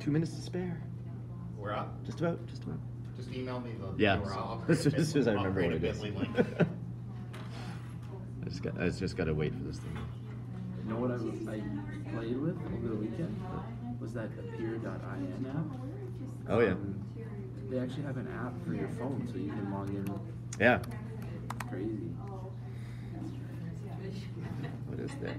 2 minutes to spare. We're up? Just about, just about. Just email me the Yeah, URL. as soon as I remember what it is. Link. I just gotta wait for this thing. You know what I played with over the weekend? Was that appear.in app? Oh yeah. They actually have an app for your phone so you can log in. Yeah. Crazy. What is that?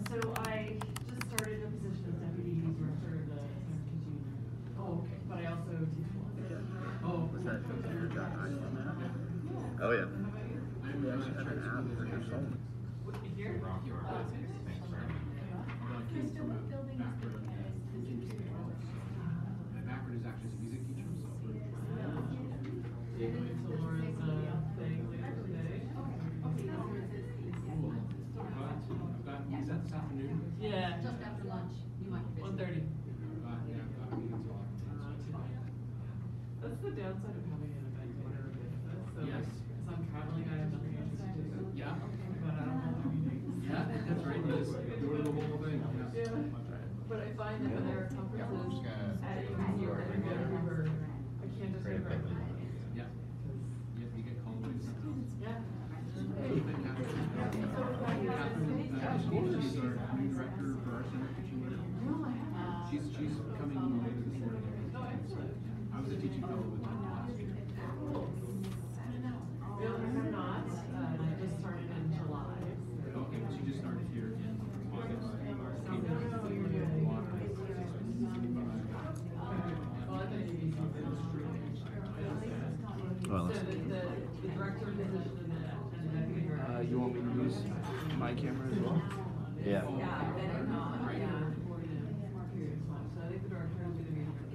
So I just started a position as deputy director of the continuing. Oh, okay. But I also teach law. Oh, Was that appear.in app? Oh yeah. They actually have an app for your phone. Here? My background is actually as a music teacher, so. You're going to Laura's thing later today? Cool. Is that this afternoon? Yeah. Just after lunch, you might be busy. 1:30. Yeah, I've got a meeting until afternoon. That's the downside of having an event dinner with this. So Yes. because I'm traveling, I have nothing else to do. Yeah. But I don't have meetings. Yeah, that's right. You just do the whole thing. Yeah. But I find that when there are conferences at UC or everywhere, I can't just figure out. Yeah. You get called to something. Yeah. Catherine, she's our new director for our center teaching leader. She's coming later this morning. I was a teaching fellow with her last year. No, I'm not. I just started in July. Okay, well, she just started here in August. Well, So the director position and the deputy director. You want me to use my camera as well? yeah. So I think the director will be the main director.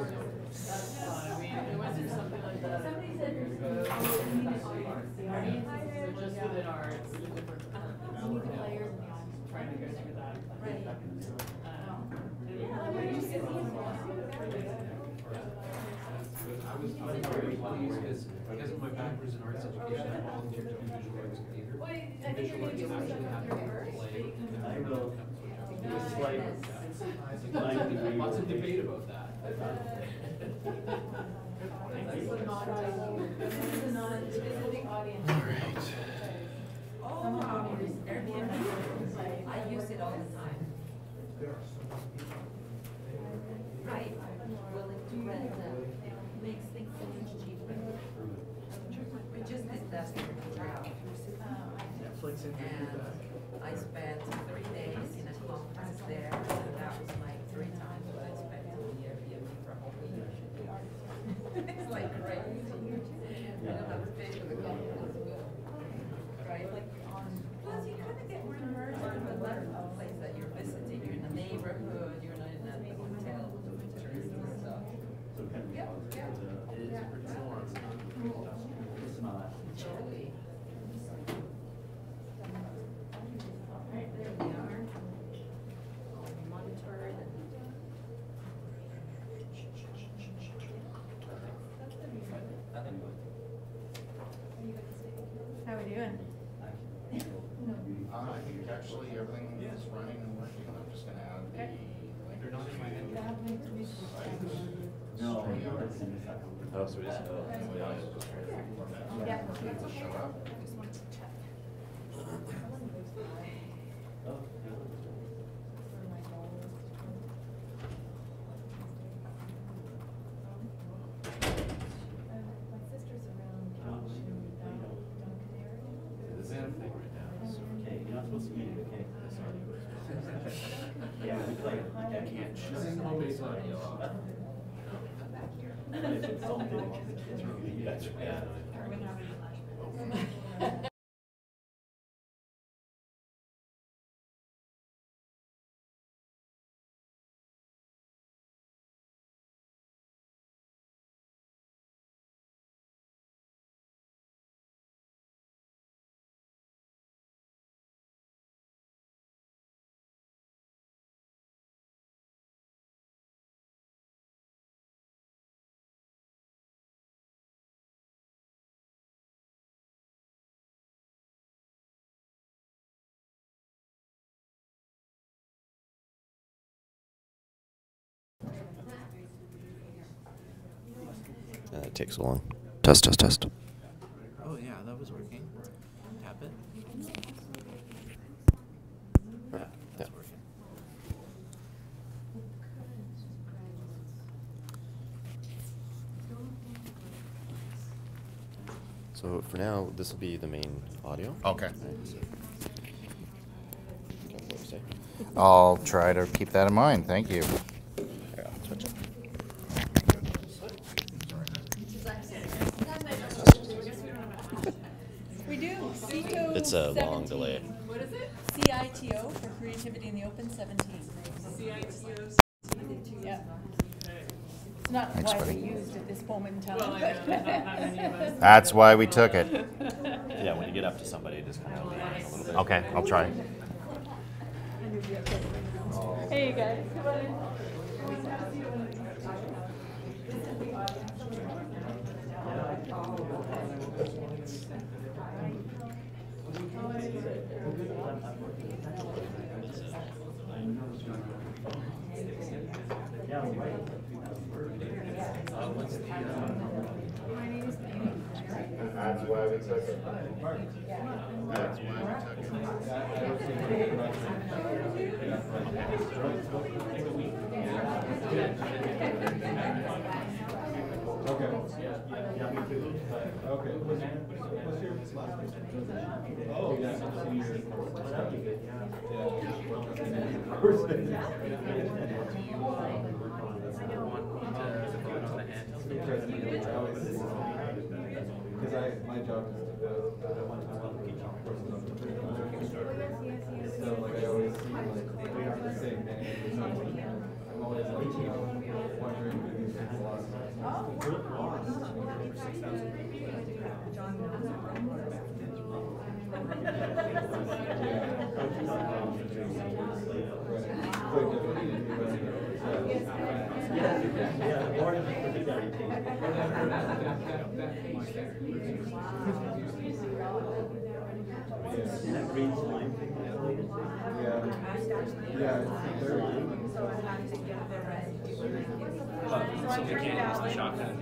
I mean, it went through something like that. Somebody said there's the audience, so just within our, it's a different. Players in the audience. Trying to go through that. Right. I was very pleased because of my background in arts education, I volunteered to do visual arts and theater. And visual arts actually had to play. Lots of debate about that. This is a non-specific audience. Some hours, Airbnb, I use it all the time. Right, willing to rent, makes things so much cheaper. We just did that trial. Netflix And I spent 3 days in a conference there, and that was like 3 times what I spent in the Airbnb for a whole week. It's like crazy. You don't have to pay for the conference, right? Like plus you kind of get more immersed in the place that you're visiting. You're in the neighborhood, you're not in that hotel with the tourists and stuff. Yeah, yeah. It is pretty cool. It's not. Chilly. Alright, there we are. All monitored. How we doing? I think actually everything is running and working. I'm just gonna add the link. They're not in my head. No. Oh, so it is. Just show up. It's a thing right now. Okay, you're not supposed to be okay. Yeah, we play it. I can't. This is home base audio. It's insulting to the kids. That's right. Yeah. take so long? Test, test, test. Oh yeah, that was working. Tap it. Yeah. That's working. So for now, this will be the main audio. Okay. Right, so- Careful what you say. I'll try to keep that in mind. Thank you. Here, I'll switch it. We do. CITO It's a long 17. delay. What is it? CITO for Creativity in the Open 17. CITO. Yeah. It's not Thanks, widely buddy. used at this moment in time. Well, I know, there's not that many of us. That's why we took it. Yeah, when you get up to somebody, just kind of lean a little bit. Okay, I'll try. Hey, you guys. That's why we took it. That's why we took it. Because my job is to build courses on the so like I always see like we have the same name. So I'm always like wondering who these people are. So we can't use the shotgun.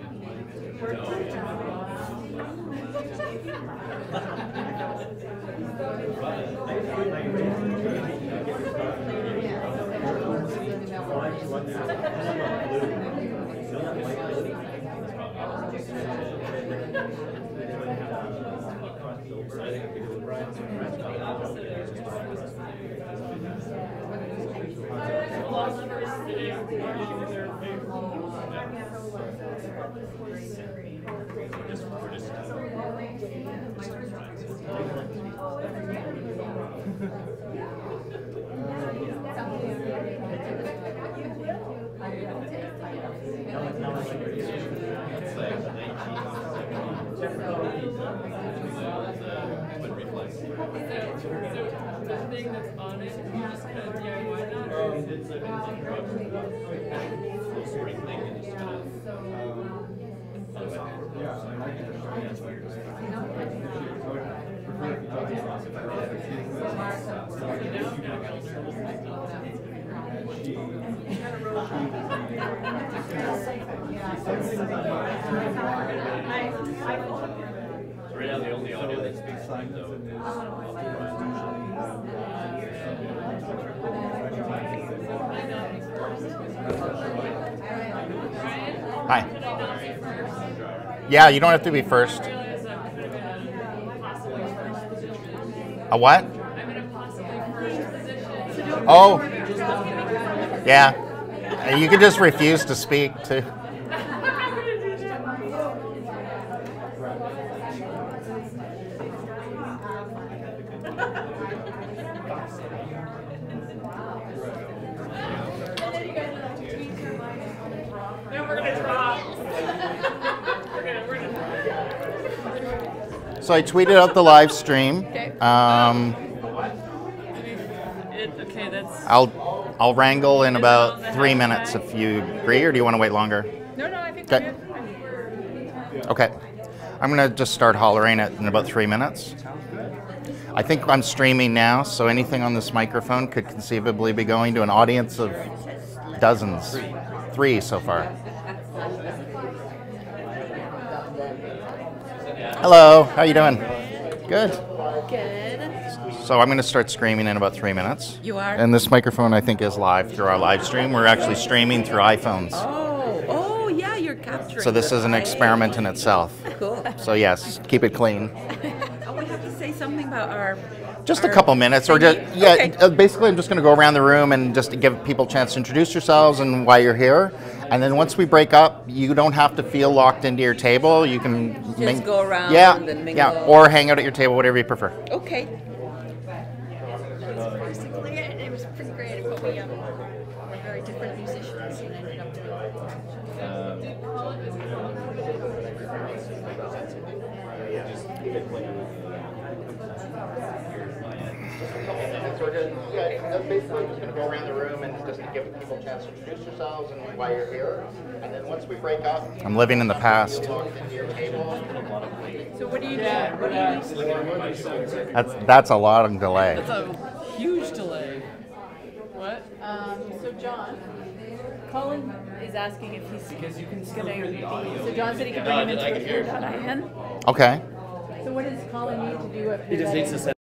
The thing that's on it, you just kind of DIY that, or is it Right now, the only audio that speaks like though. Hi. Yeah, you don't have to be first. A what? Oh. Yeah. You could just refuse to speak too. So I tweeted out the live stream. Okay. Okay, that's. I'll wrangle in about 3 minutes if you agree, or do you want to wait longer? No, I think Okay. we're good. Okay. I'm going to just start hollering it in about 3 minutes. I think I'm streaming now, so anything on this microphone could conceivably be going to an audience of dozens. 3 so far. Hello, how you doing? Good. Good. So I'm going to start streaming in about 3 minutes. You are? And this microphone, I think, is live through our live stream. We're actually streaming through iPhones. Oh, yeah, you're capturing. So this is an experiment in itself. Cool. So yes, keep it clean. Oh, we have to say something about our. Just a couple minutes, or just Okay. basically, I'm just going to go around the room and just to give people a chance to introduce yourselves and why you're here. And then once we break up, you don't have to feel locked into your table. You can Just go around yeah, and mingle. yeah, or hang out at your table, whatever you prefer. Okay. Basically it. It was pretty great, but we were very different musicians and ended up doing Basically, I'm just going to go around the room and just to give people a chance to introduce yourselves and why you're here. And then once we break up, I'm living in the past. So what do you do? What do you That's a lot of delay. That's a huge delay. What? So John, Colin is asking if he's Because you can still gonna hear the audio. So John said he could bring him into repair.in. Okay. So what does Colin need to do? He just needs to set.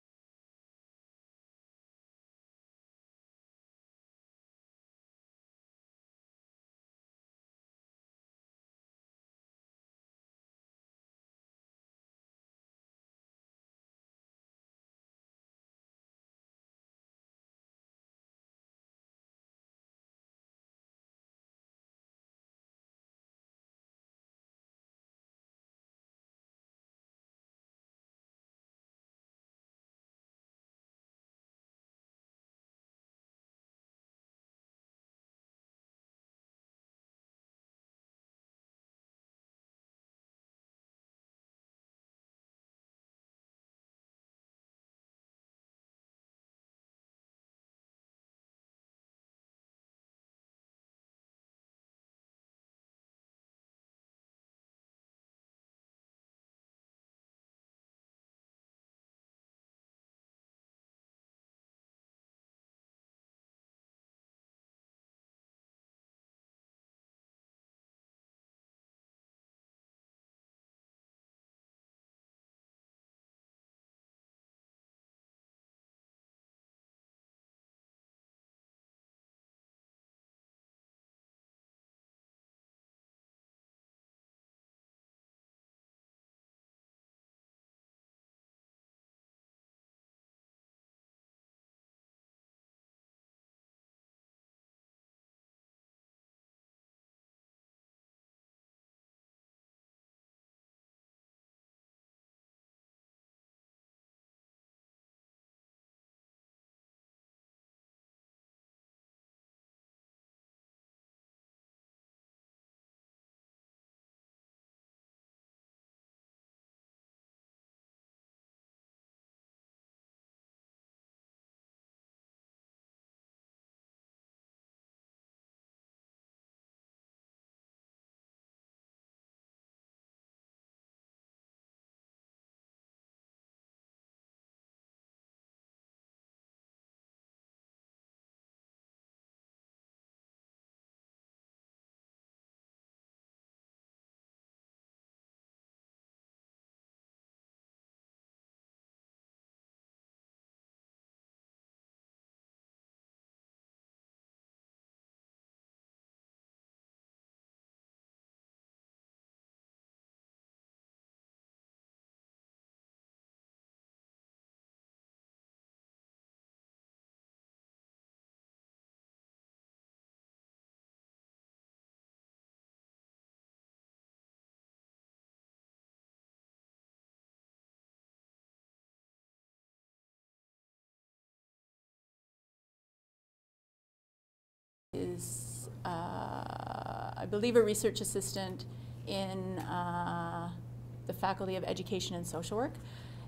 is, I believe, a research assistant in the Faculty of Education and Social Work.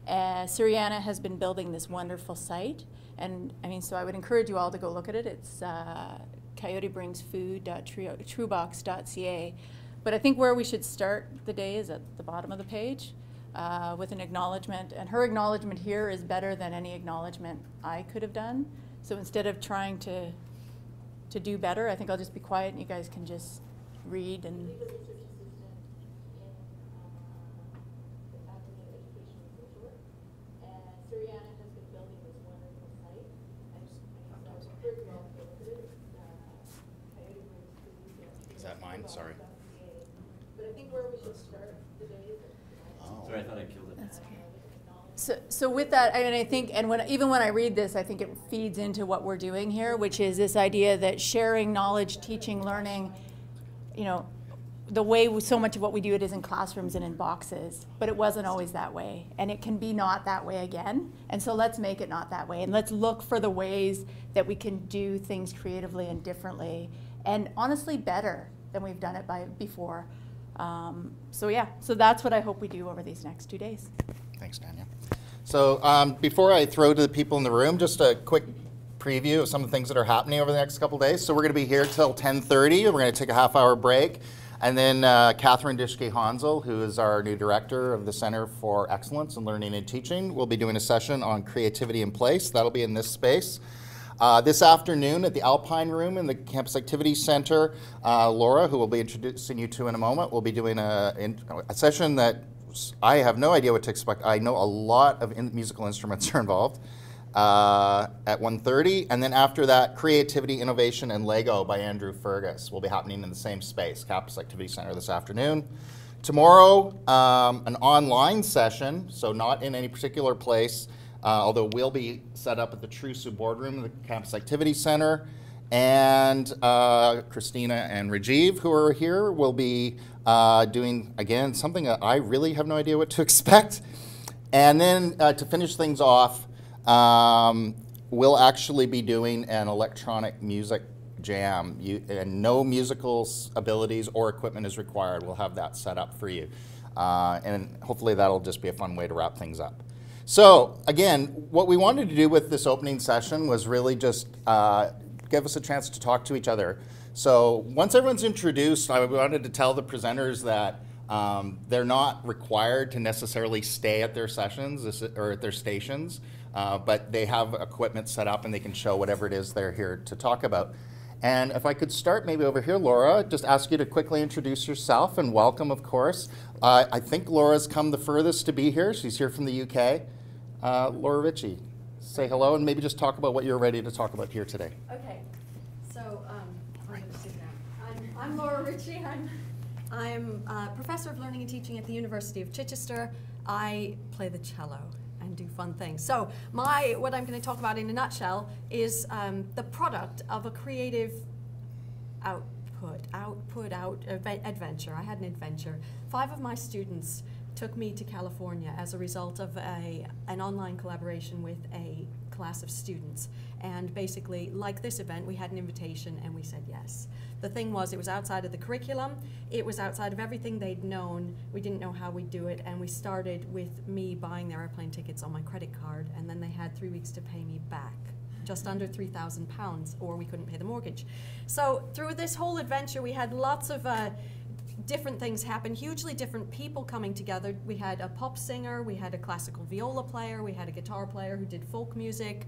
Suriana has been building this wonderful site, and I mean, so I would encourage you all to go look at it. It's coyotebringsfood.truebox.ca. But I think where we should start the day is at the bottom of the page with an acknowledgement, and her acknowledgement here is better than any acknowledgement I could have done. So instead of trying to do better, I think I'll just be quiet and you guys can just read and Sorry. But I think where we should start today. Oh. Sorry, I thought I killed it. That's okay. So with that, and I think, and even when I read this, I think it feeds into what we're doing here, which is this idea that sharing knowledge, teaching, learning, you know, the way so much of what we do it is in classrooms and in boxes, but it wasn't always that way, and it can be not that way again. And so let's make it not that way, and let's look for the ways that we can do things creatively and differently, and honestly better than we've done it before. So yeah, so that's what I hope we do over these next 2 days. Thanks, Tanya. So before I throw to the people in the room, just a quick preview of some of the things that are happening over the next couple days. So we're going to be here till 10:30. We're going to take a half-hour break. And then Catherine Dischke-Hansel, who is our new director of the Center for Excellence in Learning and Teaching, will be doing a session on creativity in place. That'll be in this space. This afternoon at the Alpine Room in the Campus Activities Center, Laura, who we'll be introducing you to in a moment, will be doing a session that I have no idea what to expect. I know a lot of musical instruments are involved. At 1:30, and then after that, Creativity, Innovation, and Lego by Andrew Fergus will be happening in the same space, Campus Activity Center, this afternoon. Tomorrow, an online session, so not in any particular place, although we'll be set up at the Trusu Boardroom in the Campus Activity Center, and Christina and Rajiv, who are here, will be doing, again, something that I really have no idea what to expect. And then to finish things off, we'll actually be doing an electronic music jam, and no musical abilities or equipment is required. We'll have that set up for you. And hopefully that'll just be a fun way to wrap things up. So again, what we wanted to do with this opening session was really just give us a chance to talk to each other. So once everyone's introduced, I wanted to tell the presenters that they're not required to necessarily stay at their sessions or at their stations. But they have equipment set up and they can show whatever it is they're here to talk about. And if I could start maybe over here, Laura, just ask you to quickly introduce yourself and welcome, of course. I think Laura's come the furthest to be here. She's here from the UK. Laura Ritchie, say hello and maybe just talk about what you're ready to talk about here today. Okay, so I'm going to sit down. I'm Laura Ritchie. I'm a professor of learning and teaching at the University of Chichester. I play the cello and do fun things. So what I'm going to talk about in a nutshell is the product of a creative adventure. I had an adventure. 5 of my students took me to California as a result of an online collaboration with a class of students. And basically, like this event, we had an invitation and we said yes. The thing was, it was outside of the curriculum. It was outside of everything they'd known. We didn't know how we'd do it, and we started with me buying their airplane tickets on my credit card, and then they had 3 weeks to pay me back, just under £3,000, or we couldn't pay the mortgage. So through this whole adventure, we had lots of different things happen, hugely different people coming together. We had a pop singer, we had a classical viola player, we had a guitar player who did folk music,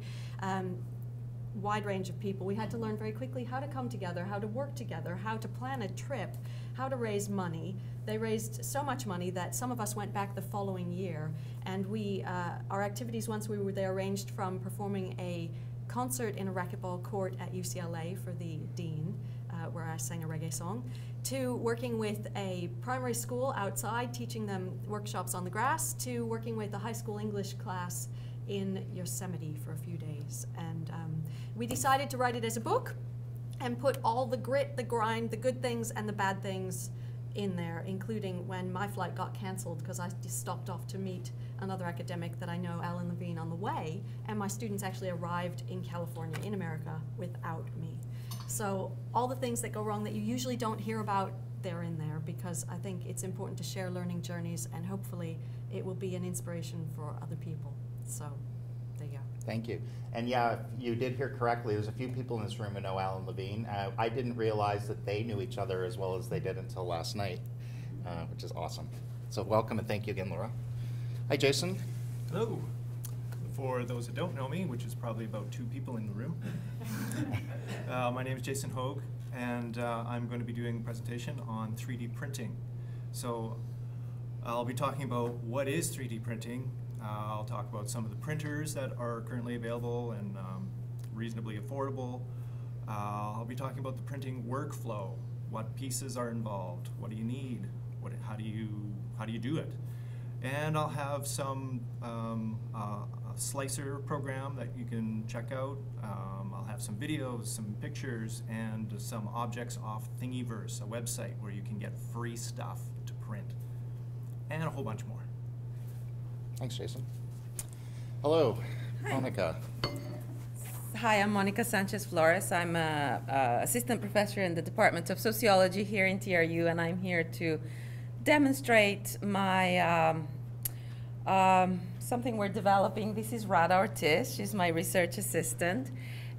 wide range of people. We had to learn very quickly how to come together, how to work together, how to plan a trip, how to raise money. They raised so much money that some of us went back the following year, and our activities once we were there ranged from performing a concert in a racquetball court at UCLA for the dean, where I sang a reggae song, to working with a primary school outside, teaching them workshops on the grass, to working with a high school English class in Yosemite for a few days. And we decided to write it as a book and put all the grit, the grind, the good things and the bad things in there, including when my flight got canceled because I just stopped off to meet another academic that I know, Alan Levine, on the way, and my students actually arrived in California, in America, without me. So all the things that go wrong that you usually don't hear about, they're in there, because I think it's important to share learning journeys, and hopefully it will be an inspiration for other people. So there you go. Thank you. And yeah, you did hear correctly. There's a few people in this room who know Alan Levine. I didn't realize that they knew each other as well as they did until last night, which is awesome. So welcome and thank you again, Laura. Hi, Jason. Hello. For those that don't know me, which is probably about 2 people in the room, my name is Jason Hogue, and I'm going to be doing a presentation on 3D printing. So I'll be talking about what is 3D printing. I'll talk about some of the printers that are currently available and reasonably affordable. I'll be talking about the printing workflow, what pieces are involved, what do you need, how do you do it. And I'll have some a slicer program that you can check out. I'll have some videos, some pictures, and some objects off Thingiverse, a website where you can get free stuff to print, and a whole bunch more. Thanks, Jason. Hello, Monica. Hi, I'm Monica Sanchez Flores. I'm an assistant professor in the Department of Sociology here in TRU, and I'm here to demonstrate my something we're developing. This is Radha Ortiz. She's my research assistant.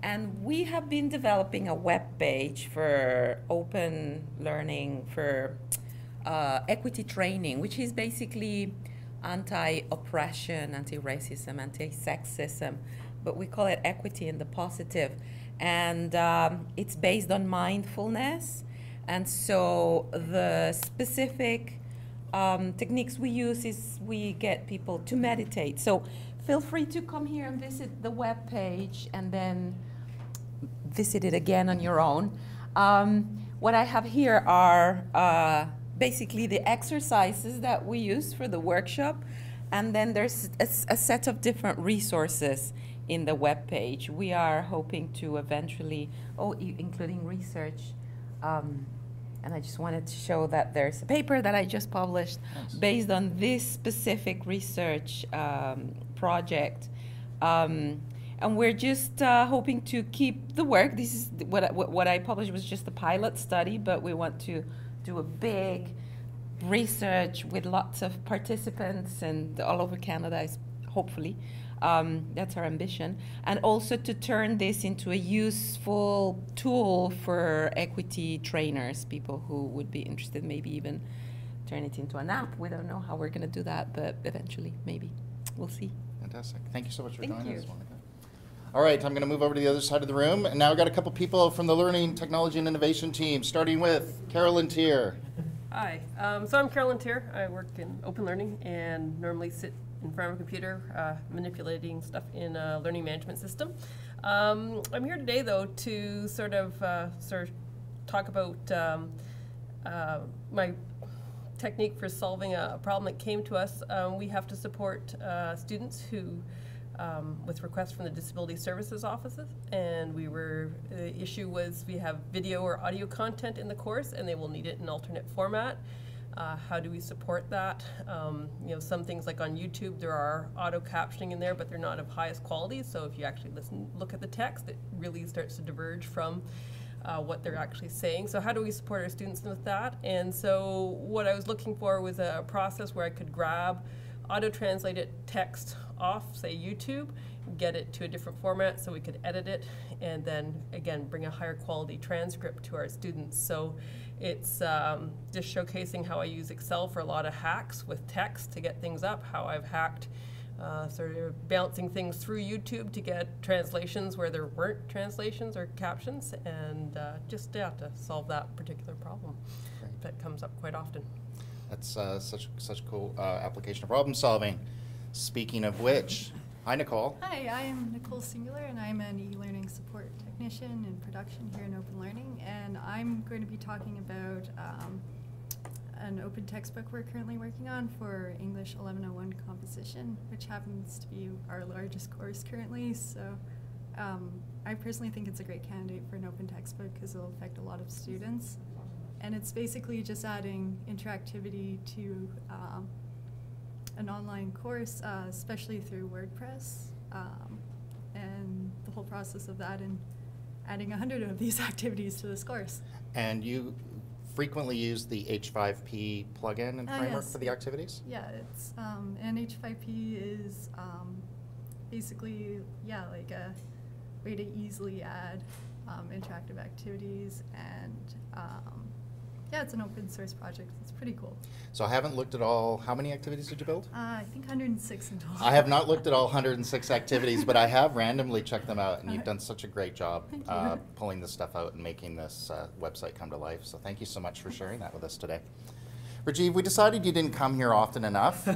And we have been developing a web page for open learning, for equity training, which is basically anti-oppression, anti-racism, anti-sexism, but we call it equity in the positive. And it's based on mindfulness. And so the specific techniques we use is we get people to meditate. So feel free to come here and visit the web page and then visit it again on your own. What I have here are basically the exercises that we use for the workshop, and then there's a set of different resources in the web page. We are hoping to eventually, including research, and I just wanted to show that there's a paper that I just published based on this specific research project. And we're just hoping to keep the work. This is what I published was just a pilot study, but we want to do a big research with lots of participants and all over Canada, hopefully. That's our ambition. And also to turn this into a useful tool for equity trainers, people who would be interested, maybe even turn it into an app. We don't know how we're going to do that, but eventually, maybe. We'll see. Fantastic. Thank you so much for Thank joining you. us, Monica. All right, I'm going to move over to the other side of the room. And now I've got a couple people from the Learning, Technology, and Innovation team, starting with Carolyn Tier. Hi, so I'm Carolyn Tier. I work in open learning and normally sit in front of a computer manipulating stuff in a learning management system. I'm here today, though, to sort of talk about my technique for solving a problem that came to us. We have to support students who with requests from the Disability Services offices, and the issue was we have video or audio content in the course and they will need it in alternate format. How do we support that? You know, some things like on YouTube there are auto captioning in there, but they're not of highest quality, so if you actually look at the text, it really starts to diverge from what they're actually saying. So how do we support our students with that? And so what I was looking for was a process where I could grab auto-translated text off, say, YouTube, get it to a different format so we could edit it, and then, again, bring a higher quality transcript to our students. So it's just showcasing how I use Excel for a lot of hacks with text to get things up, how I've hacked sort of bouncing things through YouTube to get translations where there weren't translations or captions, and just to solve that particular problem that comes up quite often. That's such a cool application of problem solving. Speaking of which, hi Nicole. Hi, I am Nicole Singular, and I'm an e-learning support technician in production here in Open Learning, and I'm going to be talking about an open textbook we're currently working on for English 1101 composition, which happens to be our largest course currently. So I personally think it's a great candidate for an open textbook because it'll affect a lot of students. And it's basically just adding interactivity to an online course, especially through WordPress, and the whole process of that, and adding 100 of these activities to this course. And you frequently use the H5P plugin and framework yes. for the activities? Yeah, it's and H5P is basically like a way to easily add interactive activities, and yeah, it's an open source project. It's pretty cool. So I haven't looked at all. How many activities did you build? I think 106 in total. I have not looked at all 106 activities, but I have randomly checked them out, and you've done such a great job pulling this stuff out and making this website come to life. So thank you so much for sharing that with us today. Rajiv, we decided you didn't come here often enough,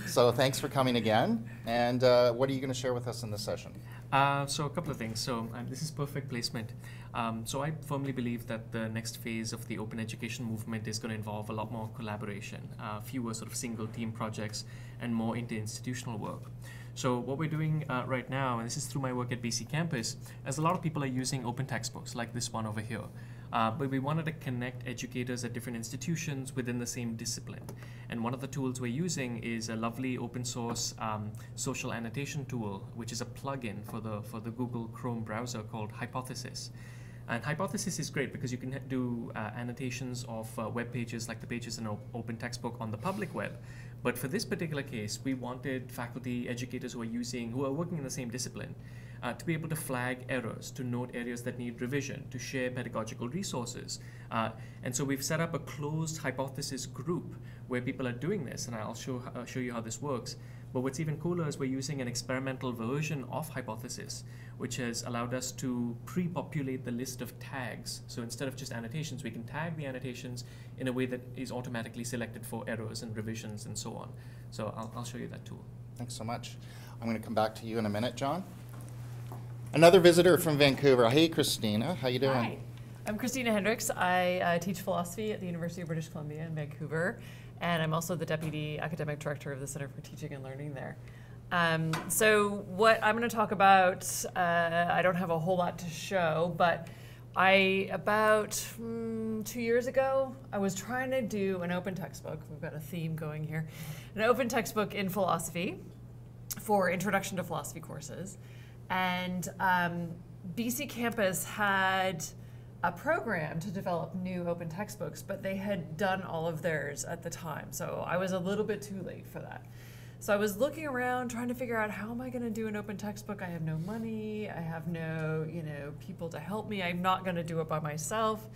so thanks for coming again. And what are you going to share with us in this session? So a couple of things. So this is perfect placement. So I firmly believe that the next phase of the open education movement is going to involve a lot more collaboration, fewer sort of single team projects, and more inter-institutional work. So what we're doing right now, and this is through my work at BC Campus, as a lot of people are using open textbooks like this one over here. But we wanted to connect educators at different institutions within the same discipline. And one of the tools we're using is a lovely open source social annotation tool, which is a plugin for the Google Chrome browser called Hypothesis. And Hypothesis is great because you can do annotations of web pages like the pages in an open textbook on the public web. But for this particular case, we wanted faculty, educators who are working in the same discipline, to be able to flag errors, to note areas that need revision, to share pedagogical resources. And so we've set up a closed Hypothesis group where people are doing this, and I'll show you how this works. But what's even cooler is we're using an experimental version of Hypothesis, which has allowed us to pre-populate the list of tags. So instead of just annotations, we can tag the annotations in a way that is automatically selected for errors and revisions and so on. So I'll show you that tool. Thanks so much. I'm going to come back to you in a minute, John. Another visitor from Vancouver. Hey, Christina. How you doing? Hi. I'm Christina Hendricks. I teach philosophy at the University of British Columbia in Vancouver, and I'm also the Deputy Academic Director of the Center for Teaching and Learning there. So what I'm going to talk about, I don't have a whole lot to show, but about 2 years ago, I was trying to do an open textbook. We've got a theme going here. An open textbook in philosophy for introduction to philosophy courses. And BC Campus had a program to develop new open textbooks, but they had done all of theirs at the time. So I was a little bit too late for that. So I was looking around trying to figure out, how am I going to do an open textbook? I have no money. I have no, people to help me. I'm not going to do it by myself.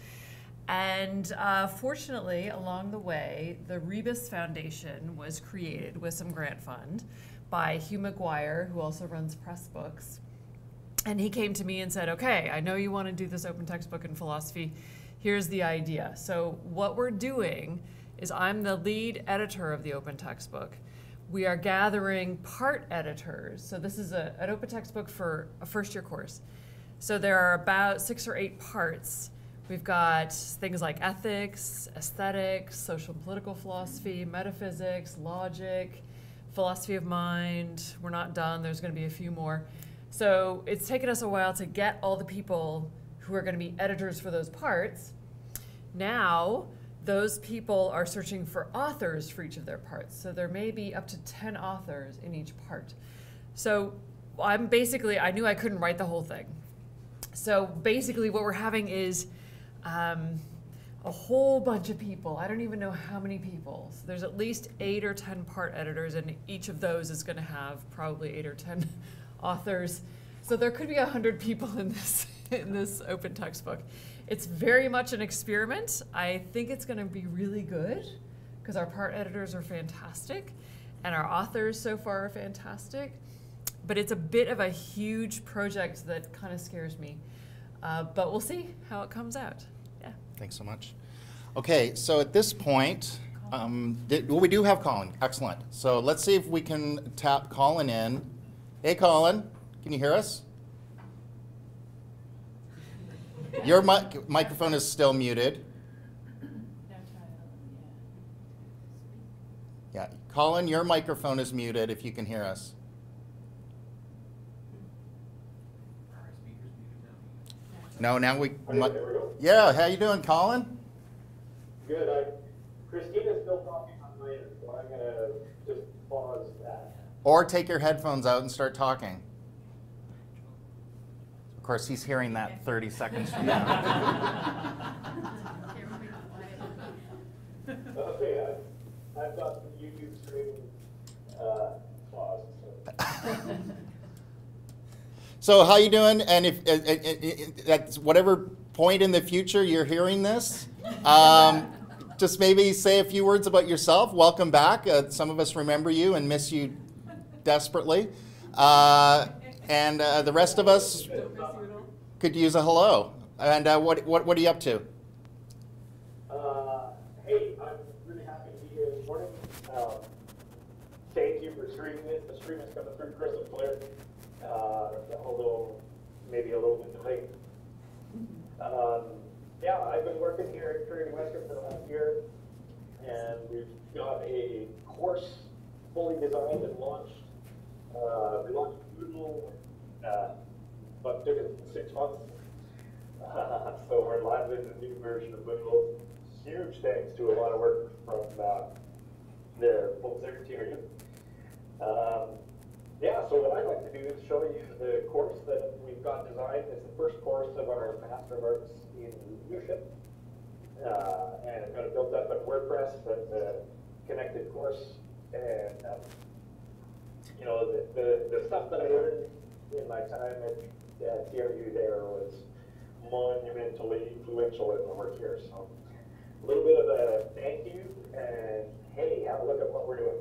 And fortunately, along the way, the Rebus Foundation was created with some grant fund by Hugh McGuire, who also runs Pressbooks. And he came to me and said, okay, I know you want to do this open textbook in philosophy. Here's the idea. So what we're doing is, I'm the lead editor of the open textbook. We are gathering part editors. So this is an open textbook for a first-year course. So there are about 6 or 8 parts. We've got things like ethics, aesthetics, social and political philosophy, metaphysics, logic, philosophy of mind. We're not done. There's going to be a few more. So it's taken us a while to get all the people who are going to be editors for those parts. Now, those people are searching for authors for each of their parts. So there may be up to 10 authors in each part. So I knew I couldn't write the whole thing. So basically what we're having is a whole bunch of people. I don't even know how many people. So there's at least 8 or 10 part editors, and each of those is going to have probably 8 or 10 authors. So there could be 100 people in this open textbook. It's very much an experiment. I think it's going to be really good because our part editors are fantastic and our authors so far are fantastic. But it's a bit of a huge project that kind of scares me. But we'll see how it comes out. Yeah. Thanks so much. Okay, so at this point, we do have Colin. Excellent. So let's see if we can tap Colin in. Hey, Colin, can you hear us? Your microphone is still muted. Yeah, Colin, your microphone is muted if you can hear us. No, now we. Yeah, how you doing, Colin? Good. Christina's still talking on my end, so I'm gonna just pause that. Or take your headphones out and start talking. Of course, he's hearing that 30 seconds from now. Okay, I've got the YouTube stream paused. So how you doing? And if at whatever point in the future you're hearing this, just maybe say a few words about yourself. Welcome back. Some of us remember you and miss you desperately. And the rest of us could use a hello. And what are you up to? Hey, I'm really happy to be here this morning. Thank you for streaming it. The stream is coming through crystal clear. although maybe a little bit delayed. Yeah, I've been working here at Trinity Western for the last year, and we've got a course fully designed and launched. We launched Moodle, but took it 6 months. So we're live in the new version of Moodle. Huge thanks to a lot of work from the full secretariat. Yeah, so what I'd like to do is show you the course that we've got designed. It's the first course of our Master of Arts in Leadership. And I've got it built up in WordPress as a connected course. And, you know, the stuff that I learned in my time at CRU there was monumentally influential in the work here. So a little bit of a thank you, and hey, have a look at what we're doing.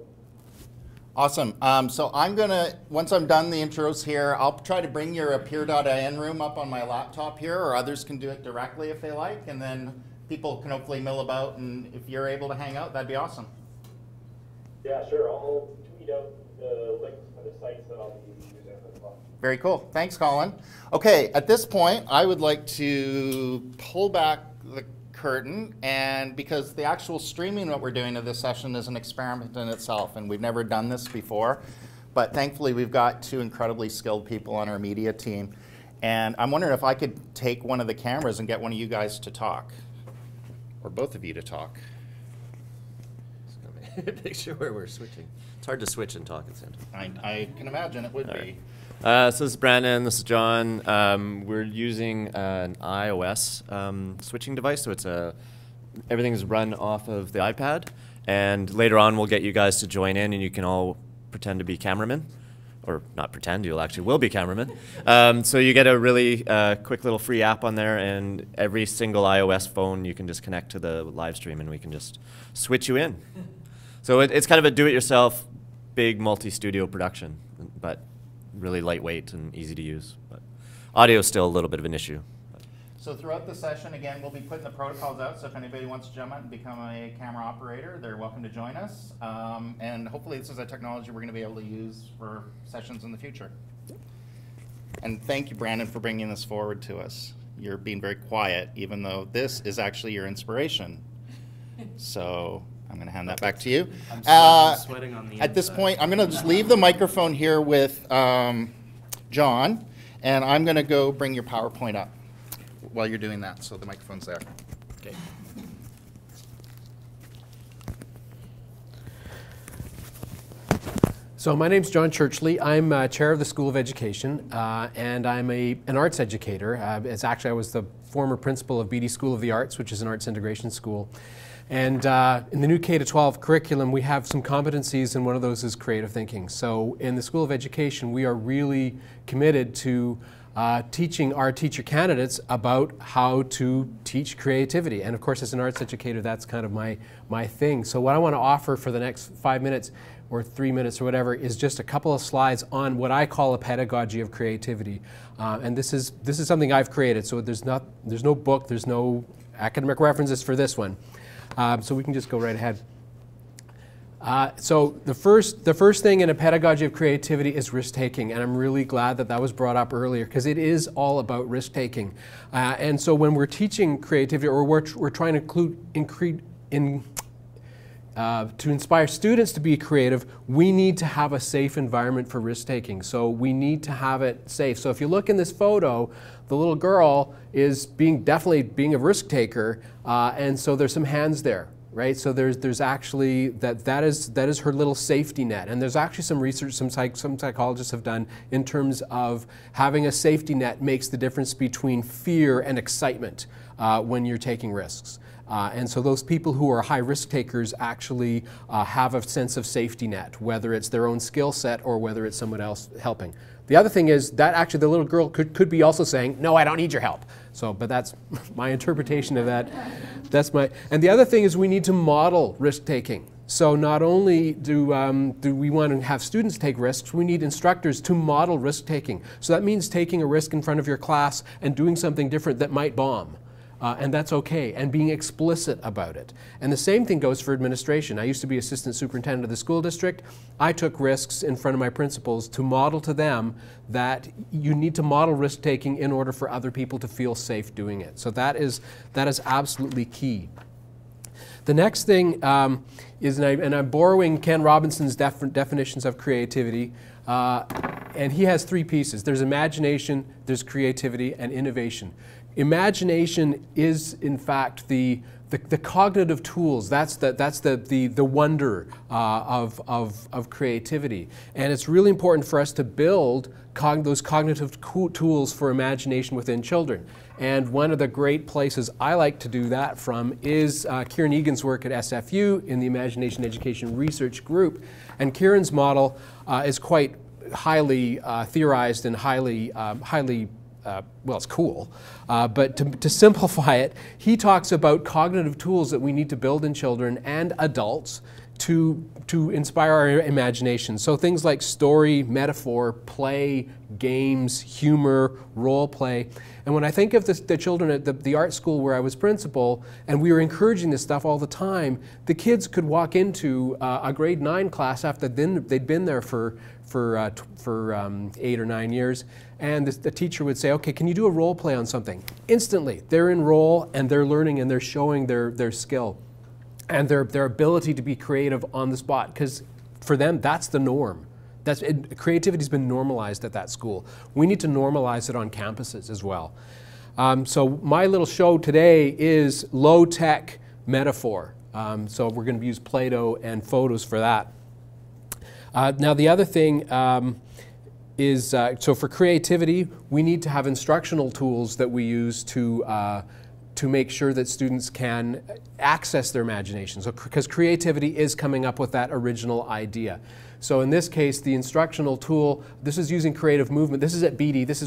Awesome. So I'm gonna, once I'm done the intros here, I'll try to bring your appear.in room up on my laptop here, or others can do it directly if they like, and then people can hopefully mill about, and if you're able to hang out, that'd be awesome. Yeah, sure. I'll tweet out the links for the sites that I'll be using as well. Very cool. Thanks, Colin. Okay, at this point, I would like to pull back the curtain, and because the actual streaming what we're doing of this session is an experiment in itself, and we've never done this before, but thankfully we've got 2 incredibly skilled people on our media team, and I'm wondering if I could take one of the cameras and get one of you guys to talk, or both of you to talk. Just gonna make sure we're switching. It's hard to switch and talk at the same time. I can imagine it would be. So this is Brandon, this is John. We're using an iOS switching device, so it's everything's run off of the iPad. And later on, we'll get you guys to join in, and you can all pretend to be cameramen, or not pretend, you'll actually will be cameramen. So you get a really quick little free app on there, and every single iOS phone you can just connect to the live stream, and we can just switch you in. So it's kind of a do-it-yourself, big multi-studio production, but really lightweight and easy to use. But audio is still a little bit of an issue. So throughout the session, again, we'll be putting the protocols out, so if anybody wants to jump on and become a camera operator, they're welcome to join us. And hopefully this is a technology we're going to be able to use for sessions in the future. And thank you, Brandon, for bringing this forward to us. You're being very quiet, even though this is actually your inspiration. So I'm going to hand that back to you. I'm sweating on the At this point, I'm going to just leave the microphone here with John, and I'm going to go bring your PowerPoint up while you're doing that, so the microphone's there. Okay. So my name's John Churchley. I'm chair of the School of Education, and I'm an arts educator. I was the former principal of BD School of the Arts, which is an arts integration school. And in the new K-12 curriculum, we have some competencies, and one of those is creative thinking. So in the School of Education, we are really committed to teaching our teacher candidates about how to teach creativity. And of course, as an arts educator, that's kind of my thing. So what I want to offer for the next 5 minutes or 3 minutes or whatever is just a couple of slides on what I call a pedagogy of creativity. And this is something I've created. So there's no book, there's no academic references for this one. So we can just go right ahead. So the first thing in a pedagogy of creativity is risk-taking, and I'm really glad that was brought up earlier, because it is all about risk-taking. And so when we're teaching creativity, or we're trying to inspire students to be creative, we need to have a safe environment for risk-taking. So we need to have it safe. So if you look in this photo, the little girl is definitely being a risk-taker, and so there's some hands there, right? So there's actually that is her little safety net, and there's actually some research some psychologists have done in terms of having a safety net makes the difference between fear and excitement when you're taking risks. And so those people who are high risk takers actually have a sense of safety net, whether it's their own skill set or whether it's someone else helping. The other thing is that actually the little girl could be also saying, no, I don't need your help. So, but that's my interpretation of that. And the other thing is we need to model risk taking. So not only do we want to have students take risks, we need instructors to model risk taking. So that means taking a risk in front of your class and doing something different that might bomb. and that's okay, and being explicit about it. And the same thing goes for administration. I used to be assistant superintendent of the school district. I took risks in front of my principals to model to them that you need to model risk-taking in order for other people to feel safe doing it. So that is absolutely key. The next thing is, and I'm borrowing Ken Robinson's definitions of creativity, and he has three pieces. There's imagination, there's creativity, and innovation. Imagination is, in fact, the cognitive tools. That's the wonder of creativity. And it's really important for us to build those cognitive tools for imagination within children. And one of the great places I like to do that from is Kieran Egan's work at SFU in the Imagination Education Research Group. And Kieran's model is quite highly theorized and highly well, it's cool, but to simplify it, he talks about cognitive tools that we need to build in children and adults to inspire our imagination. So things like story, metaphor, play, games, humor, role play. And when I think of the children at the art school where I was principal, and we were encouraging this stuff all the time, the kids could walk into a grade 9 class after they'd been there for 8 or 9 years, and the teacher would say, okay, can you do a role play on something? Instantly, they're in role and they're learning and they're showing their skill and their ability to be creative on the spot, because for them, that's the norm. Creativity's been normalized at that school. We need to normalize it on campuses as well. So my little show today is low-tech metaphor. So we're going to use Play-Doh and photos for that. Now the other thing is, so for creativity, we need to have instructional tools that we use to make sure that students can access their imagination. So, because creativity is coming up with that original idea. So in this case, the instructional tool, this is using creative movement. This is at BD, this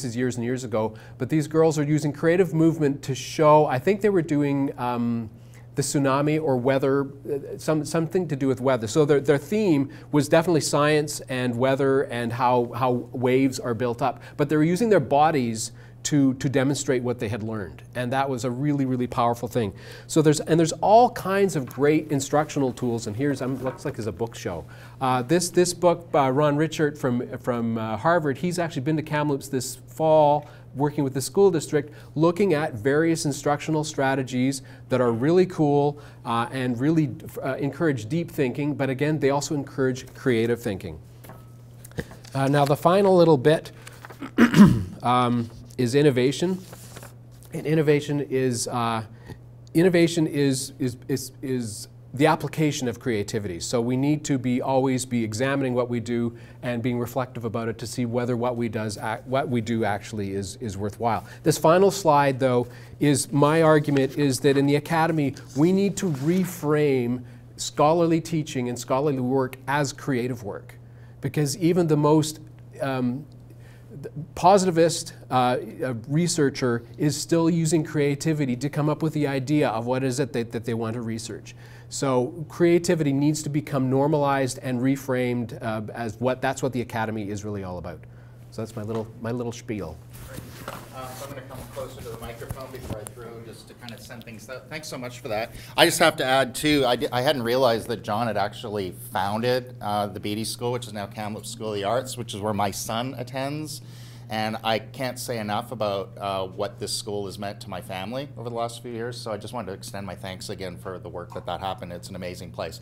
is years and years ago, but these girls are using creative movement to show, I think they were doing the tsunami or weather, something to do with weather. So their theme was definitely science and weather and how waves are built up, but they were using their bodies to demonstrate what they had learned. And that was a really, really powerful thing. So there's all kinds of great instructional tools, and here's, looks like it's a book show. This book by Ron Richert from Harvard, he's actually been to Kamloops this fall working with the school district, looking at various instructional strategies that are really cool and really encourage deep thinking, but again, they also encourage creative thinking. Now the final little bit is innovation, and innovation is the application of creativity. So we need to always be examining what we do and being reflective about it to see whether what we do actually is worthwhile. This final slide, though, is my argument is that in the academy we need to reframe scholarly teaching and scholarly work as creative work, because even the most positivist researcher is still using creativity to come up with the idea of what is it that they want to research. So creativity needs to become normalized and reframed as that's what the academy is really all about. So that's my little spiel. So I'm going to come closer to the microphone before I throw, just to kind of send things out. Thanks so much for that. I just have to add too, I hadn't realized that John had actually founded the Beatty School, which is now Kamloops School of the Arts, which is where my son attends. And I can't say enough about what this school has meant to my family over the last few years. So I just wanted to extend my thanks again for the work that happened. It's an amazing place.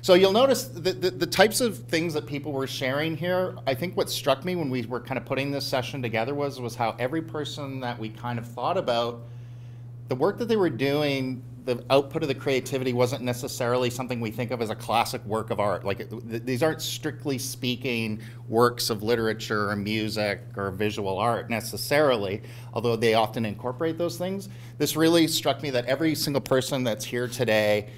So you'll notice the types of things that people were sharing here. I think what struck me when we were kind of putting this session together was how every person that we kind of thought about, the work that they were doing, the output of the creativity wasn't necessarily something we think of as a classic work of art. Like these aren't strictly speaking works of literature or music or visual art necessarily, although they often incorporate those things. This really struck me that every single person that's here today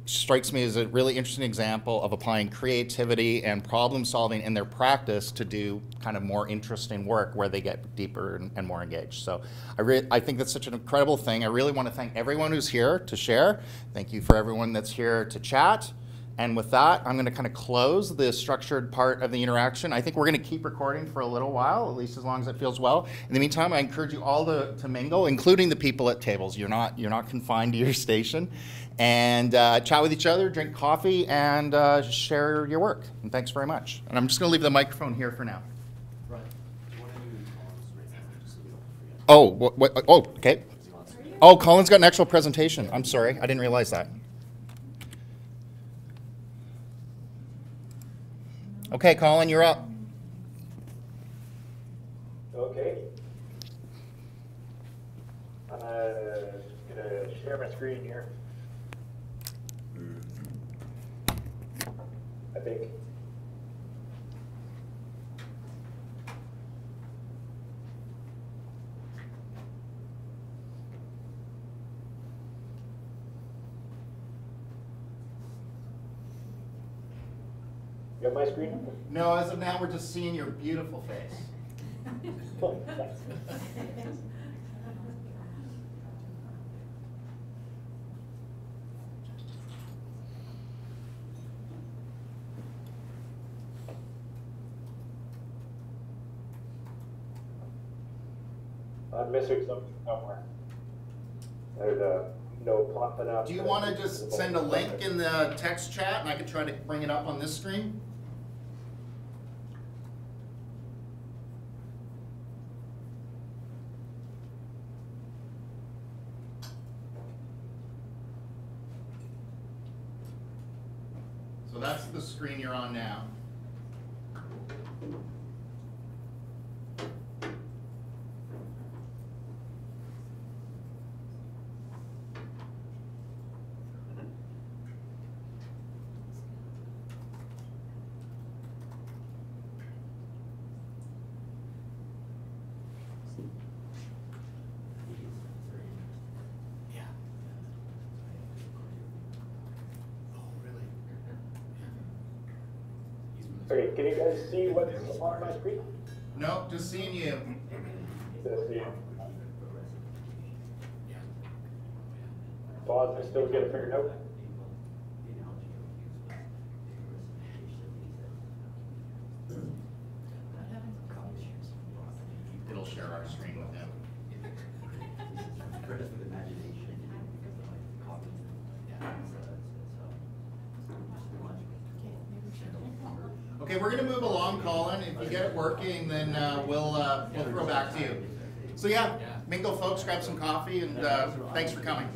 strikes me as a really interesting example of applying creativity and problem solving in their practice to do kind of more interesting work where they get deeper and more engaged. So I think that's such an incredible thing. I really want to thank everyone who's here to share. Thank you for everyone that's here to chat. And with that, I'm going to kind of close the structured part of the interaction. I think we're going to keep recording for a little while, at least as long as it feels well. In the meantime, I encourage you all to mingle, including the people at tables. You're not confined to your station. And chat with each other, drink coffee, and share your work. And thanks very much. And I'm just going to leave the microphone here for now. Oh, what, oh, okay. Oh, Colin's got an actual presentation. I'm sorry, I didn't realize that. Okay, Colin, you're up. Okay. I'm gonna share my screen here. I think. You got my screen? No, as of now, we're just seeing your beautiful face. I'm missing something somewhere. There's a note popping up. Do you want to just send a link in the text chat and I can try to bring it up on this screen? So that's the screen you're on now. Okay, can you guys see what's on my screen? No, just seeing you. Just see. Pause, I still get it figured out. It'll share our screen with him. Okay, we're going to move along, Colin. If you get it working, then we'll throw back to you. So yeah, mingle, folks, grab some coffee, and thanks for coming.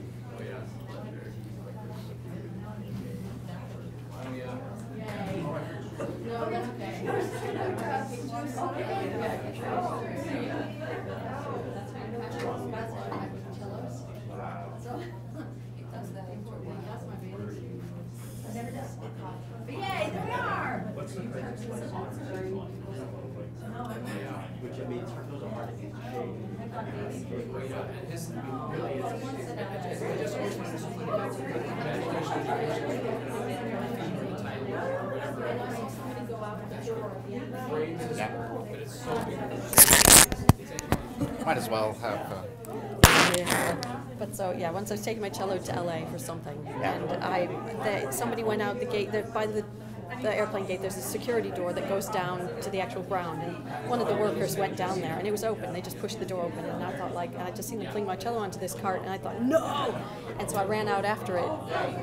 Yay, there we are! Which I mean, those are hard to get Might as well have. Yeah. But so yeah, once I was taking my cello to LA for something, and somebody went out the gate by the airplane gate. There's a security door that goes down to the actual ground, and one of the workers went down there, and it was open. They just pushed the door open, and I thought, like, I just seen them fling my cello onto this cart, and I thought, no! And so I ran out after it,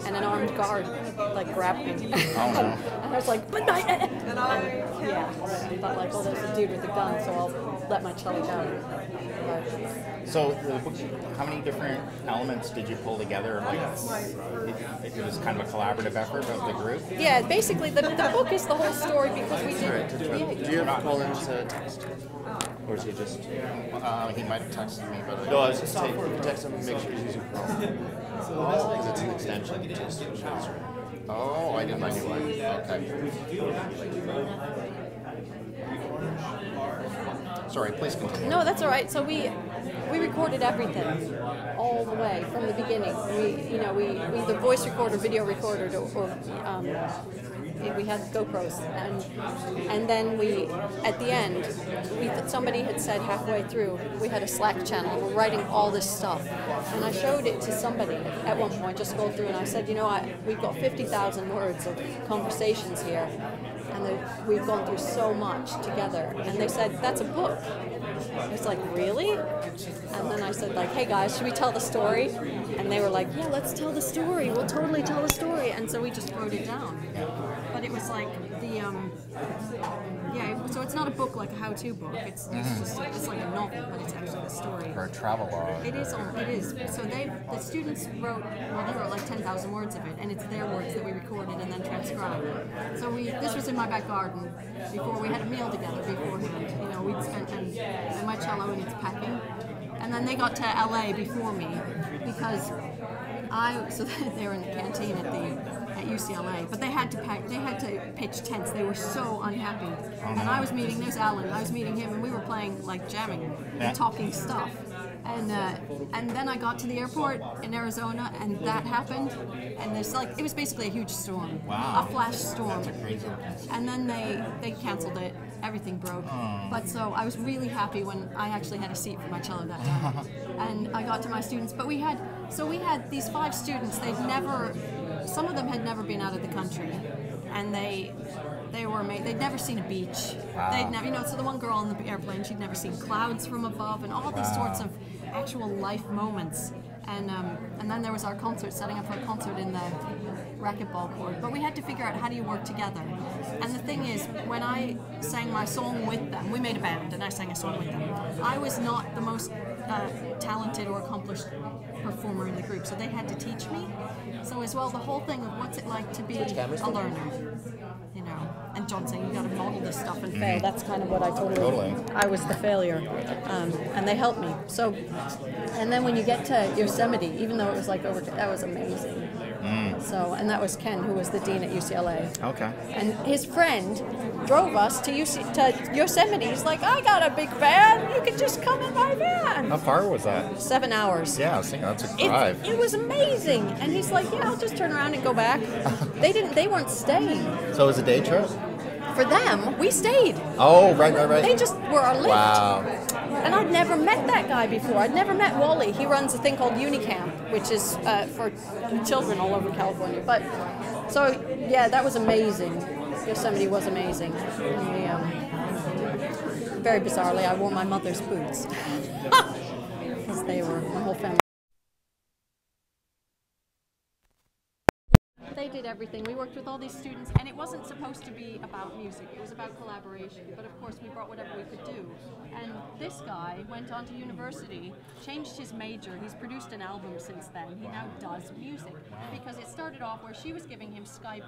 and an armed guard like grabbed me. Oh no! And I was like, but yeah, I thought like, oh, there's a dude with a gun, so I'll let my cello go. So, how many different elements did you pull together? Like, it was kind of a collaborative effort of the group? Yeah, basically the book is the whole story because we did. Do you have Colin's text? Or is he just... he might have texted me, but... No, I was just saying, if you text him, make sure he's using Chrome. Because it's an extension to just... Oh, I didn't know why. Okay. Sorry, please continue. No, that's all right. So we recorded everything all the way from the beginning. We either voice recorded, video recorded, or we had GoPros, and then we, at the end, somebody had said halfway through, we had a Slack channel, we're writing all this stuff, and I showed it to somebody at one point, just scrolled through, and I said, you know, we've got 50,000 words of conversations here, and we've gone through so much together, and they said, that's a book. I was like, really? And then I said, like, hey guys, should we tell the story? And they were like, yeah, let's tell the story. We'll totally tell the story. And so we just wrote it down. But it was like so it's not a book like a how-to book. It's just it's like a novel, but it's actually a story. Or a travelogue. It is. So the students wrote like 10,000 words of it, and it's their words that we recorded and then transcribed. So this was in my back garden before we had a meal together beforehand. You know, we'd spent and my cello and its packing, and then they got to LA before me because so they were in the canteen at UCLA, but they had to pitch tents. They were so unhappy. And there's Alan, I was meeting him, and we were playing, like, jamming and talking stuff. And then I got to the airport in Arizona, and that happened. And it was basically a huge storm. Wow. A flash storm. That's a crazy. And then they canceled it. Everything broke. But so I was really happy when I actually had a seat for my cello that time. And I got to my students. But we had these 5 students. Some of them had never been out of the country, and they'd never seen a beach. Wow. They'd never, so the one girl on the airplane, she'd never seen clouds from above, and all these sorts of actual life moments. And then there was our concert, setting up our concert in the racquetball court. But we had to figure out, how do you work together? And the thing is, when I sang my song with them, we made a band, and I sang a song with them. I was not the most talented or accomplished performer in the group, so they had to teach me. So as well, the whole thing of what's it like to be a learner, you know. And John saying, you got to model this stuff and fail. That's kind of what I totally. I was the failure, and they helped me. So, and then when you get to Yosemite, even though it was like that was amazing. So, and that was Ken, who was the dean at UCLA. Okay. And his friend drove us to Yosemite. He's like, I got a big van. You can just come in my van. How far was that? 7 hours. Yeah, I was thinking that's a drive. It was amazing. And he's like, yeah, I'll just turn around and go back. They weren't staying. So it was a day trip? For them, we stayed. Oh, right. They just were our lift. Wow. And I'd never met that guy before. I'd never met Wally. He runs a thing called Unicamp, which is for children all over California. But so yeah, that was amazing. Yosemite was amazing. And very bizarrely, I wore my mother's boots because they were my whole family. They did everything. We worked with all these students, and it wasn't supposed to be about music. It was about collaboration. But of course, we brought whatever we could do. And this guy went on to university, changed his major. He's produced an album since then. He now does music because it started off where she was giving him Skype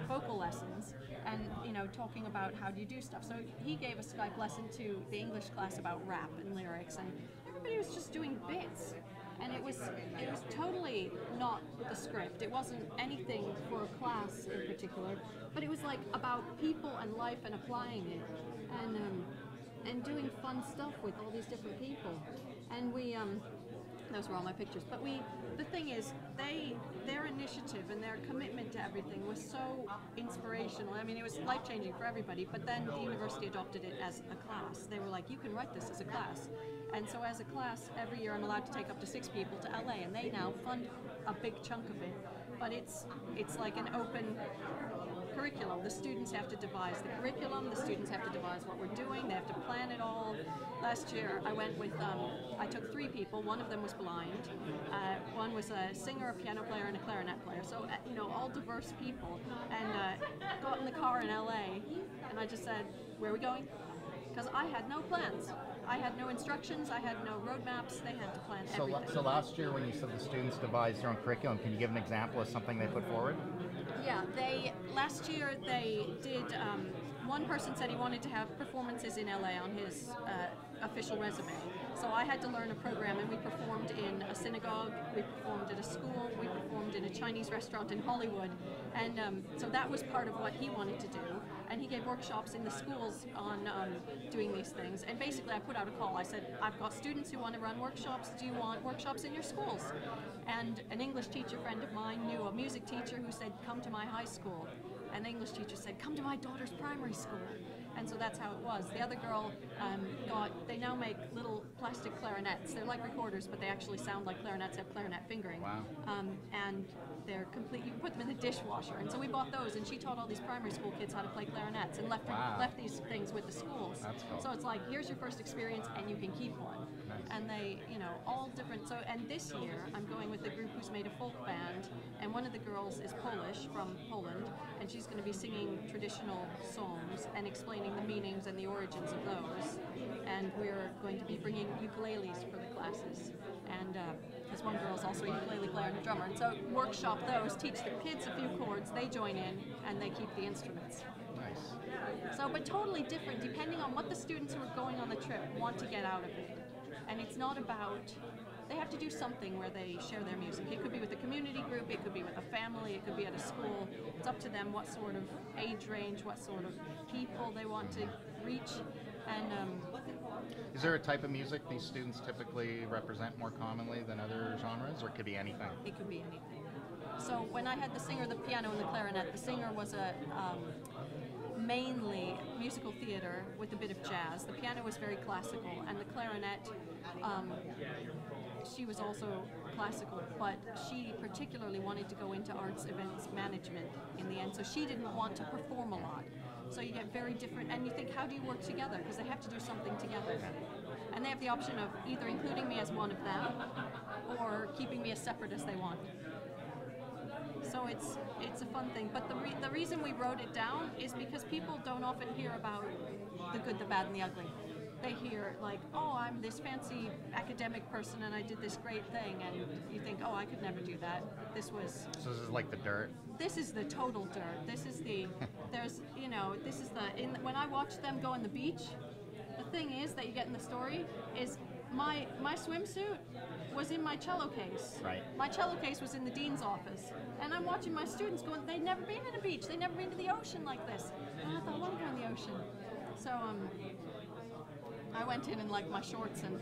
vocal lessons and, you know, talking about how do you do stuff. So he gave a Skype lesson to the English class about rap and lyrics, and everybody was just doing bits. And it was totally not the script. It wasn't anything for a class in particular, but it was like about people and life and applying it, and doing fun stuff with all these different people. And we those were all my pictures. But the thing is, their initiative and their commitment to everything was so inspirational. I mean, it was life-changing for everybody, but then the university adopted it as a class. They were like, you can write this as a class. And so as a class, every year I'm allowed to take up to 6 people to LA, and they now fund a big chunk of it. But it's like an open curriculum. The students have to devise the curriculum, the students have to devise what we're doing, they have to plan it all. Last year I went with, I took 3 people, one of them was blind, one was a singer, a piano player, and a clarinet player, so you know, all diverse people, and got in the car in LA, and I just said, where are we going? Because I had no plans. I had no instructions, I had no roadmaps, they had to plan everything. So last year when you said the students devised their own curriculum, can you give an example of something they put forward? Yeah, last year they did, one person said he wanted to have performances in LA on his official resume. So I had to learn a program, and we performed in a synagogue, we performed at a school, we performed in a Chinese restaurant in Hollywood, and so that was part of what he wanted to do. And he gave workshops in the schools on doing these things. And basically I put out a call. I said, I've got students who want to run workshops. Do you want workshops in your schools? And an English teacher friend of mine knew a music teacher who said, come to my high school. an English teacher said, come to my daughter's primary school. And so that's how it was. The other girl they now make little plastic clarinets. They're like recorders, but they actually sound like clarinets, have clarinet fingering. Wow. And they're complete, you can put them in the dishwasher. And so we bought those, and she taught all these primary school kids how to play clarinets and left these things with the schools. That's cool. So it's like, here's your first experience, and you can keep one. Nice. And they, all different. So, and this year, I'm going with a group who's made a folk band, and one of the girls is Polish, from Poland, and she's going to be singing traditional songs and explaining the meanings and the origins of those. And we're going to be bringing ukuleles for the classes. And because one girl's also a ukulele player and a drummer. And so workshop those, teach the kids a few chords, they join in, and they keep the instruments. Nice. So, but totally different depending on what the students who are going on the trip want to get out of it. And it's not about, they have to do something where they share their music. It could be with a community group, it could be with a family, it could be at a school. It's up to them what sort of age range, what sort of people they want to reach. And is there a type of music these students typically represent more commonly than other genres, or it could be anything? It could be anything. So when I had the singer, the piano, and the clarinet, the singer was a mainly musical theater with a bit of jazz. The piano was very classical, and the clarinet, she was also classical, but she particularly wanted to go into arts events management in the end, so she didn't want to perform a lot. So you get very different, and you think, how do you work together? Because they have to do something together. And they have the option of either including me as one of them, or keeping me as separate as they want. So it's a fun thing. But the reason we wrote it down is because people don't often hear about the good, the bad, and the ugly. They hear like, oh, I'm this fancy academic person and I did this great thing, and you think, oh, I could never do that. So this is like the dirt? This is the total dirt. This is the, this is when I watch them go on the beach, the thing is that you get in the story is my swimsuit was in my cello case. Right. My cello case was in the dean's office. And I'm watching my students going, they'd never been to the beach, they'd never been to the ocean like this. And I thought, I want to go in the ocean. So I went in like my shorts and,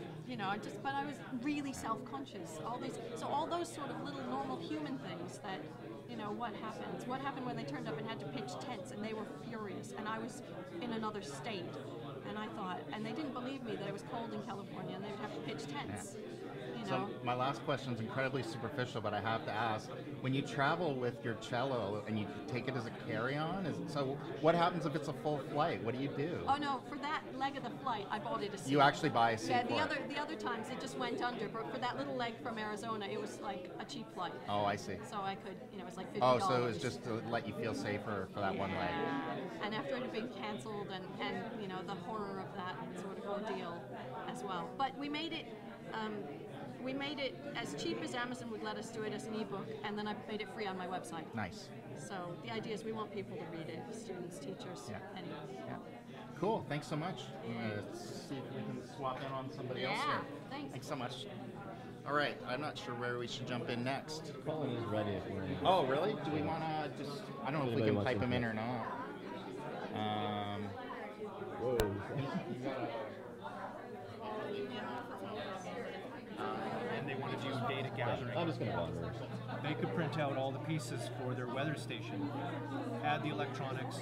but I was really self-conscious. All those sort of little normal human things that, what happens? What happened when they turned up and had to pitch tents and they were furious and I was in another state. And I thought, and they didn't believe me that it was cold in California and they would have to pitch tents. So my last question is incredibly superficial, but I have to ask: when you travel with your cello and you take it as a carry-on, so what happens if it's a full flight? What do you do? Oh no, for that leg of the flight, I bought it a seat. You actually buy a seat? Yeah, for the other times it just went under, but for that little leg from Arizona, it was like a cheap flight. Oh, I see. So I could, it was like $50. Oh, so it was just to let you feel safer for that one leg. And after it had been canceled, and the horror of that sort of ordeal as well. But we made it. We made it as cheap as Amazon would let us do it as an ebook, and then I made it free on my website. Nice. So the idea is we want people to read it, students, teachers, anyone. Yeah. Cool. Thanks so much. I'm gonna see if we can swap in on somebody else here. Thanks. Thanks so much. All right. I'm not sure where we should jump in next. Colin is ready if we're ready. Oh, really? Do we want to just? I don't know if we can pipe him in or not. Whoa. And they want to do data gathering. I'm just going to wander. They could print out all the pieces for their weather station, add the electronics,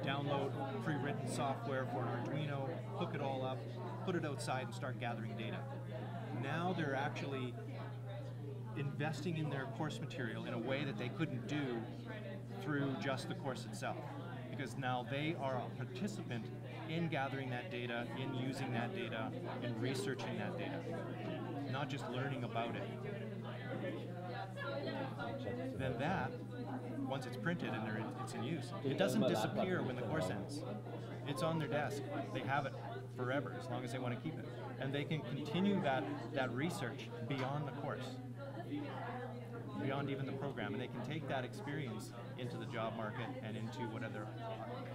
download pre-written software for an Arduino, hook it all up, put it outside and start gathering data. Now they're actually investing in their course material in a way that they couldn't do through just the course itself. Because now they are a participant in gathering that data, in using that data, in researching that data, not just learning about it. Then that, once it's printed and it's in use, it doesn't disappear when the course ends. It's on their desk. They have it forever, as long as they want to keep it. And they can continue that research beyond the course, beyond even the program, and they can take that experience into the job market and into what other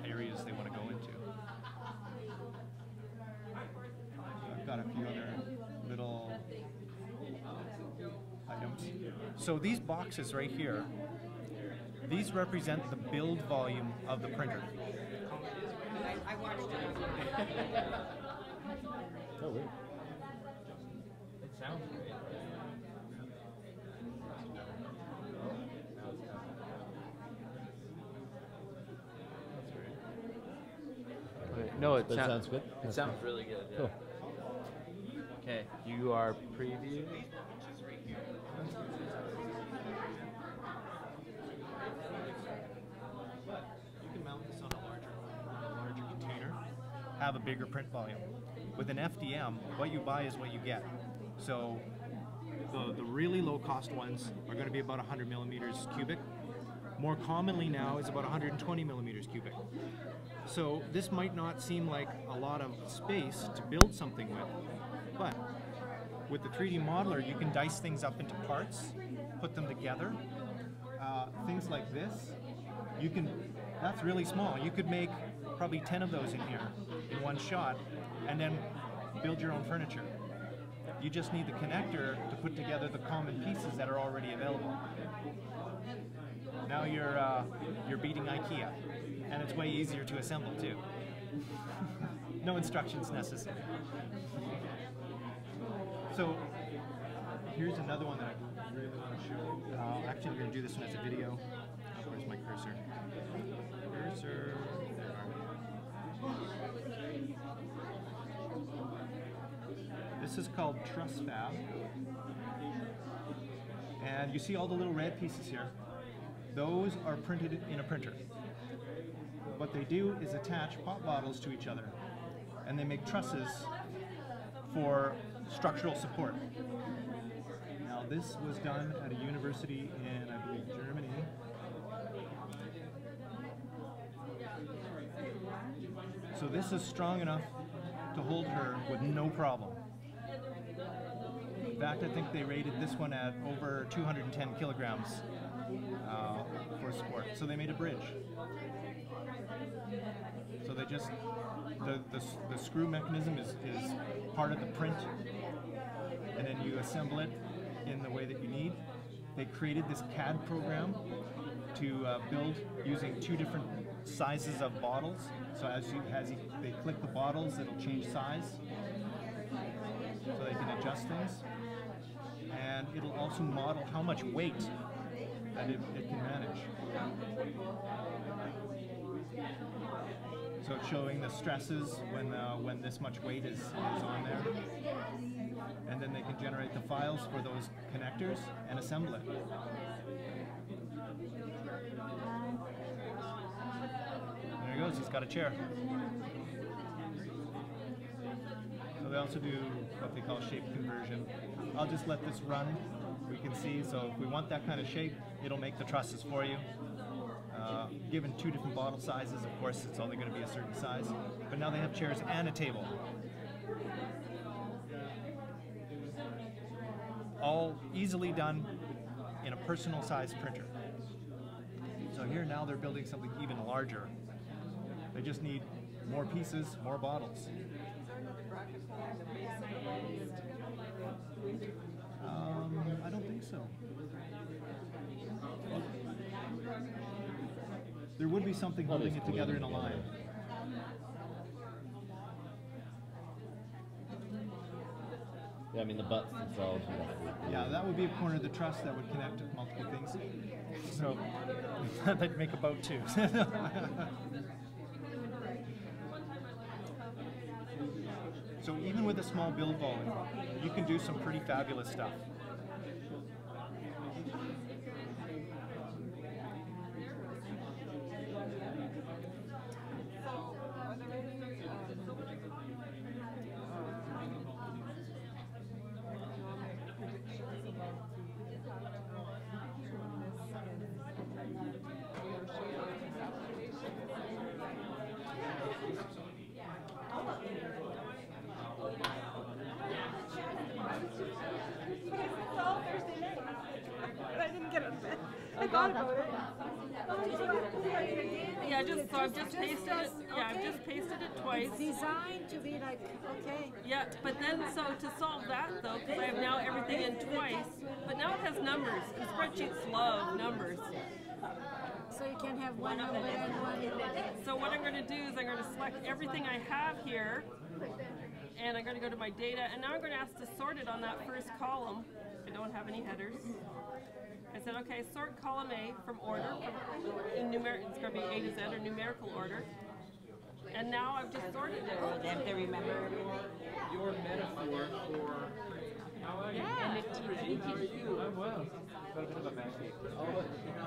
areas they want to go into. I've got a few other little items. So these boxes right here, these represent the build volume of the printer. I watched it. Oh, wait. It sounds great. No, it That sounds good. It That's sounds good. really good. Yeah. Cool. Okay, you are preview. You can mount this on a larger container, have a bigger print volume. With an FDM, what you buy is what you get. So the really low cost ones are going to be about 100 millimeters cubic. More commonly now is about 120 millimeters cubic. So this might not seem like a lot of space to build something with, but with the 3D modeler, you can dice things up into parts, put them together. Things like this, that's really small. You could make probably 10 of those in here in one shot, and then build your own furniture. You just need the connector to put together the common pieces that are already available. Now you're beating IKEA, and it's way easier to assemble too. No instructions necessary. So here's another one that I really want to show. Actually, we're going to do this one as a video. Oh, where's my cursor? Cursor. This is called Truss Fab. And you see all the little red pieces here. Those are printed in a printer. What they do is attach pop bottles to each other, and they make trusses for structural support. Now this was done at a university in, I believe, Germany. So this is strong enough to hold her with no problem. In fact, I think they rated this one at over 210 kilograms for support. So they made a bridge. So they just, the screw mechanism is part of the print, and then you assemble it in the way that you need. They created this CAD program to build using two different sizes of bottles. So as they click the bottles, it'll change size. So they can adjust things. And it'll also model how much weight that it can manage. So it's showing the stresses when this much weight is on there. And then they can generate the files for those connectors and assemble it. There he goes, he's got a chair. So they also do what they call shape conversion. I'll just let this run. We can see, so if we want that kind of shape, it'll make the trusses for you. Given two different bottle sizes, of course, it's only going to be a certain size. But now they have chairs and a table. All easily done in a personal size printer. So here now they're building something even larger. They just need more pieces, more bottles. I don't think so. There would be something holding it together in a line. Yeah, I mean the butts themselves. Yeah, that would be a corner of the truss that would connect to multiple things. So that'd make a boat too. So even with a small build volume, you can do some pretty fabulous stuff. Yeah, I've just pasted it. Yeah, I've just pasted it twice. It's designed to be like, okay. Yeah, but then so to solve that though, because I have now everything in twice, but now it has numbers. The spreadsheets love numbers. So you can have one number and one. So what I'm going to do is I'm going to select everything I have here, and I'm going to go to my data, and now I'm going to ask to sort it on that first column. I don't have any headers. I said, okay, sort column A from order, in it's going to be A to Z or numerical order. And now I've just sorted it. Oh, they have to remember everything. Your metaphor for how are you? How are you? I'm well. Got a bit of a backache.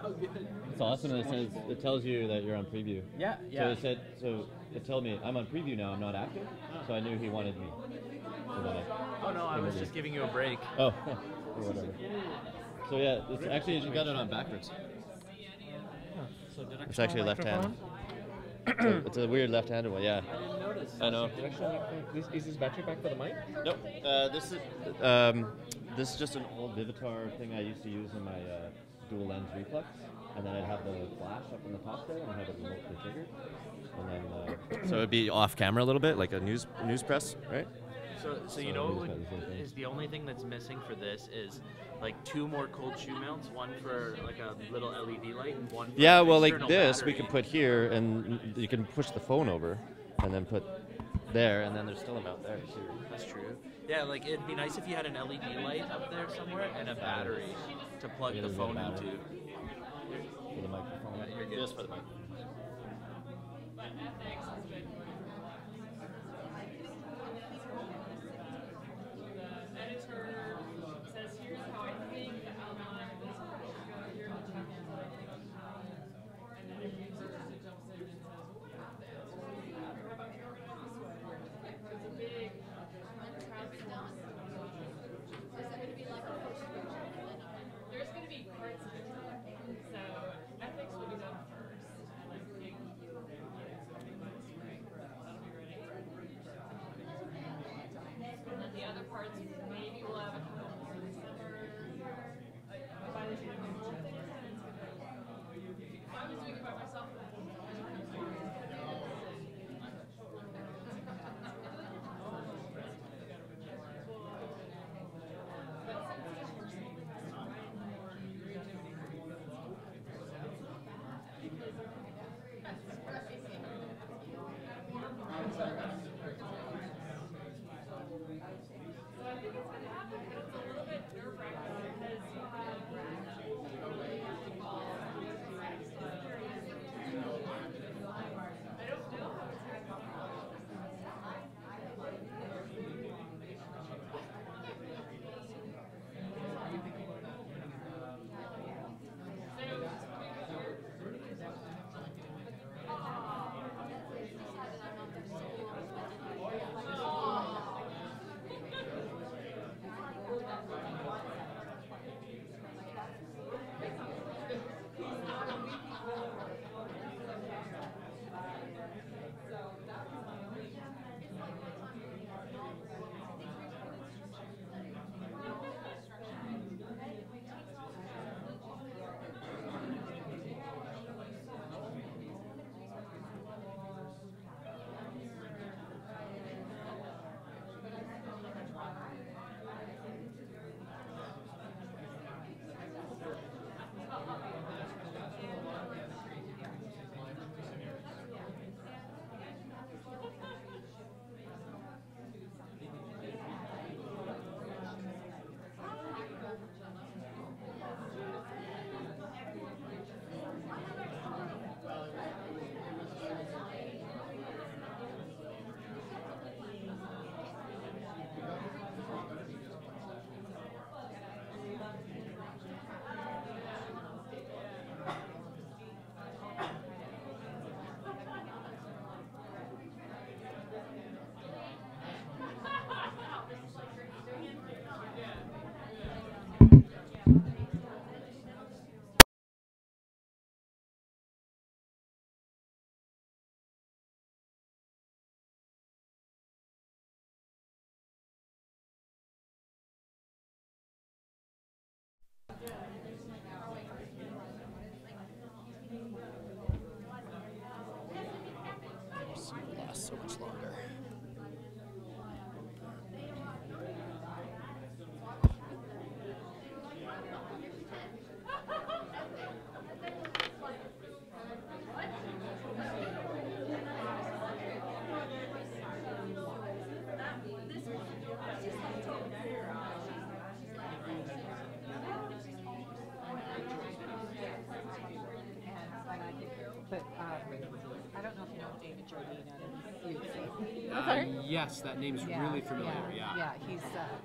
Oh, good. It's awesome. It says it tells you that you're on preview. Yeah, yeah. So it told me I'm on preview now. I'm not active. So I knew he wanted me. So then Oh no, I was just giving you a break. Oh, or whatever. So yeah, it's actually you got it on backwards. So It's actually left hand. It's a weird left-handed one. Yeah. I didn't notice. I know. Is this battery pack for the mic? Nope. This is just an old Vivitar thing I used to use in my dual lens reflex, and then I'd have the flash up in the top there, and I had it remotely triggered, and then so it'd be off camera a little bit, like a news press, right? So you know what is the only thing that's missing for this is like 2 more cold shoe mounts, one for like a little LED light and one for Yeah, an well, like external this, battery. we can put here, and you can push the phone over, and then put there, and then there's still a mount there too. That's true. Yeah, like it'd be nice if you had an LED light up there somewhere and a battery to plug Yeah, the there's a phone battery. into. For the microphone. Yeah, you're good. Just for the microphone. There's going to be parts of it, so ethics will be done first. That'll be ready. And then the other parts, maybe we'll have a couple more this summer. By the time I'm all finished, then it's going to. If I was doing it by myself, Lasts so much longer. But I don't know if you know David Jardine out of Yes, that name's really familiar. Yeah. Yeah, he was amazing.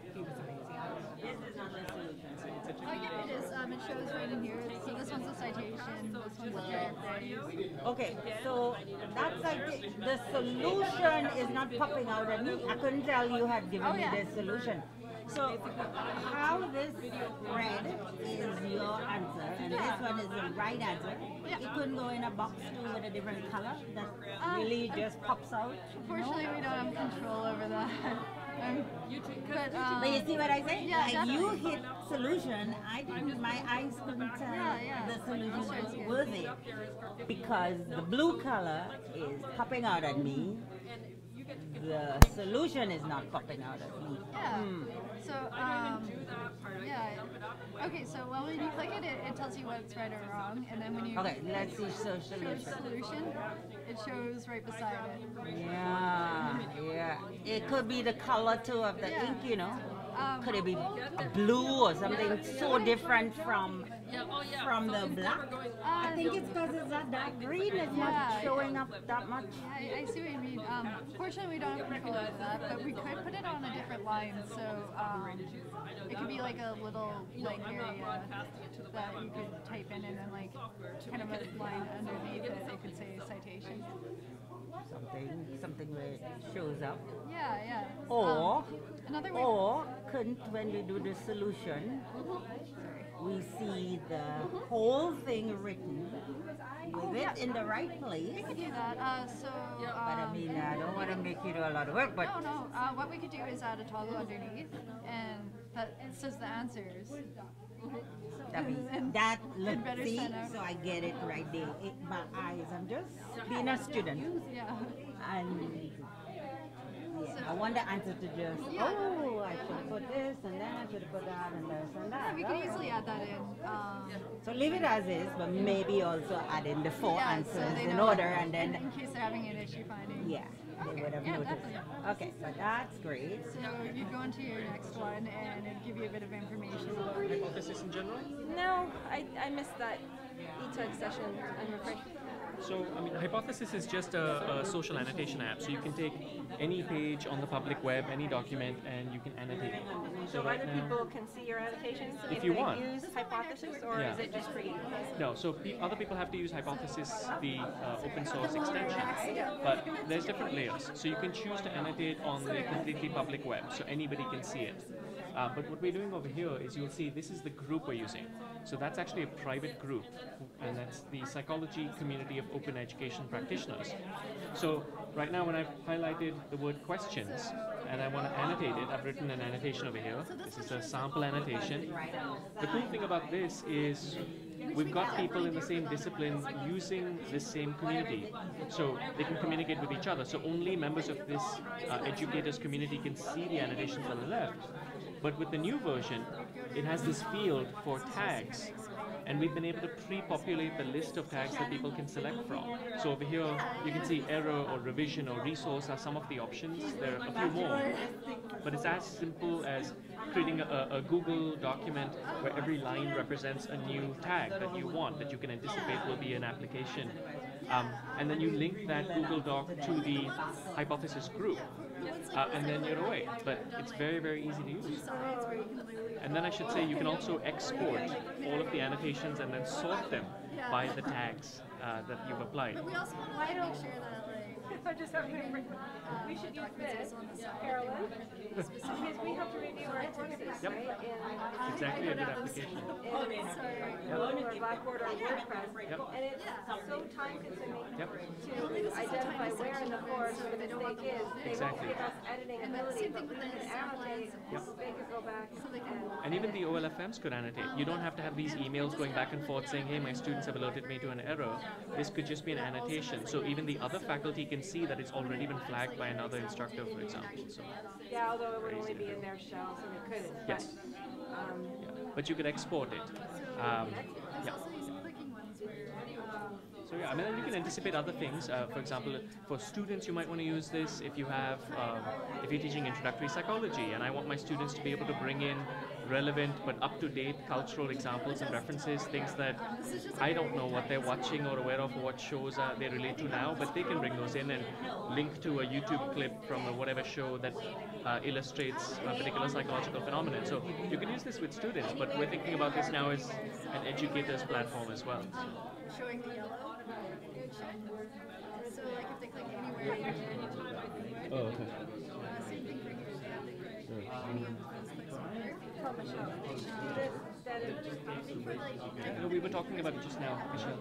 It is. It shows right in here. So this one's a citation. This one's a paraphrase. Okay, so that's like the solution is not popping out at me. I couldn't tell you had given me the solution. So how this red is your answer and this one is the right answer. It couldn't go in a box too with a different color that really just pops out. Unfortunately, we don't have control over that. But you see what I say? Yeah, like you hit solution, I didn't. My eyes couldn't tell the solution was it because the blue color is popping out at me. The solution is not popping out at me. Yeah. So, okay, so when you click it, it tells you what's right or wrong, and then when you let's see solution, it shows right beside it. Yeah. It could be the color too of the ink, you know. Could it be blue or something so different from the black? I think it's because it's that dark green is not showing up that much. Yeah, I see what you mean. Fortunately, we don't have control over that, but we could put it on a different line. So it could be like a little blank area that you could type in, and then like kind of a line underneath it. It could say citation. Something where it shows up. Yeah. Or another way. Or couldn't when we do the solution, we see the whole thing written with it in the right place. We could do that. But I mean, I don't want to make you do a lot of work, but no. What we could do is add a toggle underneath, and that says the answers. That look, see, so I get it right there. My eyes, I'm just being a student. And I want the answer to just, I should put this, and then I should put that, and this, and that. We could easily add that in. So leave it as is, but maybe also add in the four answers in order, and then... In case they're having an issue finding. Yeah, they would have noticed. Definitely. Okay, so that's great. So you go into your next one, and it'll give you a bit of information about hypothesis in general? No, I missed that e-tech session, I'm afraid. So, I mean, Hypothesis is just a social annotation app. So you can take any page on the public web, any document, and you can annotate it. So other people can see your annotations if you want. Use Hypothesis, or is it just for you? No, so other people have to use Hypothesis, the open source extension. But there's different layers. So you can choose to annotate on the completely public web, so anybody can see it. But what we're doing over here is you'll see this is the group we're using. So that's actually a private group, and that's the Psychology Community of Open Education Practitioners. So right now when I've highlighted the word questions and I want to annotate it, I've written an annotation over here. This is a sample annotation. The cool thing about this is we've got people in the same discipline using this same community, so they can communicate with each other. So only members of this educators community can see the annotations on the left. But with the new version, it has this field for tags, and we've been able to pre-populate the list of tags that people can select from. So over here, you can see error or revision or resource are some of the options. There are a few more, but it's as simple as creating a Google document where every line represents a new tag that you want, that you can anticipate will be an application. And then you link that Google Doc to the Hypothesis group. And then you're away. But it's very, very easy to use. And then I should say you can also export all of the annotations and then sort them by the tags that you've applied. But we also want to make sure that, I just have to we should use this, Carolyn, because we have to review our courses, right? Exactly, a good application. Or Blackboard or WordPress, and it's so time-consuming to identify where in the course the mistake is. They won't give us editing ability, but we can annotate, they could go back and even the OLFMs could annotate. You don't have to have these emails going back and forth saying, hey, my students have alerted me to an error. This could just be an annotation. So even the other faculty can see that it's already been flagged by another instructor, for example. So yeah, although it would only be in their shell, so they couldn't. Yes. But you could export it. there's also these clicking ones where So yeah, I mean, you can anticipate other things. For example, for students, you might want to use this if you have, if you're teaching introductory psychology, and I want my students to be able to bring in relevant but up-to-date cultural examples and references, things that I don't know what they're watching or aware of, or what shows they relate to now, but they can bring those in and link to a YouTube clip from whatever show that illustrates a particular psychological phenomenon. So you can use this with students, but we're thinking about this now as an educator's platform as well. Showing the yellow. So like if they click anywhere, you Oh, okay. same thing for here. They have to click Sure. those clicks on here. No, we were talking about it just now, Michelle.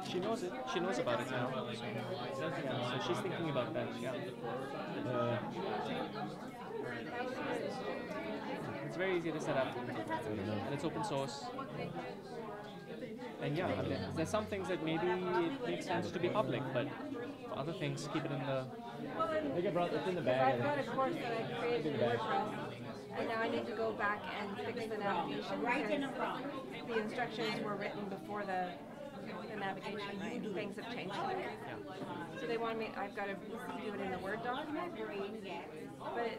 She knows it. She knows about it now. Yeah, so she's thinking about that. Yeah. It's very easy to set up, and it's open source. And yeah, I mean, there's some things that maybe it makes sense to be public, but for other things, keep it in the. I think I brought this in the bag. I've got a course that I created in WordPress, and now I need to go back and fix the navigation because the instructions were written before the navigation. Things have changed. So they want me. I've got to do it in the Word document, but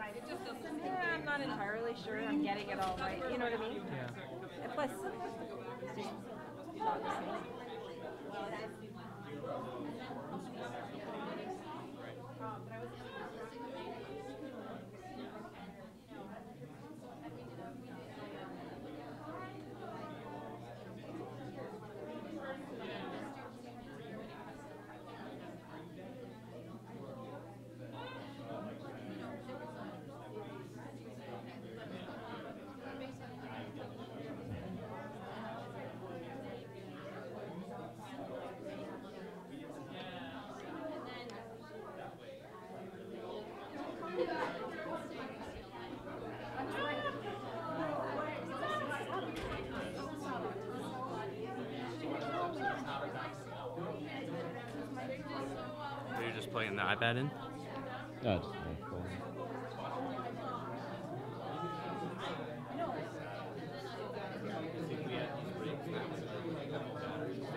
I'm not entirely sure I'm getting it all right. You know what I mean? Yeah. And plus, it's just not the same. Are you just plugging the iPad in? No, just my phone.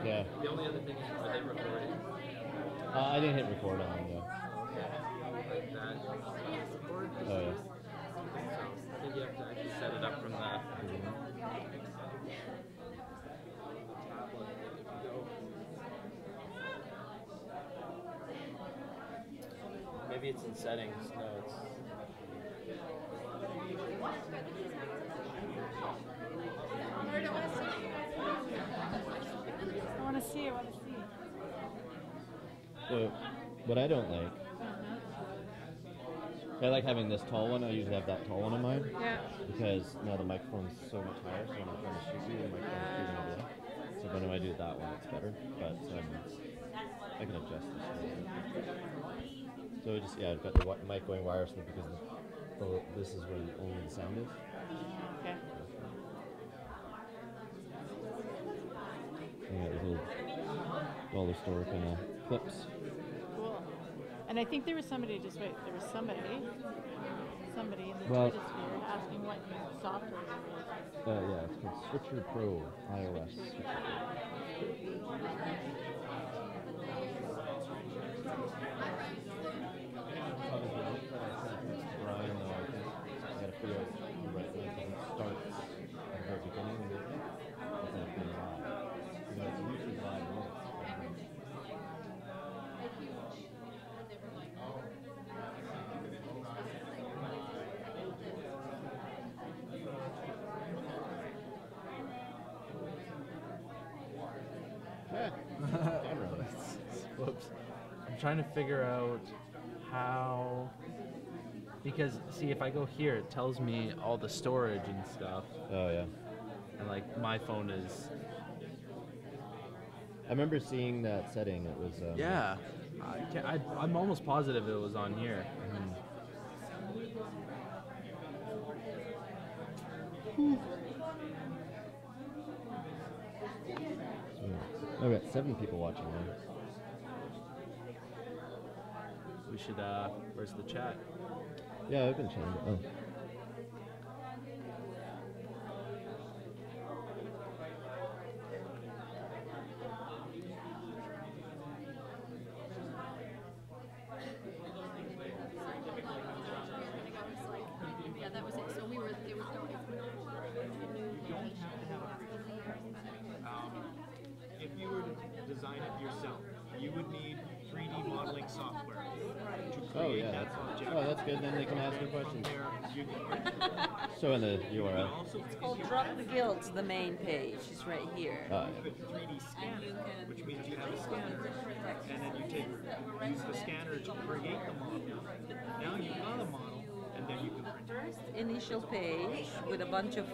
Yeah. The only other thing is, are they recording? I didn't hit record on them, yeah. Like that? Record? Oh, yeah. So I think you have to actually set it up from the. Maybe it's in settings. No, it's. I want to see. I want to see. So, what I don't like, I like having this tall one. I usually have that tall one in mine. Yeah. Because now the microphone's so much higher, so when I'm trying to shoot you, the microphone's shooting over there. So when I do that one, it's better. But I can adjust this. So it just, yeah, I've got the mic going wirelessly because this is where only the sound is. Okay. Yeah, these little dollar store kind of clips. Cool. And I think there was somebody, just wait, there was somebody in the Well- Twitter sphere asking what software it is. Yeah, it's called Switcher Pro iOS. Switcher Brian, though, I think I gotta figure out the right way because it starts at the very beginning and it's like being live. Even though it's usually live minutes. Whoops. I'm trying to figure out how, because see, if I go here, it tells me all the storage and stuff. Oh yeah. And like my phone is. I remember seeing that setting. It was. Yeah. I'm almost positive it was on here. I've got 7 people watching now. We should, where's the chat? Yeah, I've been chatting. Oh. create yeah, that that's, object. oh, that's good. Then they can ask you questions. You Show in the URL. It's called Drop the Guilt, the main page. It's right here. could 3D scan it, which means you have a scanner, and then you use the scanner to create the model. Now you've got a model, and then you can print it. Initial page with a bunch of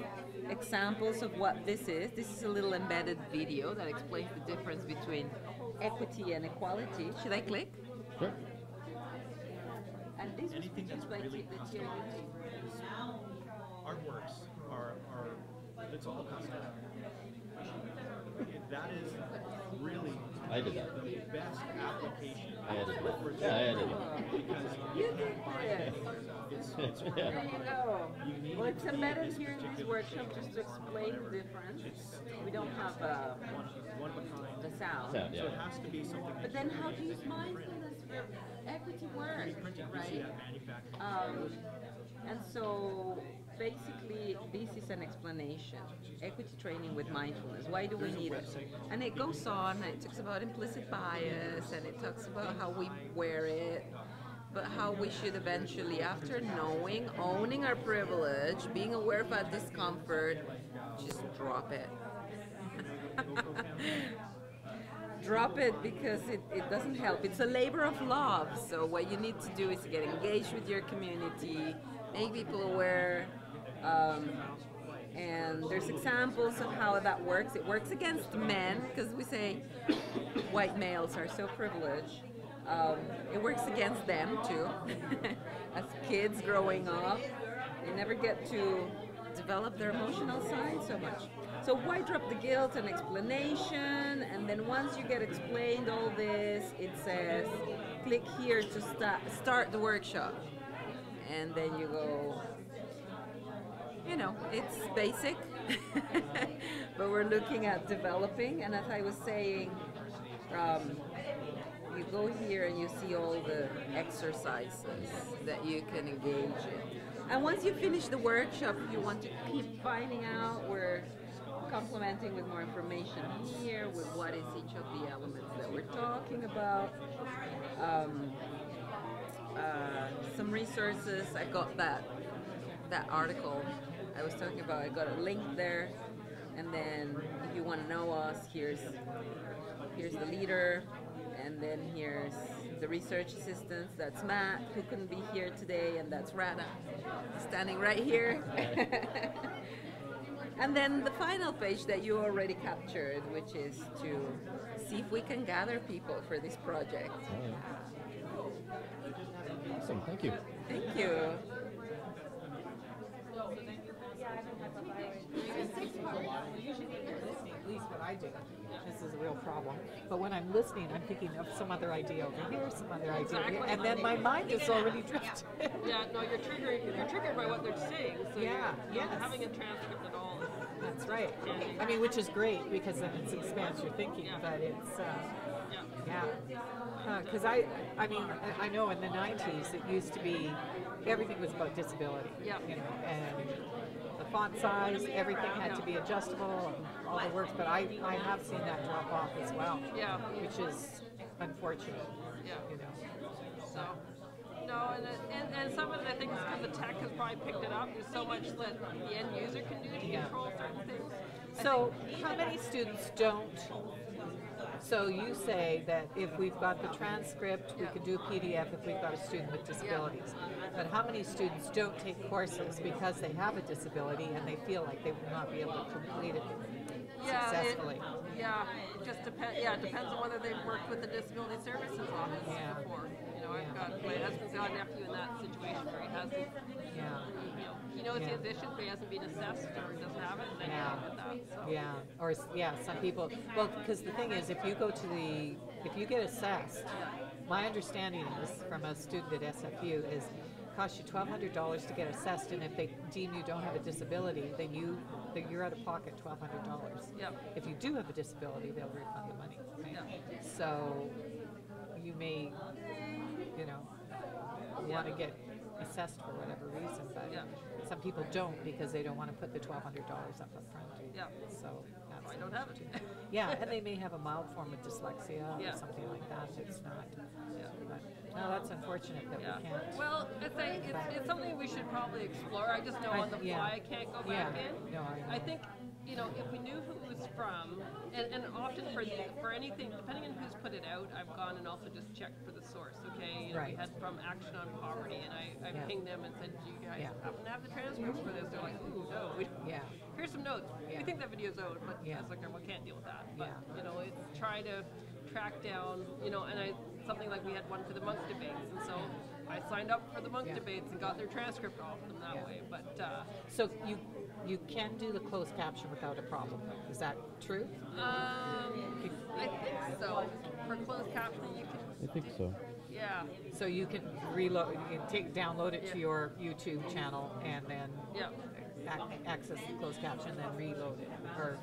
examples of what this is. This is a little embedded video that explains the difference between equity and equality. Should I click? Sure. And this was Anything that's produced by really the custom. Artworks are it's all custom. That is really I did that. the best application. I edited it. for Yeah, I edited because You you did can't buy it this. anywhere. It's Yeah. There you go. You need Well, it it's to be embedded this here in this particular workshop just to explain the difference. We don't have one of a kind. the sound. Sound, yeah. So it has to be something But that then you how can do you use print. mindfulness for equity work, 3D printing gives you right? that manufacturing. And so basically this is an explanation. Equity training with mindfulness. Why do we need it? And it goes on, and it talks about implicit bias, and it talks about how we wear it, but how we should eventually, after knowing, owning our privilege, being aware of our discomfort, just drop it. Drop it because it doesn't help. It's a labor of love. So what you need to do is to get engaged with your community, make people aware, and there's examples of how that works. It works against men because we say white males are so privileged. It works against them too. As kids growing up, they never get to develop their emotional side so much. So why drop the guilt and explanation? And then once you get explained all this, it says, click here to start the workshop. And then you go, you know, it's basic, but we're looking at developing. And as I was saying, you go here and you see all the exercises that you can engage in. And once you finish the workshop, if you want to keep finding out, we're complementing with more information here with what is each of the elements that we're talking about. Some resources. I got that article I was talking about. I got a link there, and then if you want to know us, here's the leader, and then here's the research assistants. That's Matt, who couldn't be here today, and that's Rada, standing right here. And then the final page that you already captured, which is to see if we can gather people for this project. Awesome, thank you. Thank you. Usually when you're listening, at least what I do, this is a real problem. But when I'm listening, I'm thinking of some other idea over here, some other idea over here, and then my mind is already drifted. Yeah, no, you're triggered by what they're saying. So Yeah, you're yes. having a transcript at all. That's right. I mean, which is great because then it expands your thinking. But it's because I mean, I know in the '90s it used to be everything was about disability. Yeah. You know, and the font size, everything had to be adjustable, and all the works. But I have seen that drop off as well. Yeah. Which is unfortunate. Yeah. You know. So. No, and some of the things because the tech has probably picked it up. There's so much that the end user can do to control certain things. So, how many students don't? So you say that if we've got the transcript, we can do a PDF if we've got a student with disabilities. But how many students don't take courses because they have a disability and they feel like they will not be able to complete it successfully? It just depends. Yeah, it depends on whether they've worked with the Disability Services Office before. You know, I've got my husband's got a nephew in that situation where he hasn't. He knows he has issues, but he hasn't been assessed or doesn't have it, and then you get that. So. Some people. Well, because the thing is, if you get assessed, my understanding is from a student at SFU is it costs you $1,200 to get assessed, and if they deem you don't have a disability, then you're out of pocket $1,200. If you do have a disability, they'll refund the money. Right? So you may, want to get assessed for whatever reason, but some people don't because they don't want to put the $1,200 up front. So I don't have it. Yeah, and they may have a mild form of dyslexia Yeah. or something like that. It's not. Yeah. But, no, that's unfortunate that Yeah. we can't. Well, it's something we should probably explore. I just know on the fly I can't go back in. No, I think, you know, if we knew who it was from, and often for anything, depending on who's put it out, I've gone and also just checked for the source. Okay, you know, we Right. had from Action on Poverty, and I Yeah. pinged them and said, "Do you guys Yeah. happen to have the transcripts for this?" They're like, "Ooh, no, we don't." Yeah. Here's some notes. Yeah. We think that video's out, but Yeah. it's like, well, can't deal with that. But Yeah. you know, it's try to track down, you know, and something like we had one for the monk debates, and so I signed up for the monk debates and got their transcript off them that way. But so you can do the closed caption without a problem. Is that true? I think so. For closed captioning, you can. I think so. Yeah. So you can reload, you can download it to your YouTube channel and then access the closed caption, then reload it. Or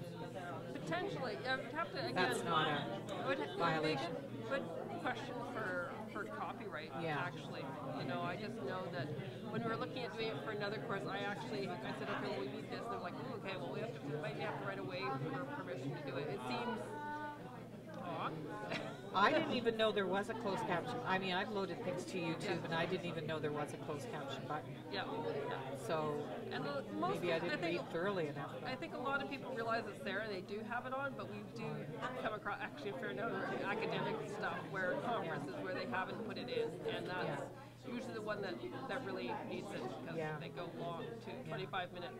potentially, I would have to again. That's not a violation. Good question for copyright. Yeah. Actually, you know, I just know that when we were looking at doing it for another course, I said, okay, well, we need this, and they're like, ooh, okay, well, we might have to write a waiver for permission to do it. It seems odd. I didn't even know there was a closed caption. I mean, I've loaded things to YouTube, and I didn't even know there was a closed caption button. Yeah. So And maybe I didn't read thoroughly enough. I think a lot of people realize it's there. They do have it on, but we do come across actually a fair number of academic stuff where conferences where they haven't put it in, and that's usually the one that really needs it because they go long to 25-minute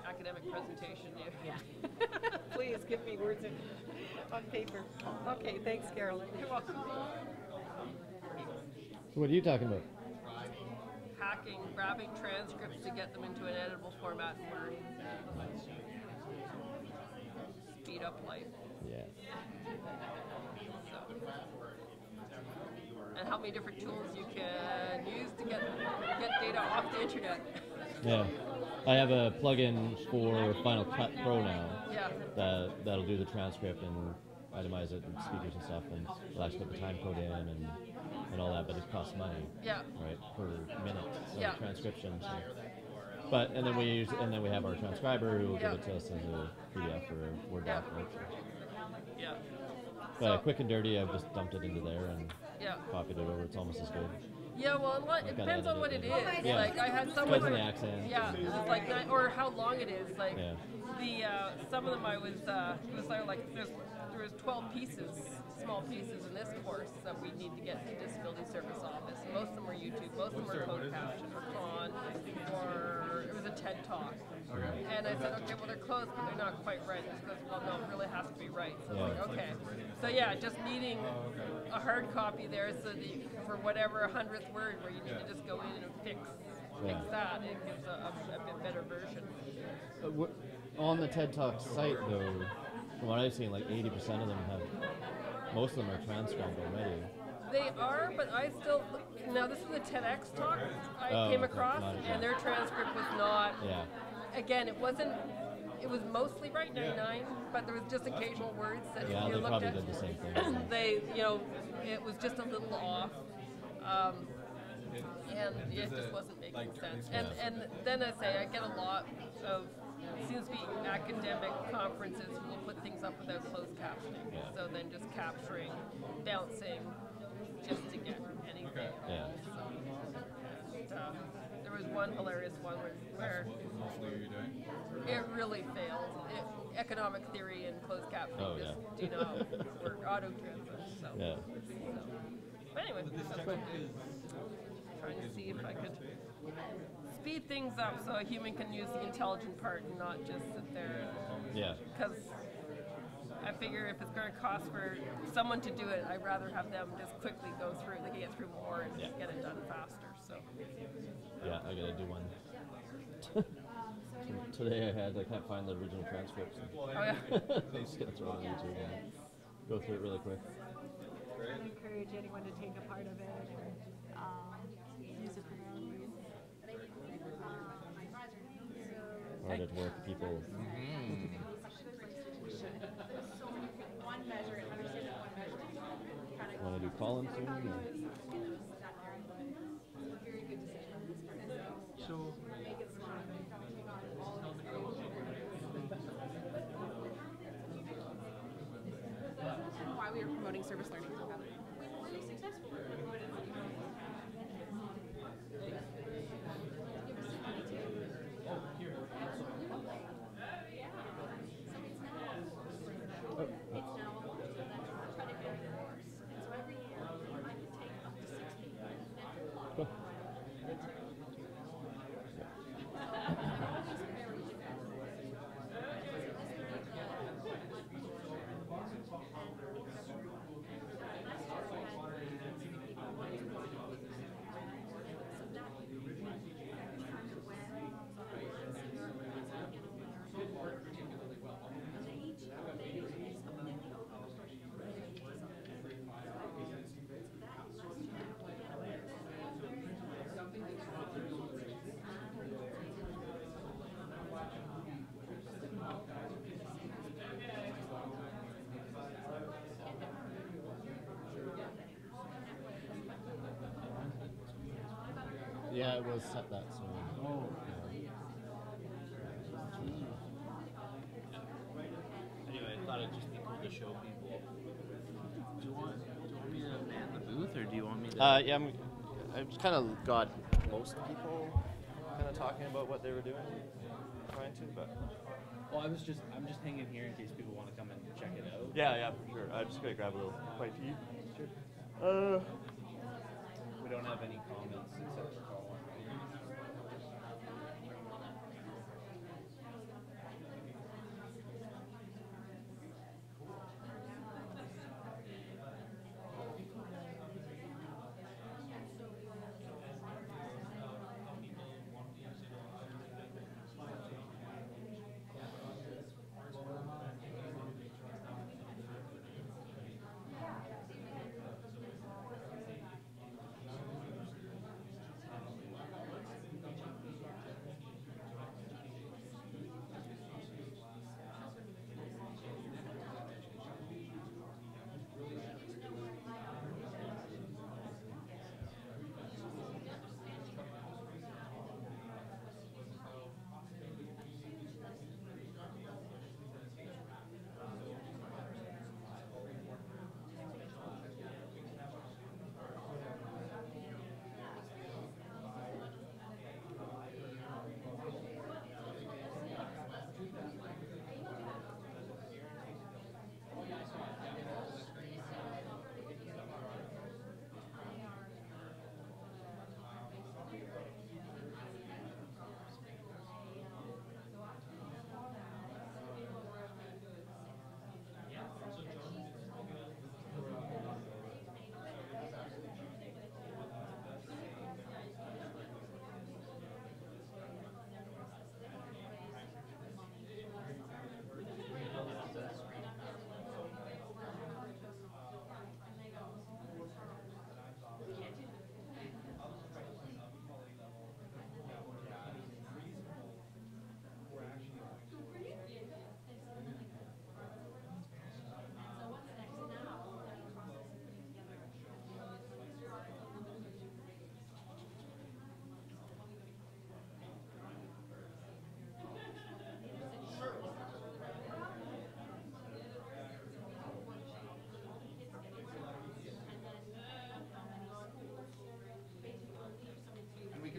academic presentation. Yeah. Please give me words on paper. Okay, thanks, Carolyn. You're welcome. So what are you talking about? Hacking, grabbing transcripts to get them into an editable format in Word. Speed up life. Yeah. And how many different tools you can use to get data off the internet. Yeah. I have a plugin for Final Cut Pro now. Yeah. That'll do the transcript and itemize it and speakers and stuff, and it'll actually put the time code in and all that, but it costs money. Yeah. Right, per minute of transcription. So. And then we have our transcriber who will give it to us as a PDF or a Word document. Yeah. But quick and dirty, I've just dumped it into there and copied it over. It's almost as good. Yeah, well, it depends on what it is. Yeah. Like I had someone. Depends on the accent. Yeah, it's like or how long it is. Like some of them it was like there was 12 pieces, small pieces in this course that we need to get to Disability Service Office. Most of them were YouTube, most of them were closed caption or Khan, or it was a TED Talk. Okay. And I said, okay, well they're close, but they're not quite right. She goes, well, no, it really has to be right. So I was like, okay. So yeah, just needing a hard copy there, so for whatever 100th word where you need to just go in and fix that, it gives a bit better version. On the TED Talk site, though, from what I've seen, like 80% of them most of them are transcribed already. They are, but I still, now this is a TEDx talk I came across, and their transcript was not, again, it was mostly right, 99, but there was just occasional words that they you looked probably at. did the same thing. They, it was just a little off. And it just wasn't making sense. And then I get a lot of, seems to be academic conferences who will put things up without closed captioning. So then just capturing, bouncing, just to get anything. Yeah. There was one hilarious one where it really failed. Economic theory and closed captioning just do not work. Auto translate. So. But anyway, trying to see if I could speed things up so a human can use the intelligent part and not just sit there. Because I figure if it's going to cost for someone to do it, I'd rather have them just quickly go through. They can get through more and just get it done faster. So. Yeah, I gotta do one. Today I can't find the original transcripts. Oh yeah. I'm just gonna throw it on YouTube and go through it really quick. I encourage anyone to take a part of it and use it for their own use. Hard at work, people. Want to do columns soon? So. promoting service learning. Yeah, it was set that so. Oh. Anyway, I thought it'd just be cool to show people. Do you want me to man the booth, or do you want me to? Yeah, I've just kind of got most people kind of talking about what they were doing, trying to, but. Well, I'm just hanging here in case people want to come and check it out. Yeah, for sure. I'm just gonna grab a little bite to eat. Sure. We don't have any comments except for Colin.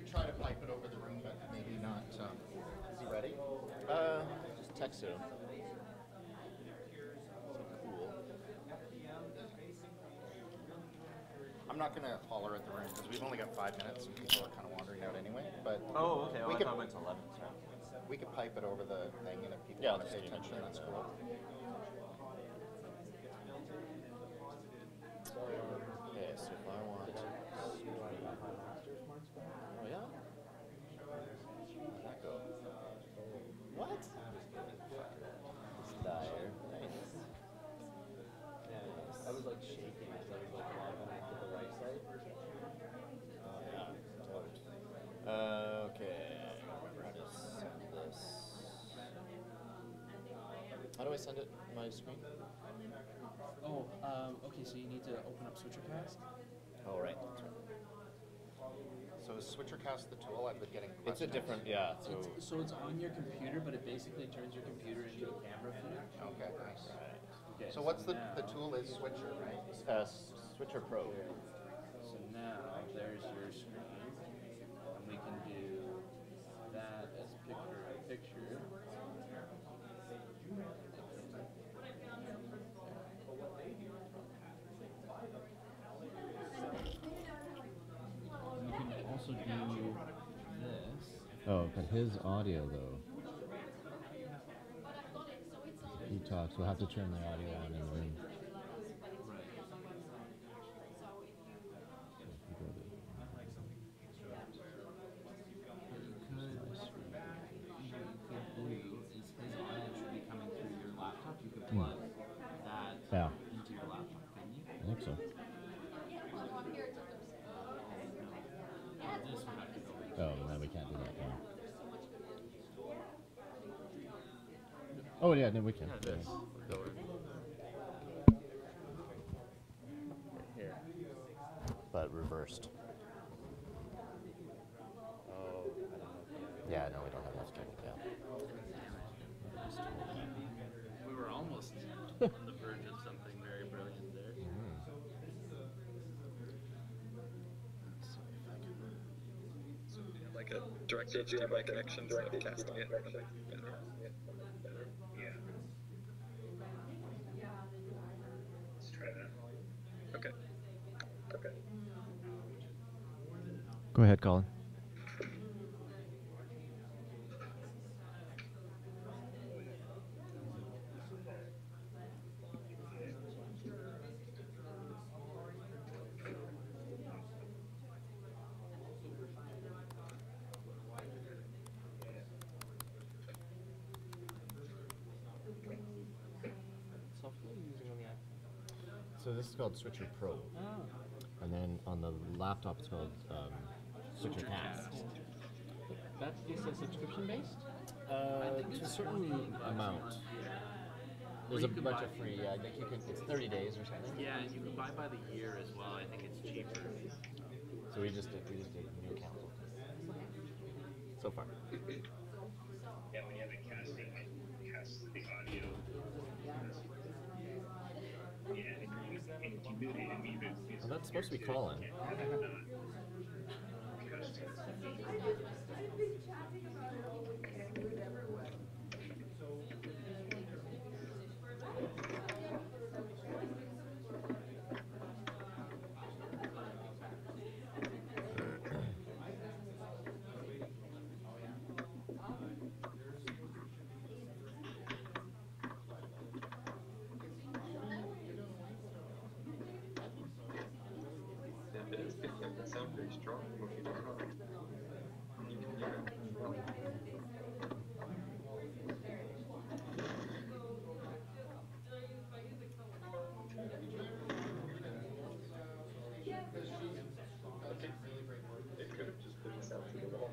Try to pipe it over the room, but maybe not. Is he ready? Just text him. Cool. I'm not going to holler at the room because we've only got 5 minutes and people are kind of wandering out anyway. But oh, okay. Well, we I could, thought it went to 11. Sorry. We could pipe it over the thing, and if people Yeah, want to pay attention, that's cool. Okay, so if I want to. Oh, yeah? How'd that go? What? It's dire. Nice. I was like shaking as I was like logging into the right site. Oh, yeah. Totally. Okay. How to send this? How do I send it? My screen? Oh, okay, so you need to open up SwitcherCast. Oh, right. That's right. So is SwitcherCast the tool? I've been getting It's a different, yeah. So it's on your computer, but it basically turns your computer into a camera feed. Okay, nice. Right. Okay, so what's the tool is Switcher, right? Switcher Pro. So now there's your screen, and we can do that as picture. You can also do this. Oh, but his audio though. He talks. We'll have to turn the audio on in the room. Yeah. Into your laptop, couldn't you? I think so. Oh, no, we can't do that now. Oh, yeah, no, we can. Yeah, this. Here. But reversed. Oh, I don't know. Yeah, no, we don't have enough time. Yeah. We were almost on the verge of something very brilliant there. Like a direct HDMI connection instead of casting it. Yeah. Let's try that. Okay. Okay. Go ahead, Colin. Software are you using on the iPhone? So this is called Switcher Pro. Oh. And then on the laptop it's called Switcher Cast. That is a subscription based? To a certain amount. There's a bunch of free, I think you can, it's 30 days or something. Yeah, and you can buy by the year as well. I think it's cheaper. So we just did new accounts. So far. Yeah, when you have it casting, it casts the audio. Well, that's supposed to be Colin. It sounds very strong when you turn it on. You can hear it. It could have just been the sound to the wall.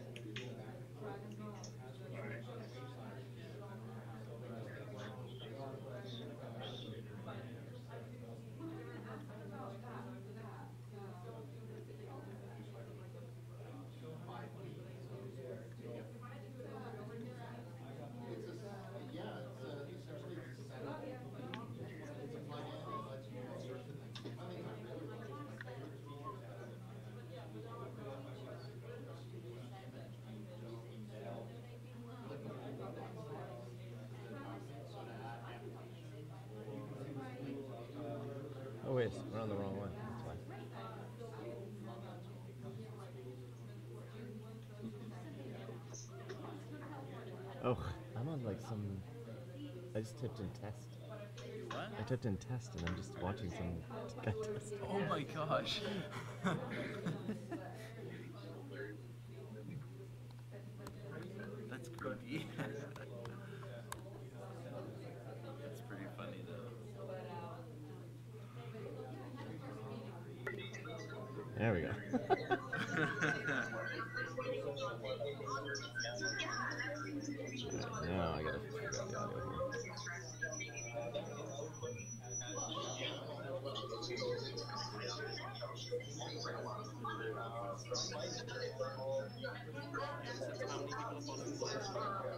Oh wait, we're on the wrong one. That's why. Oh, I'm on like some. I just typed in test. What? I typed in test and I'm just watching some guy test. Oh my gosh. That's creepy. That's pretty funny though. There we go. Right, now I gotta figure out the audio here.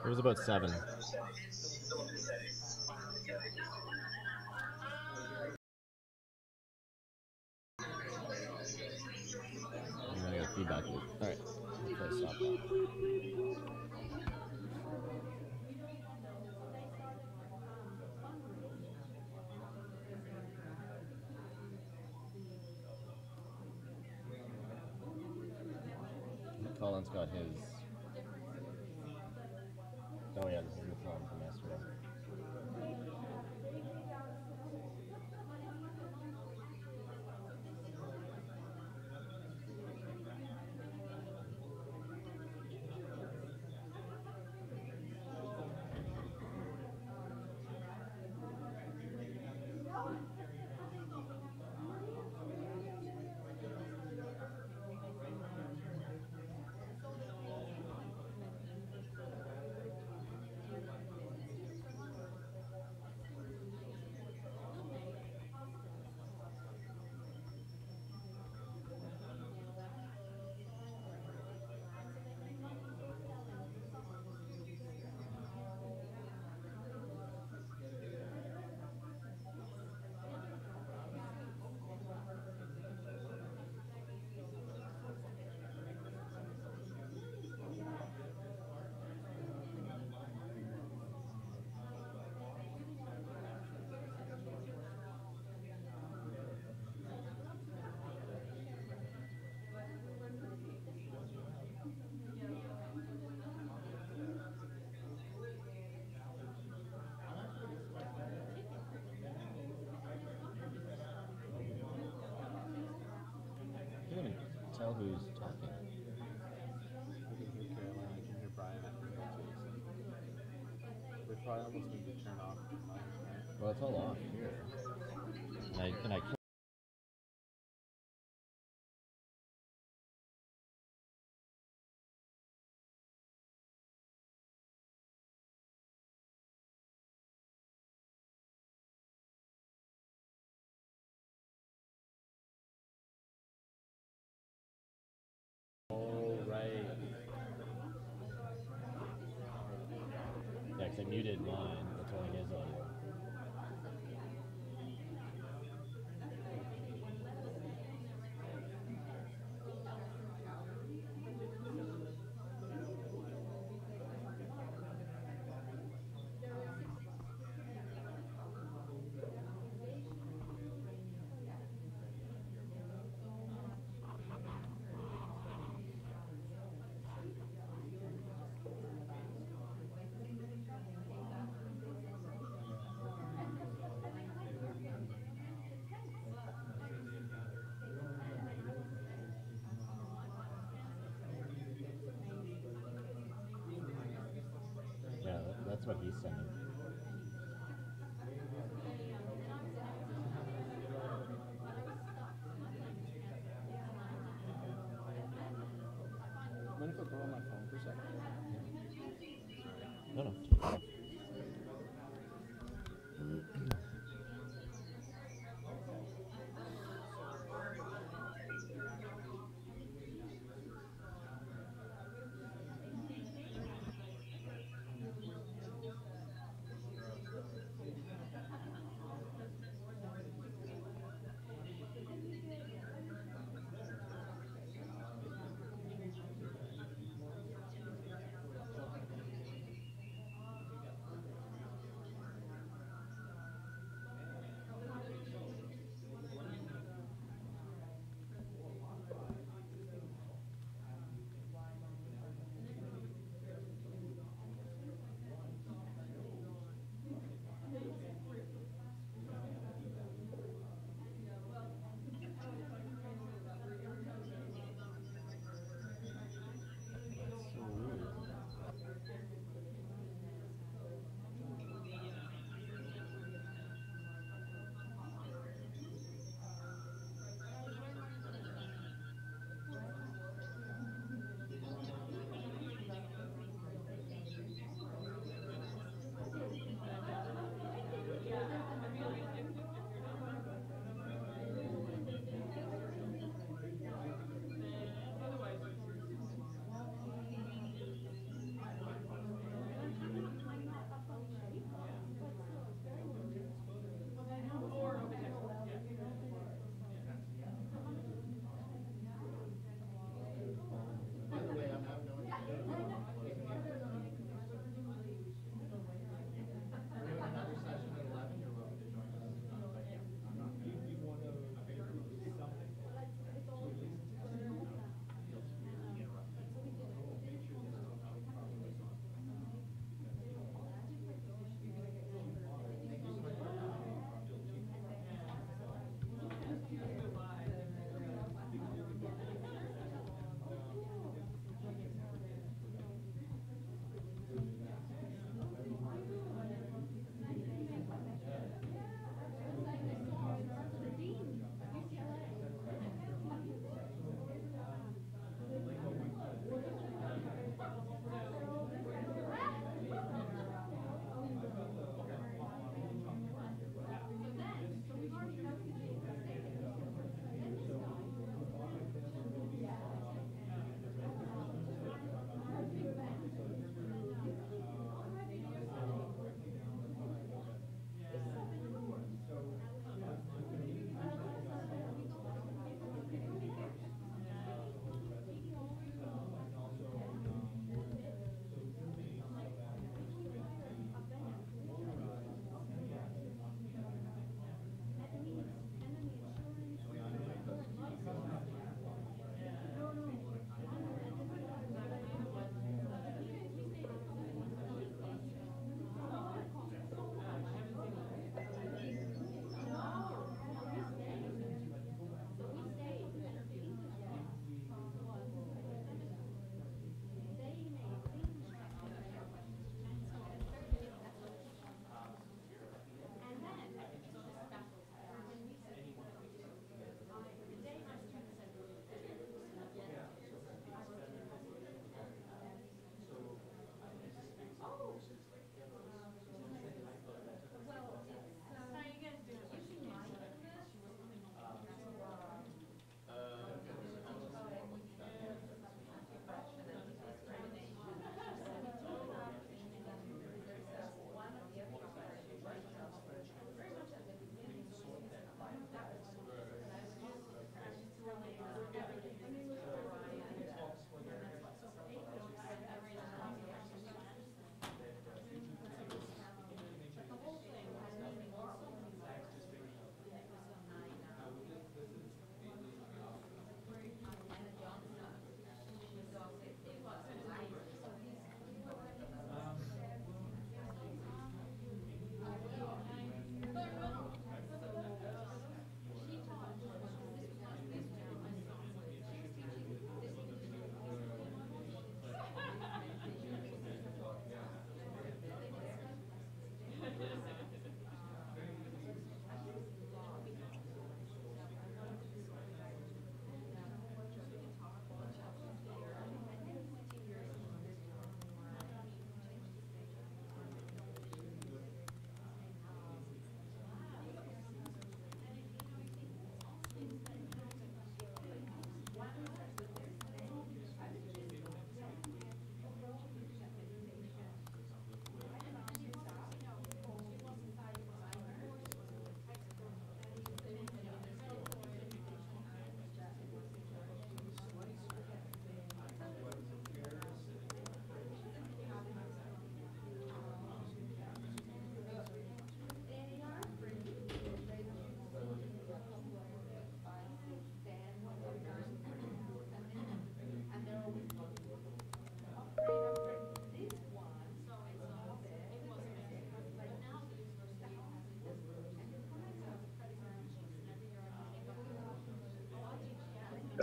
It was about 7. All right. Hopefully stop that. Colin's got his. Oh yeah, this is the film from yesterday. You can tell who's talking. I can hear Caroline, I can hear Brian, I can hear Jason. They probably almost need to turn off the mic, right? Well, it's all off here. And I can't. Oh, right. Yeah, because I muted mine. That's only his audio. Yeah, that's what he's sending. Mind if I borrow my phone for a second? No, no.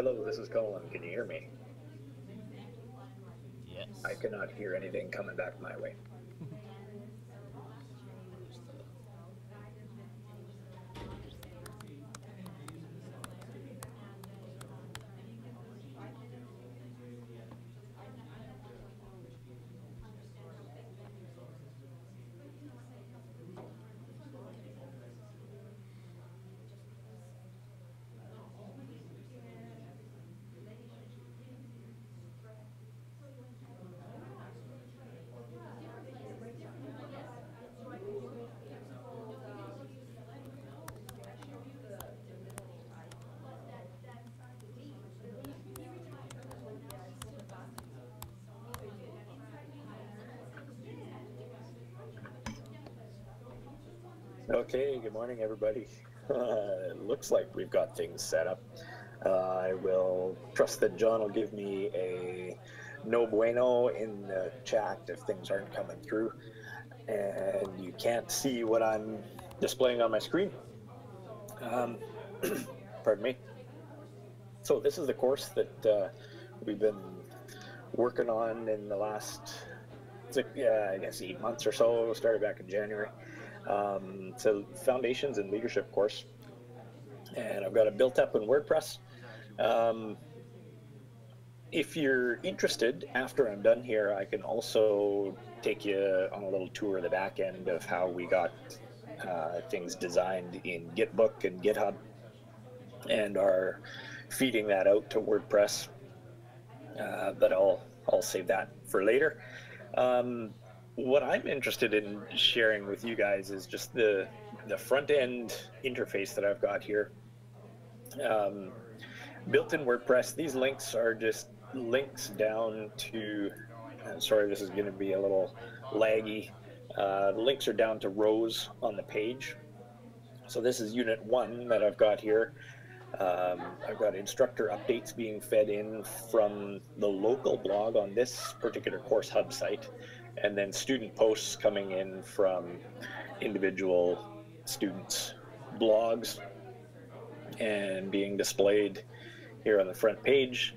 Hello, this is Colin. Can you hear me? Yes. I cannot hear anything coming back my way. Okay, good morning, everybody. It looks like we've got things set up. I will trust that John will give me a no bueno in the chat if things aren't coming through and you can't see what I'm displaying on my screen. Pardon me. So this is the course that we've been working on in the last, I guess, 8 months or so. Started back in January. So Foundations and Leadership course, and I've got it built up in WordPress. If you're interested, after I'm done here, I can also take you on a little tour of the back end of how we got things designed in Gitbook and GitHub, and are feeding that out to WordPress. But I'll save that for later. What I'm interested in sharing with you guys is just the front end interface that I've got here. Built in WordPress, these links are just links down to, sorry, this is going to be a little laggy. The links are down to rows on the page. So this is Unit 1 that I've got here. I've got instructor updates being fed in from the local blog on this particular course hub site, and then student posts coming in from individual students' blogs and being displayed here on the front page.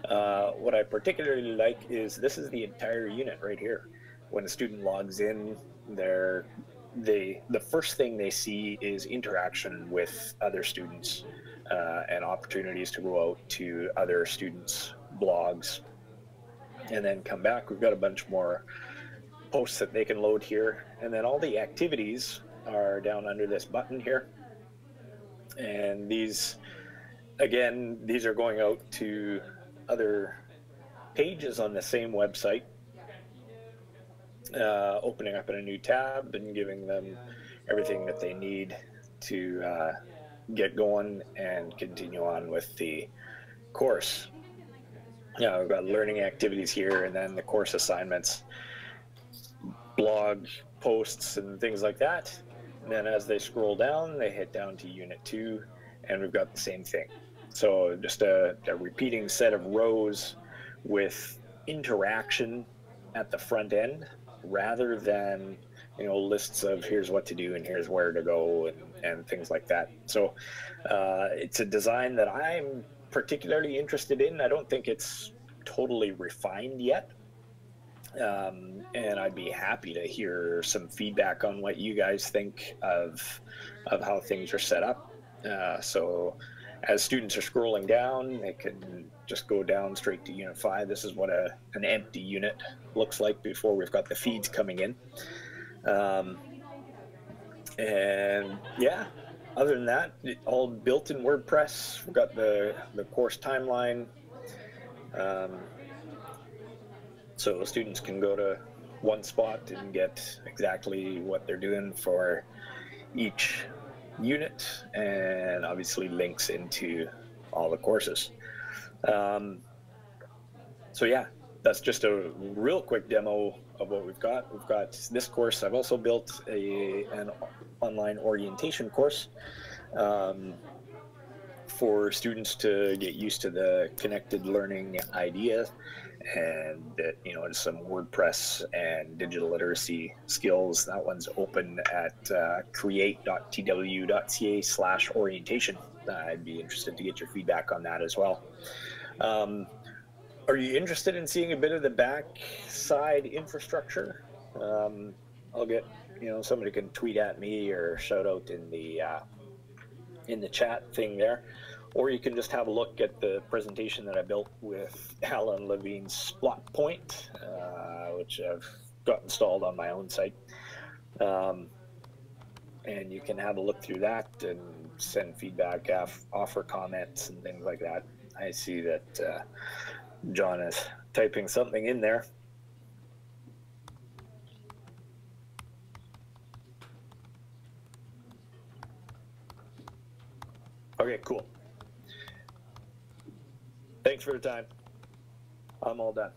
What I particularly like is this is the entire unit right here. When a student logs in, the first thing they see is interaction with other students and opportunities to go out to other students' blogs and then come back. We've got a bunch more posts that they can load here, and then all the activities are down under this button here, and these, again, these are going out to other pages on the same website, opening up in a new tab and giving them everything that they need to get going and continue on with the course. Yeah, we've got learning activities here, and then the course assignments, blog posts and things like that. And then as they scroll down, they hit down to Unit 2, and we've got the same thing. So just a repeating set of rows with interaction at the front end, rather than, you know, lists of here's what to do and here's where to go and things like that. So it's a design that I'm particularly interested in. I don't think it's totally refined yet. And I'd be happy to hear some feedback on what you guys think of how things are set up. So as students are scrolling down, they can just go down straight to Unit 5. This is what an empty unit looks like before we've got the feeds coming in. And yeah, other than that, all built in WordPress. We've got the course timeline. So students can go to one spot and get exactly what they're doing for each unit, and obviously links into all the courses. So yeah, that's just a real quick demo of what we've got. We've got this course. I've also built an online orientation course for students to get used to the connected learning idea, and you know, some WordPress and digital literacy skills. That one's open at create.tw.ca/orientation. I'd be interested to get your feedback on that as well. Are you interested in seeing a bit of the backside infrastructure? I'll get, somebody can tweet at me or shout out in the chat thing there, or you can just have a look at the presentation that I built with Alan Levine's Splot Point, which I've got installed on my own site. And you can have a look through that and send feedback, offer comments and things like that. I see that John is typing something in there. Okay, cool. Thanks for your time. I'm all done.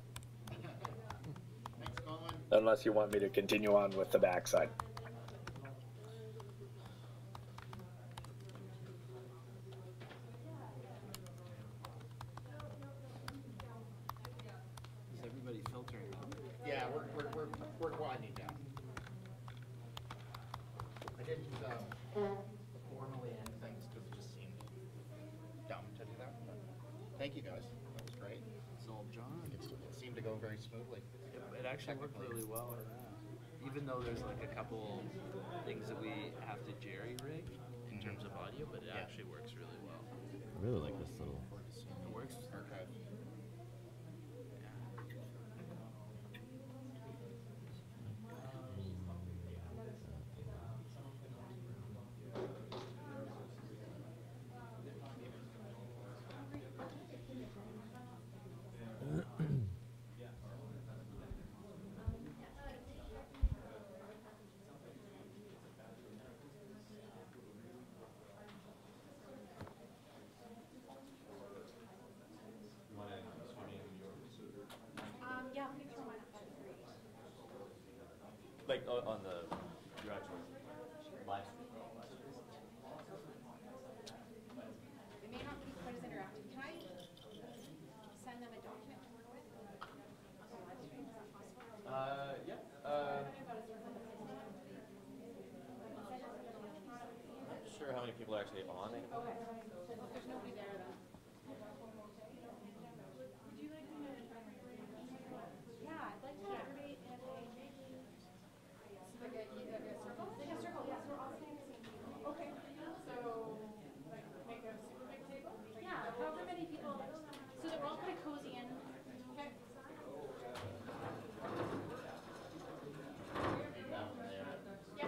Thanks, Colin. Unless you want me to continue on with the backside. Is everybody filtering out? Yeah, we're winding down. I didn't formally end things because it just seemed dumb to do that. But thank you guys. That was great. So, John, It seemed to go very smoothly. it actually worked really well. Even though there's like a couple things that we have to jerry-rig in terms of audio, but it actually works really well. I really like this little. It works. Archive. Yeah, we can throw mine up. That'd be great. Like on your actual live stream. It may not be quite as interactive. Can I send them a document to work with on the live stream? Is that possible? Yeah. I'm not sure how many people are actually on it. Okay. Well, if there's nobody there, then. Would you like me to? Yeah, I'd like to have everybody in a like a circle? Like a circle, yes, we're all sitting at the same table. Okay. So, like, make a super big table? Yeah, however many people, so that we're all kind of cozy in. Okay. Yeah.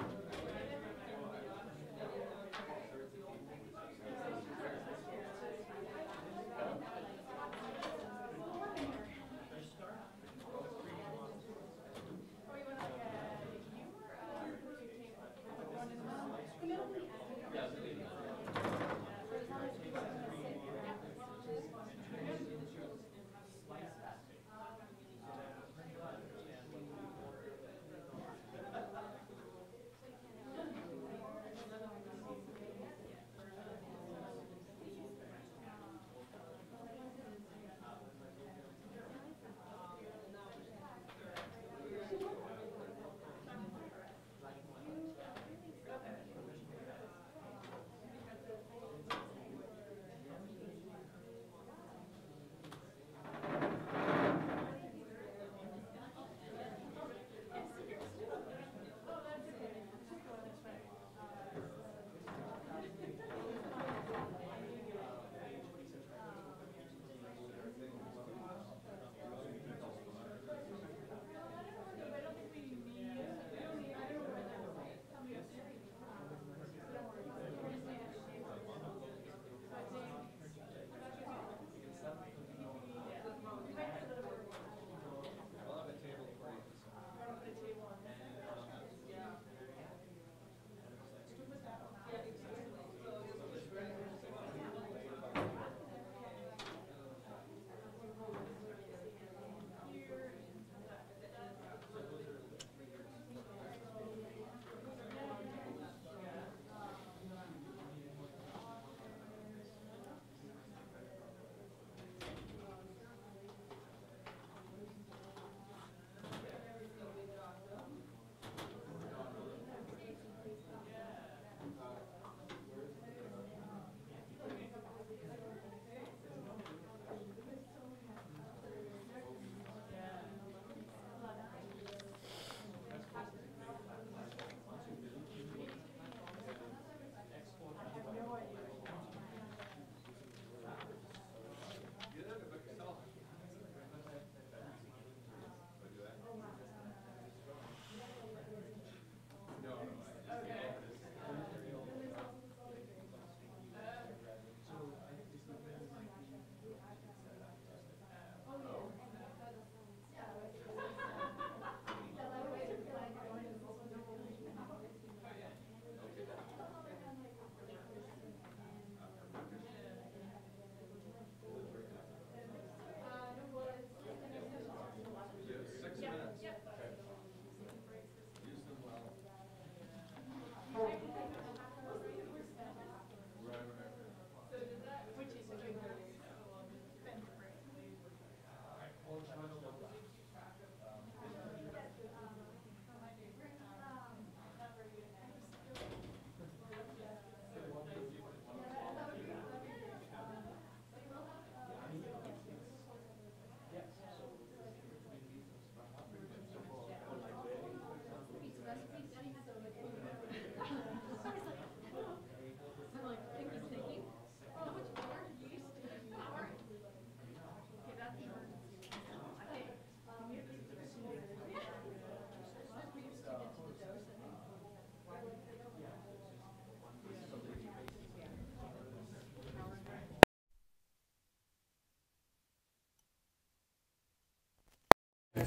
Well,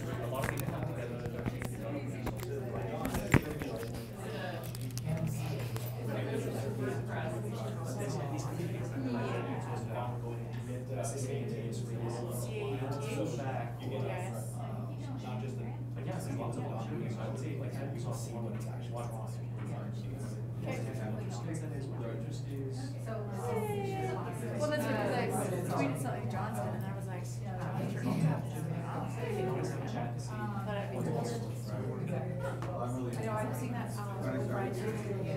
that's because I tweeted something to Johnston, and I was like, but I'd be weird. I know, I've seen that Friday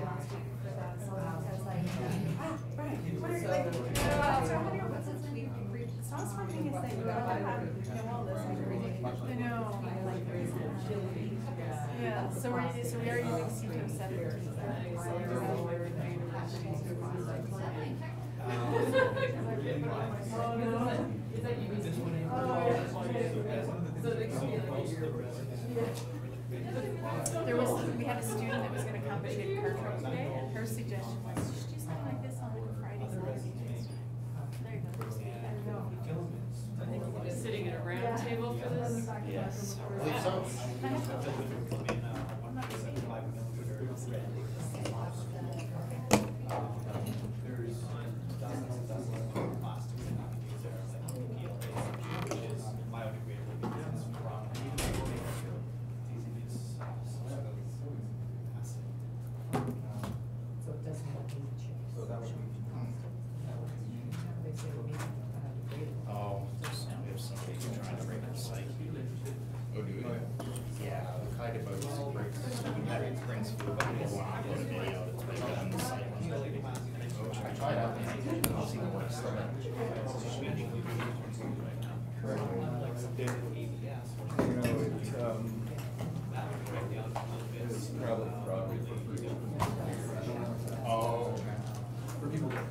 last week for that song. I was like, right, what are you like? So I'm wondering what's his tweet? It's not a smart thing, it's like, you know all this, like, reading. I know. Yeah, so we are using CTO 17. We had a student that was going to come, but she had car trouble today, and her suggestion was, you should do something like this on like a Friday night. There you go. There you go. I think we're just sitting at a round table for this. Yes. I believe so.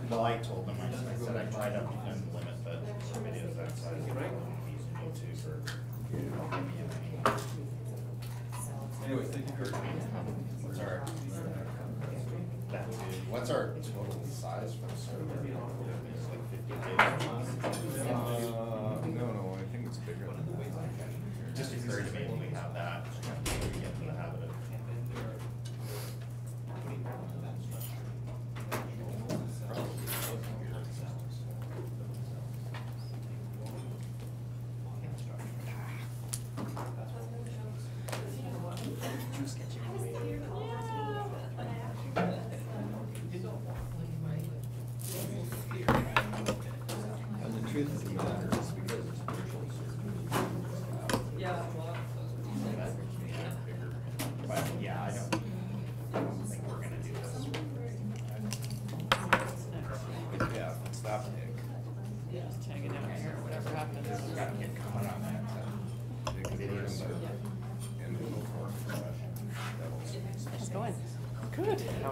Well, I told them, I said I tried up to limit the videos that size. Anyway, thank you for what's our total size for the server? It's like 50 gigs. No, I think it's bigger than that. Just occurred to me when we have that, we get in the habit of.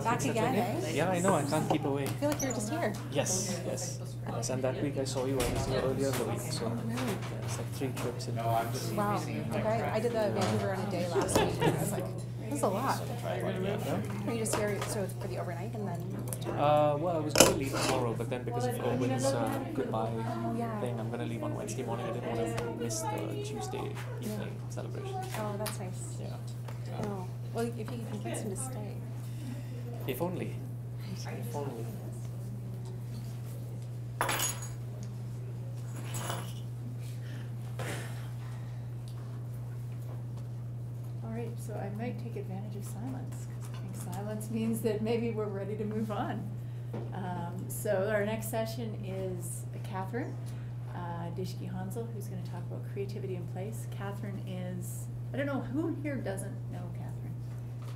Back again, eh? Yeah, I know, I can't keep away. I feel like you're just here. Yes, yes. Yes, and that week I saw you, I was here earlier in the week, so it's like 3 trips in. Wow, okay. I did the Vancouver on a day last week, and I was like, this is a lot. Are you just here so for the overnight and then? Well, I was going to leave tomorrow, but then because of Owen's goodbye thing, I'm going to leave on Wednesday morning. I didn't want to miss the Tuesday evening celebration. Oh, that's nice. Yeah. Oh, well, if you can convince him to stay. If only. If only. All right, so I might take advantage of silence, because I think silence means that maybe we're ready to move on. So our next session is Catherine Dishke Hansel, who's going to talk about creativity in place. Catherine is, I don't know, who here doesn't know Catherine?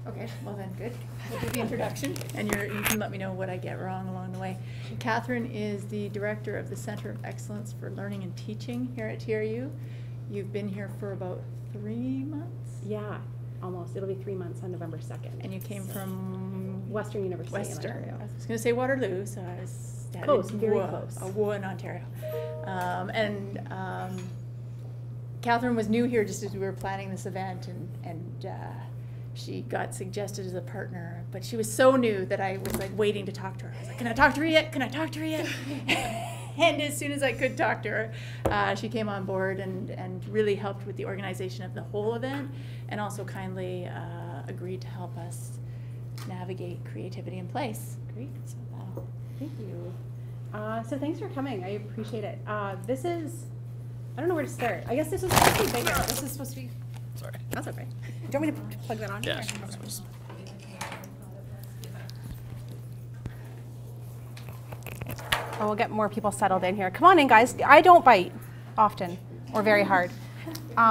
Okay, well then, good. We'll do the introduction, and you can let me know what I get wrong along the way. Catherine is the director of the Center of Excellence for Learning and Teaching here at TRU. You've been here for about 3 months? Yeah, almost. It'll be 3 months on November 2nd. And you came from? Western University in Western. Ontario. I was going to say Waterloo, so I was close, very close. In Ontario. Catherine was new here just as we were planning this event, and she got suggested as a partner, but she was so new that I was like waiting to talk to her. I was like, can I talk to her yet? Can I talk to her yet? And as soon as I could talk to her, she came on board and really helped with the organization of the whole event, and also kindly agreed to help us navigate creativity in place. Great. So thank you. So thanks for coming. I appreciate it. This is, I don't know where to start. I guess this is supposed to be bigger. This is supposed to be. Sorry. That's okay. Do you want me to plug that on? Yeah. Oh, we'll get more people settled in here. Come on in, guys. I don't bite often or very hard.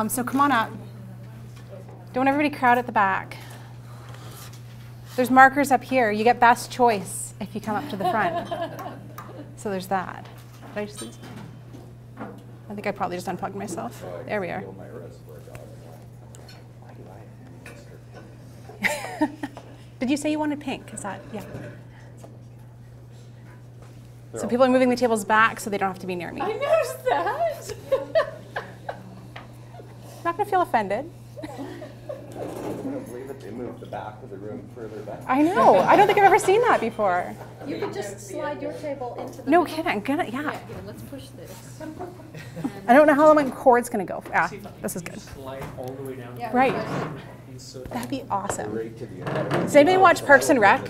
So come on up. Don't everybody crowd at the back. There's markers up here. You get best choice if you come up to the front. So there's that. Did I just lose? I think I probably just unplugged myself. There we are. Did you say you wanted pink? Is that, yeah. So people are moving the tables back so they don't have to be near me. I noticed that. I'm not going to feel offended. I can't believe it. They moved the back of the room further back. I know. I don't think I've ever seen that before. You could just slide your table into the No middle. kidding. I'm gonna, yeah. Here, let's push this. I don't know how long my cord's going to go. Yeah, this is good. Slide all the way down. Yeah, Right. So That'd be awesome. Right to the Does anybody watch Parks and Rec?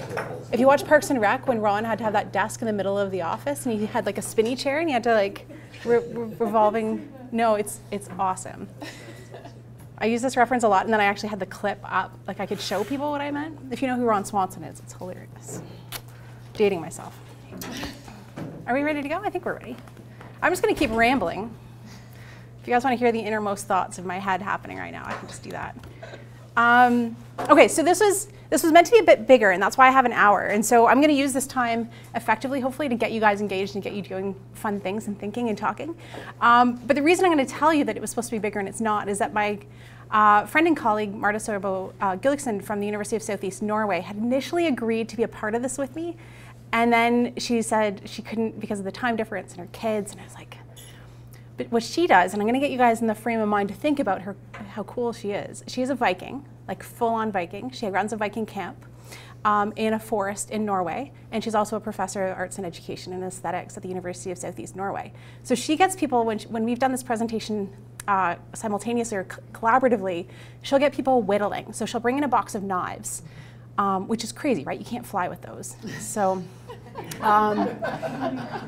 If you watch Parks and Rec, when Ron had to have that desk in the middle of the office and he had like a spinny chair and he had to like revolving. No, it's awesome. I use this reference a lot, and then I actually had the clip up, like I could show people what I meant. If you know who Ron Swanson is, it's hilarious. Dating myself. Are we ready to go? I think we're ready. I'm just going to keep rambling. If you guys want to hear the innermost thoughts of my head happening right now, I can just do that. Okay, so this was meant to be a bit bigger, and that's why I have an hour. And so I'm going to use this time effectively, hopefully, to get you guys engaged and get you doing fun things and thinking and talking. But the reason I'm going to tell you that it was supposed to be bigger and it's not is that my friend and colleague, Marta Sorbo Gulliksen from the University of Southeast Norway, had initially agreed to be a part of this with me. And then she said she couldn't because of the time difference and her kids. And I was like, but what she does, and I'm going to get you guys in the frame of mind to think about her, how cool she is. She is a Viking, like full-on Viking. She runs a Viking camp in a forest in Norway, and she's also a professor of arts and education and aesthetics at the University of Southeast Norway. So she gets people, when we've done this presentation simultaneously or collaboratively, she'll get people whittling. So she'll bring in a box of knives, which is crazy, right? You can't fly with those. So.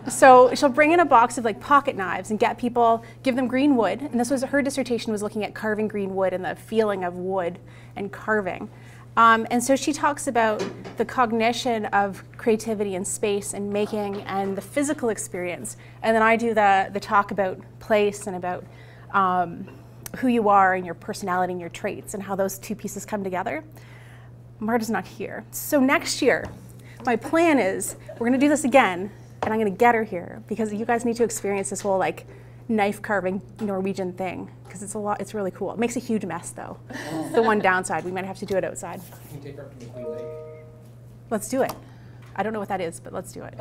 So she'll bring in a box of like pocket knives and get people, give them green wood. And this was her dissertation was looking at carving green wood and the feeling of wood and carving. And so she talks about the cognition of creativity and space and making and the physical experience. And then I do the talk about place and about who you are and your personality and your traits and how those two pieces come together. Marta's not here. So next year, my plan is we're going to do this again, and I'm going to get her here because you guys need to experience this whole like knife carving Norwegian thing because it's a lot. It's really cool. It makes a huge mess though. The one downside, we might have to do it outside. Can you take her up to the Queen Lake? Let's do it. I don't know what that is, but let's do it.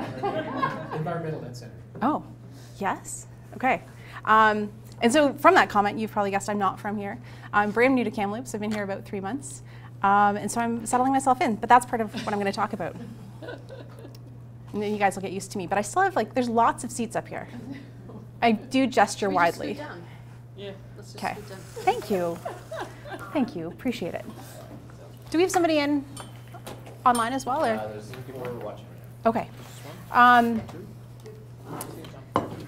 Environmental Ed Center. Oh, yes. Okay. And so from that comment, you've probably guessed I'm not from here. I'm brand new to Kamloops. I've been here about 3 months. And so I'm settling myself in, but that's part of what I'm going to talk about. And then you guys will get used to me. But I still have, like, there's lots of seats up here. I do gesture widely. Yeah, let's just Okay. sit down. Thank you. Thank you. Appreciate it. Do we have somebody in online as well? Or? There's some people who are watching. Okay.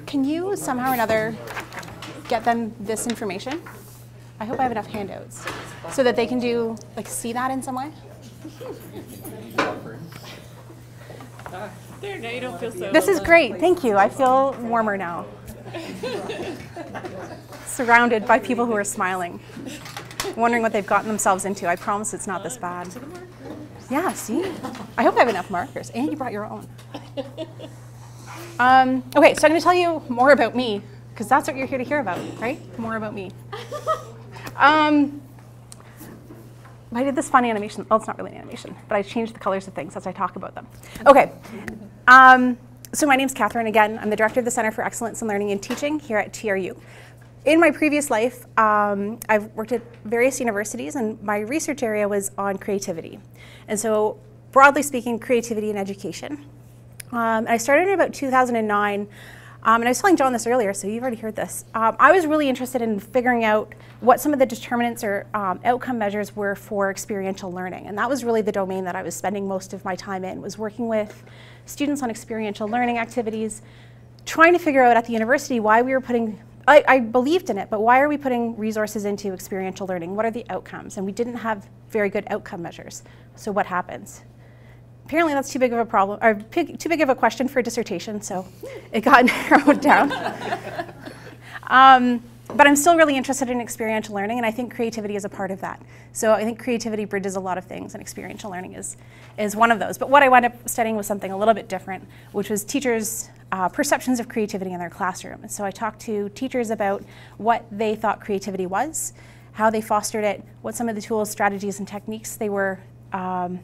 Can you somehow or another get them this information? I hope I have enough handouts so that they can do, like, see that in some way. There, now you don't feel so This is alone. great. Thank you. I feel warmer now. Surrounded by people who are smiling, wondering what they've gotten themselves into. I promise it's not this bad. Yeah, see? I hope I have enough markers. And you brought your own. Okay, so I'm going to tell you more about me, because that's what you're here to hear about, right? More about me. I did this funny animation. Well, it's not really an animation, but I changed the colors of things as I talk about them. Okay. So my name's Catherine again. I'm the director of the Center for Excellence in Learning and Teaching here at TRU. In my previous life, I've worked at various universities, and my research area was on creativity. And so, broadly speaking, creativity in education. And I started in about 2009 And I was telling John this earlier, so you've already heard this. I was really interested in figuring out what some of the determinants or outcome measures were for experiential learning. And that was really the domain that I was spending most of my time in, was working with students on experiential learning activities, trying to figure out at the university why we were putting, I believed in it, but why are we putting resources into experiential learning? What are the outcomes? And we didn't have very good outcome measures. So what happens? Apparently that's too big of a problem, or too big of a question for a dissertation, so it got narrowed down. But I'm still really interested in experiential learning, and I think creativity is a part of that. So I think creativity bridges a lot of things, and experiential learning is one of those. But what I wound up studying was something a little bit different, which was teachers' perceptions of creativity in their classroom. And so I talked to teachers about what they thought creativity was, how they fostered it, what some of the tools, strategies, and techniques they were, and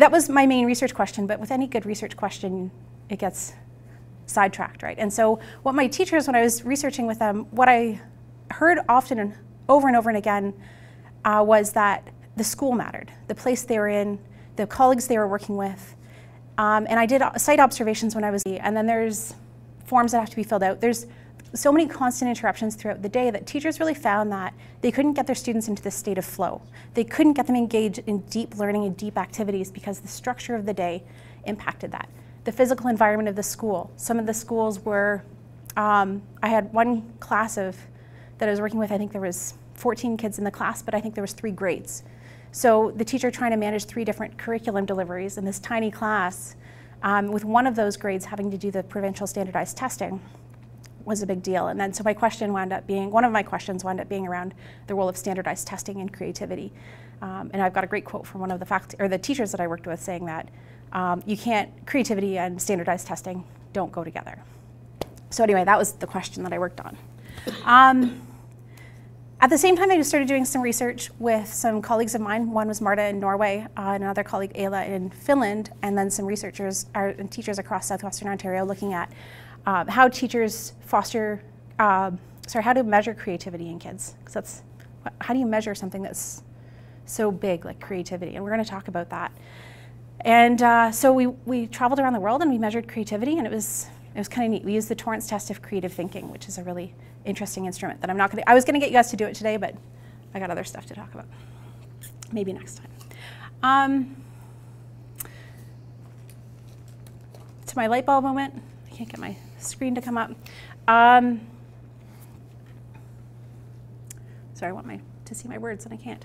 that was my main research question, but with any good research question, it gets sidetracked, right? And so what my teachers, when I was researching with them, what I heard often and over and again was that the school mattered, the place they were in, the colleagues they were working with. And I did site observations when I was, and then there's forms that have to be filled out. There's so many constant interruptions throughout the day that teachers really found that they couldn't get their students into this state of flow. They couldn't get them engaged in deep learning and deep activities because the structure of the day impacted that. The physical environment of the school. Some of the schools were, I had one class that I was working with, I think there was 14 kids in the class, but I think there was 3 grades. So the teacher trying to manage 3 different curriculum deliveries in this tiny class, with one of those grades having to do the provincial standardized testing, was a big deal. And then so my question wound up being, one of my questions wound up being around the role of standardized testing in creativity. And I've got a great quote from one of the faculty, or the teachers that I worked with, saying that creativity and standardized testing don't go together. So anyway, that was the question that I worked on. At the same time, I just started doing some research with some colleagues of mine. One was Marta in Norway, another colleague, Ayla, in Finland, and then some researchers and teachers across southwestern Ontario looking at how teachers foster, how to measure creativity in kids. Because how do you measure something that's so big like creativity? And we're going to talk about that. And so we traveled around the world and we measured creativity, and it was kind of neat. We used the Torrance test of creative thinking, which is a really interesting instrument that I was going to get you guys to do it today, but I got other stuff to talk about. Maybe next time. To my light bulb moment. I can't get my screen to come up. Sorry, I want to see my words and I can't.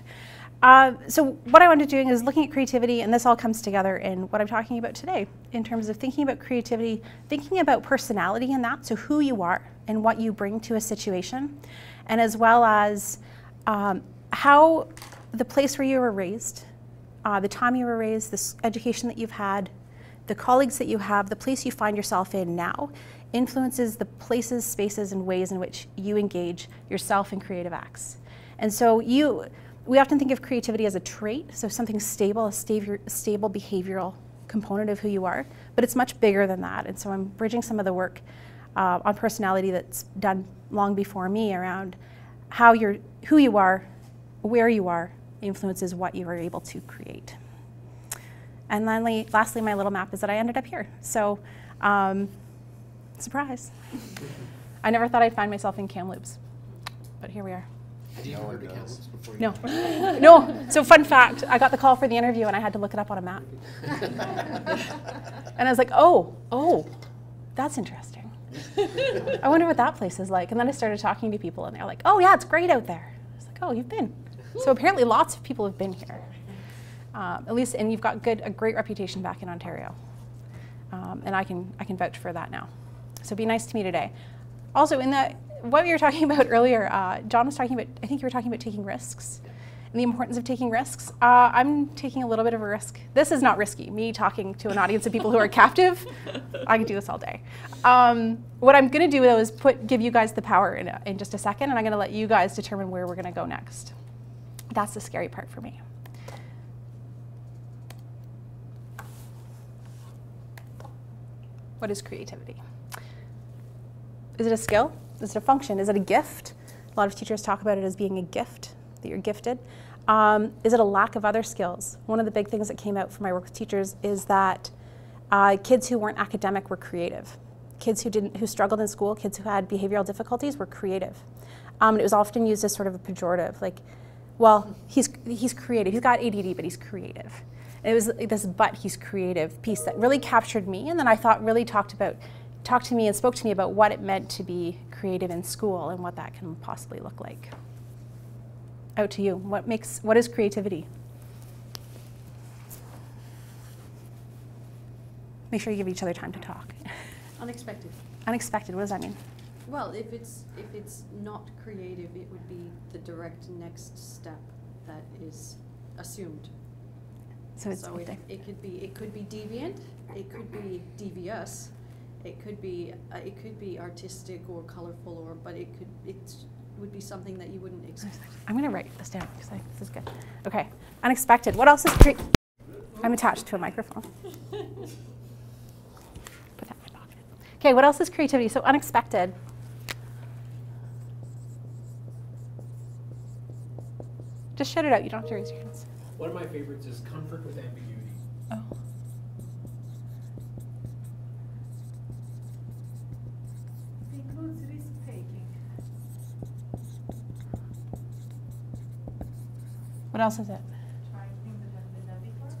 So what I wanted to do is looking at creativity, and this all comes together in what I'm talking about today, in terms of thinking about creativity, thinking about personality in that, so who you are and what you bring to a situation, and as well as how the place where you were raised, the time you were raised, the education that you've had, the colleagues that you have, the place you find yourself in now, influences the places, spaces, and ways in which you engage yourself in creative acts. And so we often think of creativity as a trait, so something stable, a stable behavioral component of who you are, but it's much bigger than that. And so I'm bridging some of the work on personality that's done long before me around how who you are, where you are, influences what you are able to create. And then lastly, my little map is that I ended up here. So, surprise. I never thought I'd find myself in Kamloops, but here we are. Did you know where to Kamloops before you No. No. So fun fact, I got the call for the interview and I had to look it up on a map. And I was like, oh, that's interesting. I wonder what that place is like. And then I started talking to people and they're like, oh yeah, it's great out there. I was like, oh, you've been. So apparently lots of people have been here. At least, and you've got a great reputation back in Ontario. And I can vouch for that now. So be nice to me today. Also, what we were talking about earlier, John was talking about, I think you were talking about taking risks and the importance of taking risks. I'm taking a little bit of a risk. This is not risky, me talking to an audience of people who are captive. I can do this all day. What I'm gonna do though is give you guys the power in just a second, and I'm gonna let you guys determine where we're gonna go next. That's the scary part for me. What is creativity? Is it a skill? Is it a function? Is it a gift? A lot of teachers talk about it as being a gift, that you're gifted. Is it a lack of other skills? One of the big things that came out from my work with teachers is that kids who weren't academic were creative. kids who struggled in school, kids who had behavioral difficulties were creative. And it was often used as sort of a pejorative, like, well, he's creative. He's got ADD, but he's creative. And it was this "but he's creative" piece that really captured me, and then I thought really talked to me and spoke to me about what it meant to be creative in school and what that can possibly look like. Out to you. What is creativity? Make sure you give each other time to talk. Unexpected. Unexpected, what does that mean? Well, if it's not creative, it would be the direct next step that is assumed. So it could be deviant, it could be devious, it could be artistic or colorful, but it would be something that you wouldn't expect. I'm going to write this down because this is good. Okay, unexpected. What else is I'm attached to a microphone. Put that in my pocket. Okay, what else is creativity? So unexpected. Just shout it out. You don't have to raise your hands. One of my favorites is comfort with ambiguity. Oh. It includes risk-taking. What else is it? Trying things that haven't been done before.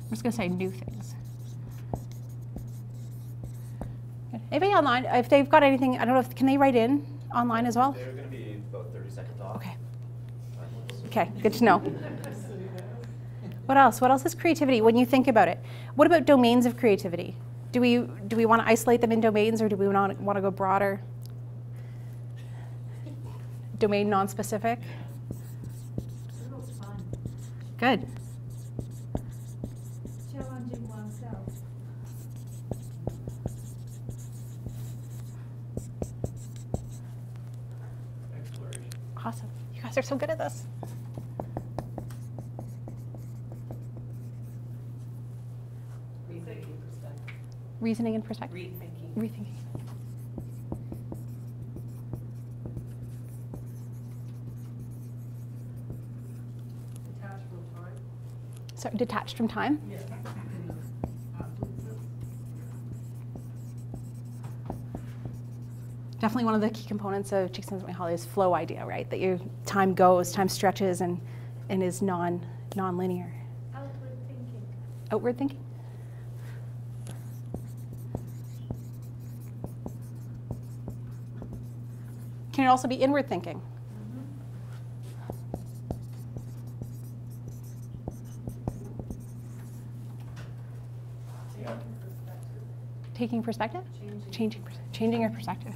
I'm just going to say new things. Good. Anybody online, if they've got anything, I don't know, can they write in online as well? They're going to be about 30 seconds off. Okay. Okay, good to know. What else? What else is creativity when you think about it? What about domains of creativity? Do we want to isolate them in domains, or do we want to go broader? Domain non-specific? Good. Challenging oneself. Awesome. You guys are so good at this. Reasoning and perspective. Rethinking. Rethinking. Detached from time. So detached from time? Yeah. Definitely one of the key components of Chickens and Holly is flow idea, right? That your time goes, time stretches, and is non-linear. Outward thinking. Outward thinking? Can it also be inward thinking? Taking perspective? Changing your perspective.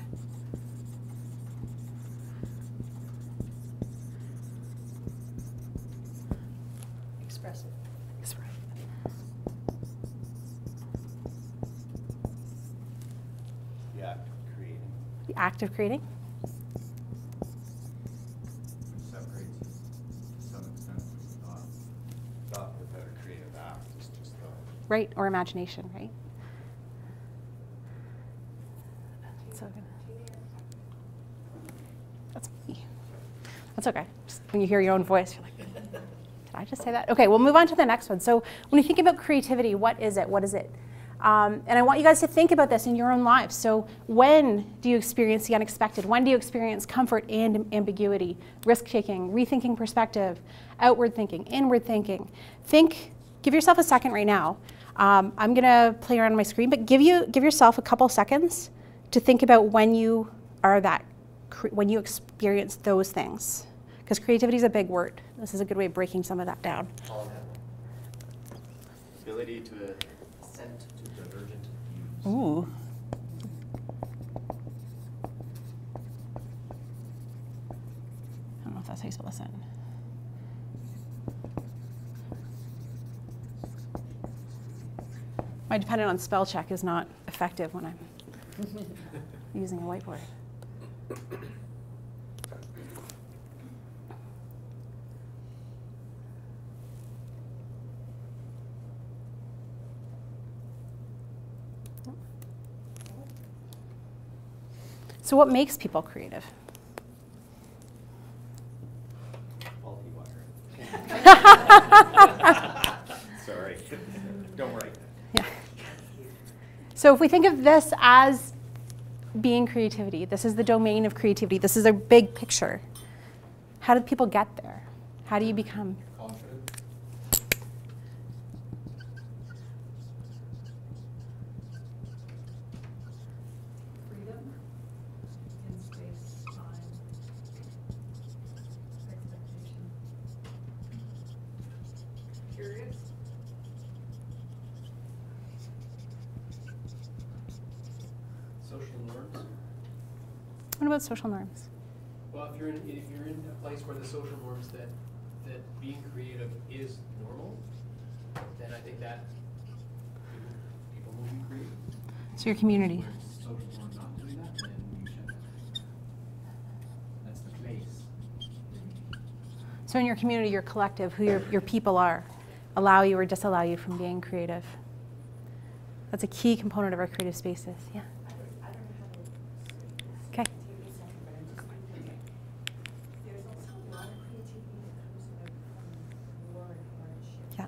Expressive. The act of creating. The act of creating? Which separates us to some extent from thought without a creative act. It's just thought. Right, or imagination, right? So good. That's me. That's okay. Just when you hear your own voice, you're like, did I just say that? Okay, we'll move on to the next one. So when you think about creativity, what is it? What is it? And I want you guys to think about this in your own lives. So when do you experience the unexpected? When do you experience comfort and ambiguity, risk-taking, rethinking perspective, outward thinking, inward thinking? Give yourself a second right now. I'm going to play around on my screen, but give yourself a couple seconds to think about when you experience those things. Because creativity is a big word. This is a good way of breaking some of that down. Ability to assent to divergent views. Ooh. I don't know if that's how you spell assent. My dependent on spell check is not effective when I'm using a whiteboard. So what makes people creative? Faulty wiring. Sorry. Don't worry. Yeah. So if we think of this as being creativity, this is the domain of creativity, this is a big picture. How do people get there? How do you become confident? Freedom in space, time, expectation. Curious. Social norms? What about social norms? Well, if you're in a place where the social norms that being creative is normal, then I think that people will be creative. So your community. Where it's social norm not doing that, then you should. That's the place. So in your community, your collective, who your people are, allow you or disallow you from being creative. That's a key component of our creative spaces. Yeah. Okay. Yeah.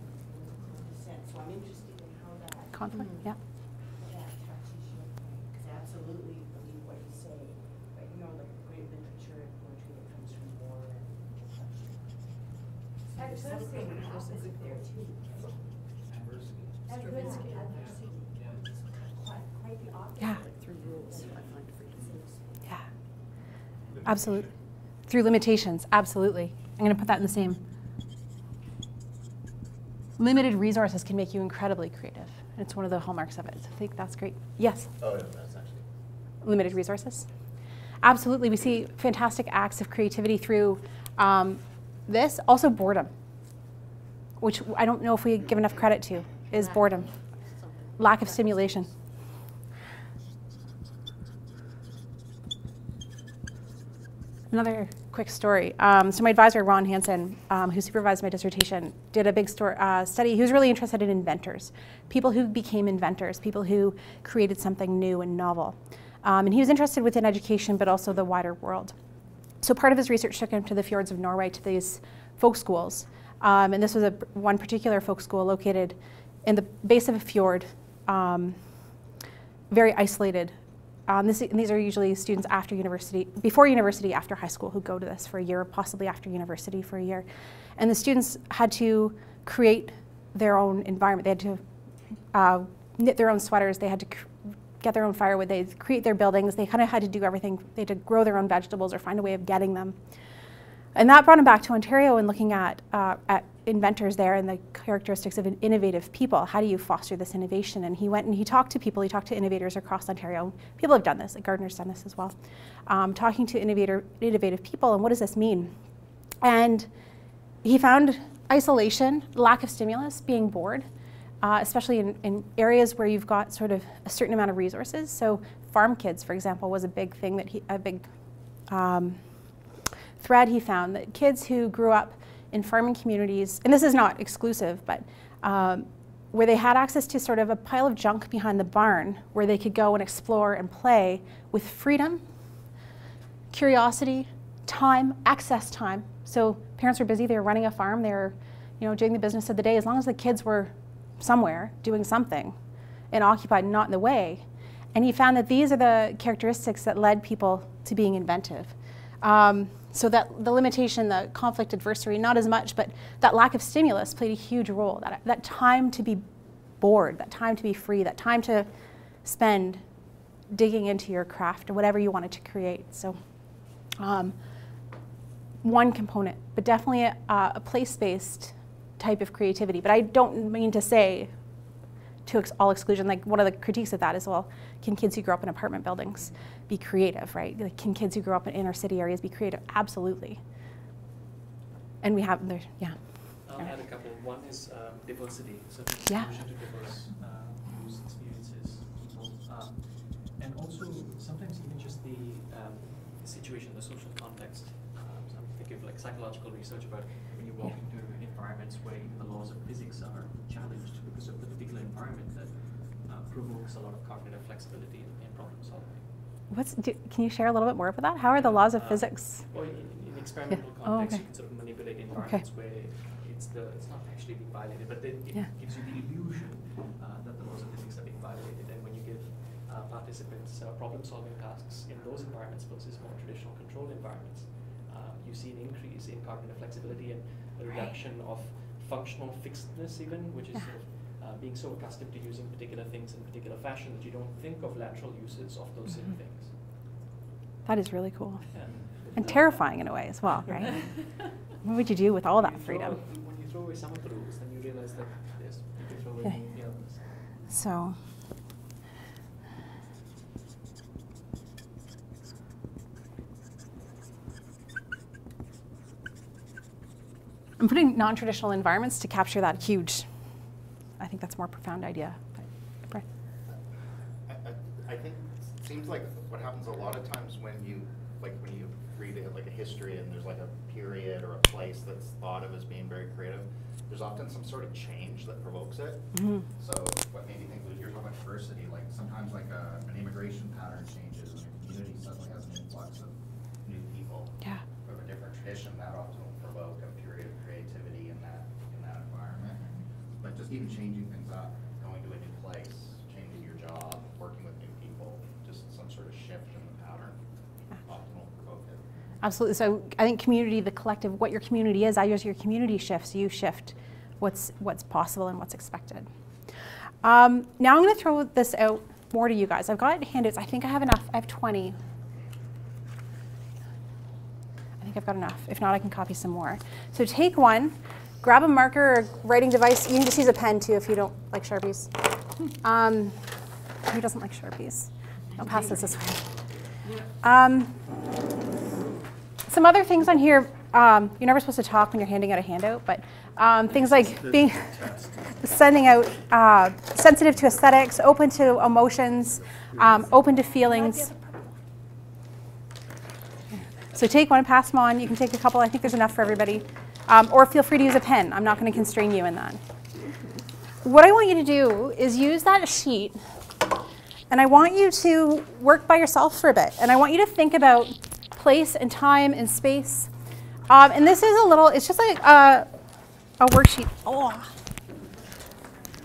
So I'm interested in how that Conflict. Yeah. that touches your point, because I absolutely believe what you say, but you know, like great literature and poetry that comes from war and such. So there's something opposite there too. Adversity. Adversity. Quite the opposite. Yeah. Through rules, I find freedom. Yeah. Absolutely. Through limitations, absolutely. I'm going to put that in the same. Limited resources can make you incredibly creative. It's one of the hallmarks of it. I think that's great. Yes? Oh, yeah, that's actually. Limited resources. Absolutely. We see fantastic acts of creativity through this. Also boredom, which I don't know if we give enough credit to, is boredom. Lack of stimulation. Another quick story. So my advisor, Ron Hansen, who supervised my dissertation, did a big study. He was really interested in inventors, people who became inventors, people who created something new and novel. And he was interested within education, but also the wider world. So part of his research took him to the fjords of Norway, to these folk schools. And this was one particular folk school located in the base of a fjord, very isolated. These are usually students after university, before university, after high school, who go to this for a year, possibly after university for a year. And the students had to create their own environment. They had to knit their own sweaters. They had to get their own firewood. They create their buildings. They kind of had to do everything. They had to grow their own vegetables or find a way of getting them. And that brought him back to Ontario and looking at inventors there and the characteristics of innovative people. How do you foster this innovation? And he went and he talked to people. He talked to innovators across Ontario. People have done this. Like Gardner's done this as well. Talking to innovative people, and what does this mean? And he found isolation, lack of stimulus, being bored, especially in areas where you've got sort of a certain amount of resources. So farm kids, for example, was a big thing that thread he found, that kids who grew up in farming communities, and this is not exclusive, but where they had access to sort of a pile of junk behind the barn where they could go and explore and play with freedom, curiosity, time, access time. So parents were busy, they were running a farm, they were doing the business of the day. As long as the kids were somewhere doing something and occupied and not in the way. And he found that these are the characteristics that led people to being inventive. So that the limitation, the conflict, adversary, not as much, but that lack of stimulus played a huge role. That time to be bored, that time to be free, that time to spend digging into your craft or whatever you wanted to create. So one component, but definitely a place-based type of creativity. But I don't mean to say to all exclusion, like one of the critiques of that is, well, can kids who grow up in apartment buildings be creative, right? Like, can kids who grow up in inner city areas be creative? Absolutely. And we have, yeah. I'll add a couple. One is diversity, so yeah. exposure to diverse views, experiences, people, and also sometimes even just the situation, the social context. So I'm thinking of like psychological research about when you walk into environments where even the laws of physics are challenged because of the particular environment that provokes a lot of cognitive flexibility in problem solving. Can you share a little bit more about that? How are the laws of physics? Well, in experimental context, you can sort of manipulate environments where it's not actually being violated, but then it gives you the illusion that the laws of physics are being violated. And when you give participants problem-solving tasks in those environments versus more traditional controlled environments, you see an increase in cognitive flexibility and a reduction of functional fixedness even, which is sort of being so accustomed to using particular things in particular fashion that you don't think of lateral uses of those same things. That is really cool. And terrifying in a way as well, right? What would you do with all that freedom? When you throw away some of the rules, then you realize that yes, you can throw away the others. So. I'm putting non-traditional environments to capture that huge, I think that's a more profound idea. But, I think it seems like what happens a lot of times when you read like a history and there's like a period or a place that's thought of as being very creative, there's often some sort of change that provokes it. Mm-hmm. So what made me think was you're talking about diversity, like sometimes like an immigration pattern changes and a community suddenly has an influx of new people from a different tradition, that often will provoke a period of creativity in that environment. But just even changing things up, going to a new place, changing your job, working with new people, just some sort of shift in the pattern often will provoke it. Absolutely. So I think community, the collective, what your community is, as your community shifts, you shift what's possible and what's expected. Now I'm going to throw this out more to you guys. I've got handouts. I think I have enough. I have 20. I think I've got enough. If not, I can copy some more. So take one, grab a marker or writing device. You can just use a pen too if you don't like Sharpies. Who doesn't like Sharpies? I'll pass this way. Some other things on here, you're never supposed to talk when you're handing out a handout, but things like being sending out sensitive to aesthetics, open to emotions, open to feelings. So take one, pass them on. You can take a couple. I think there's enough for everybody. Or feel free to use a pen. I'm not going to constrain you in that. What I want you to do is use that sheet, and I want you to work by yourself for a bit. And I want you to think about place and time and space. And this is it's just like a worksheet. Oh,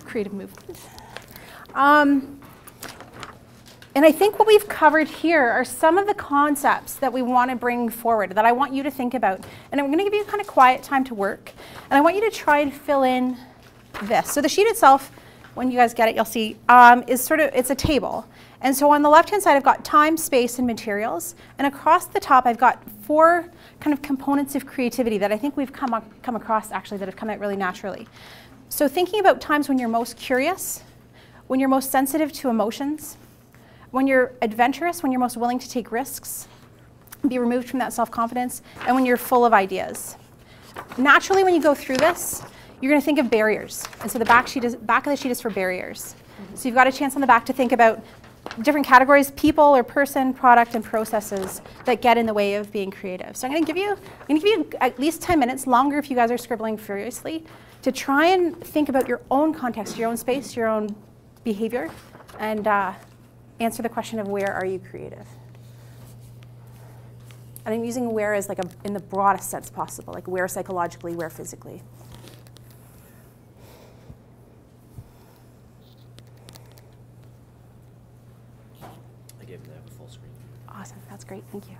creative movement. And I think what we've covered here are some of the concepts that we want to bring forward that I want you to think about. And I'm going to give you kind of quiet time to work. And I want you to try and fill in this. So the sheet itself, when you guys get it, you'll see, is it's a table. And so on the left-hand side, I've got time, space, and materials. And across the top, I've got 4 kind of components of creativity that I think we've come across, actually, that have come out really naturally. So thinking about times when you're most curious, when you're most sensitive to emotions, when you're adventurous, when you're most willing to take risks, be removed from that self-confidence, and when you're full of ideas. Naturally, when you go through this, you're going to think of barriers. And so the back of the sheet is for barriers. So you've got a chance on the back to think about different categories, people or person, product, and processes that get in the way of being creative. So I'm going to give you at least 10 minutes, longer if you guys are scribbling furiously, to try and think about your own context, your own space, your own behavior, and answer the question of where are you creative? And I'm using where as in the broadest sense possible, like where psychologically, where physically. I gave them a full screen. Awesome, that's great, thank you.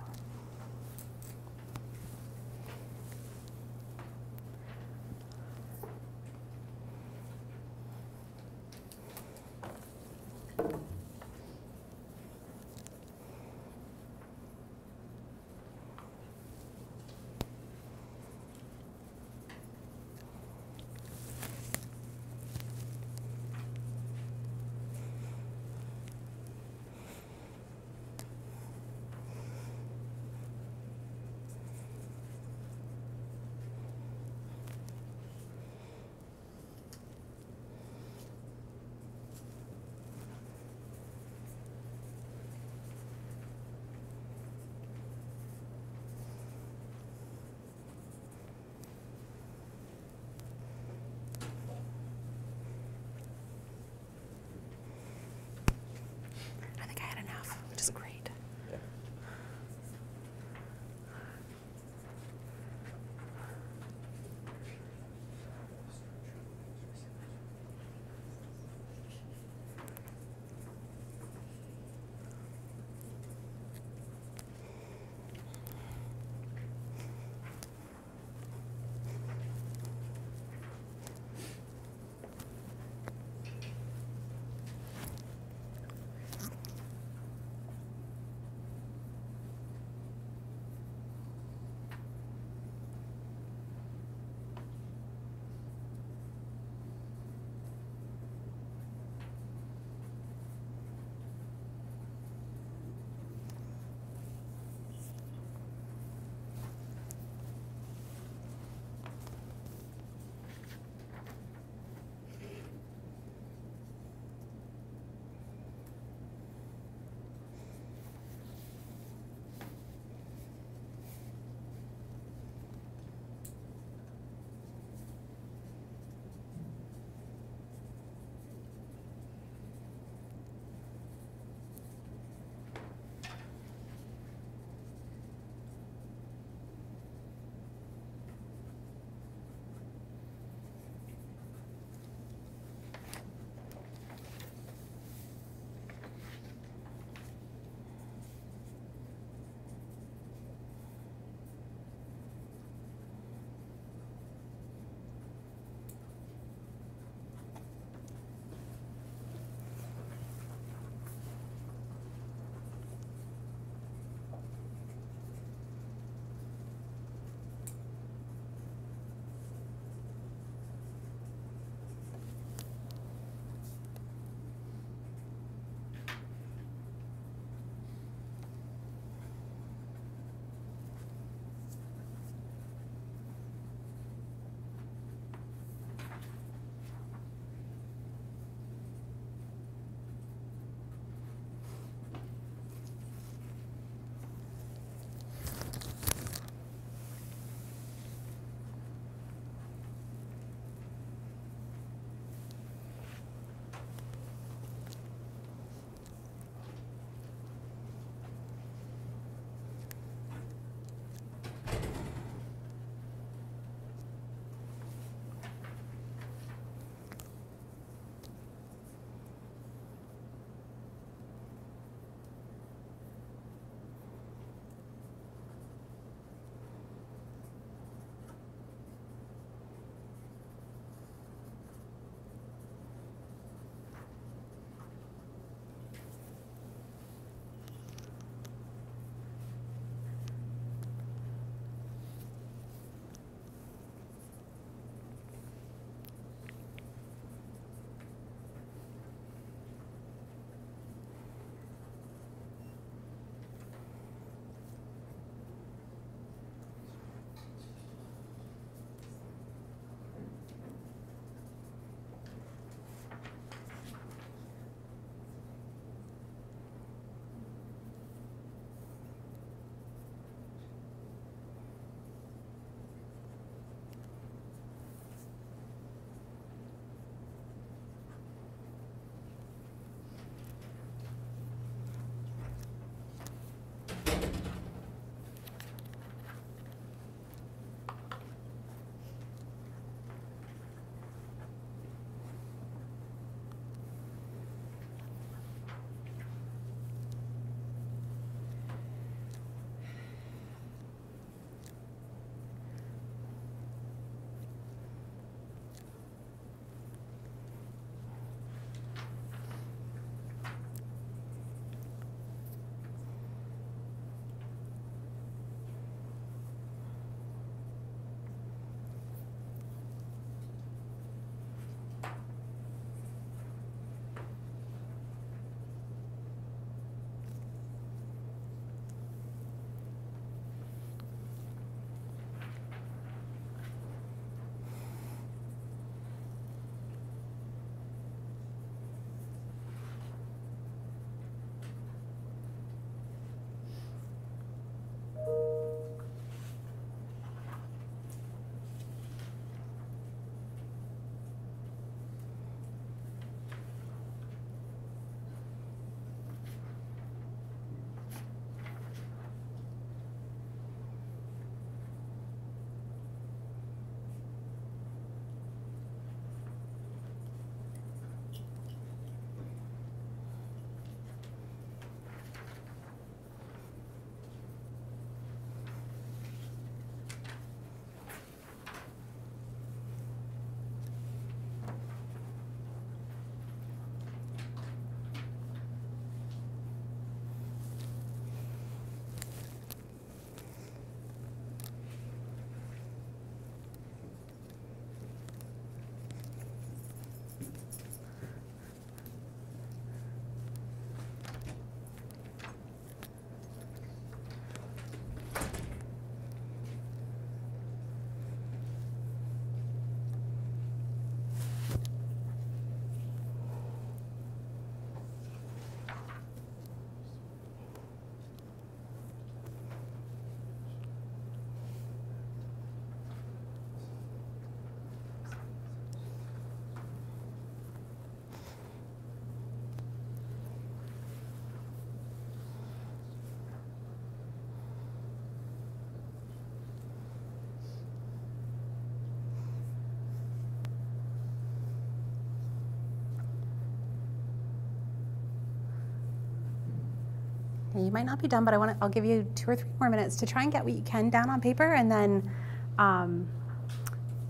You might not be done, but I'll give you 2 or 3 more minutes to try and get what you can down on paper, and then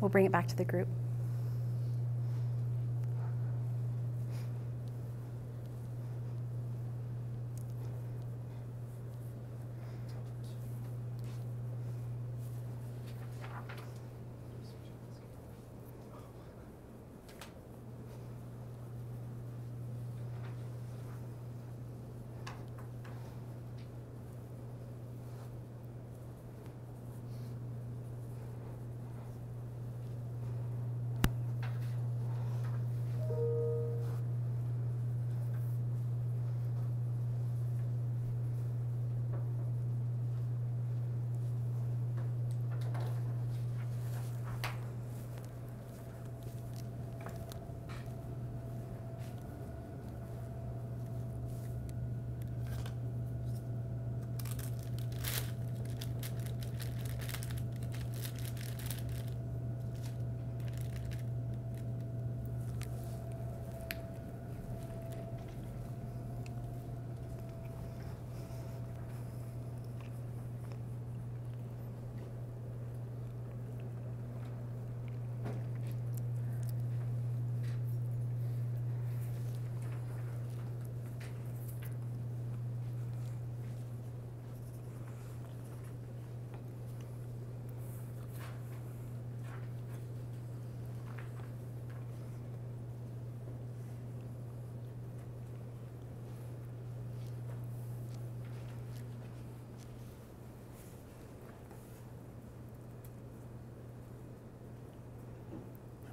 we'll bring it back to the group.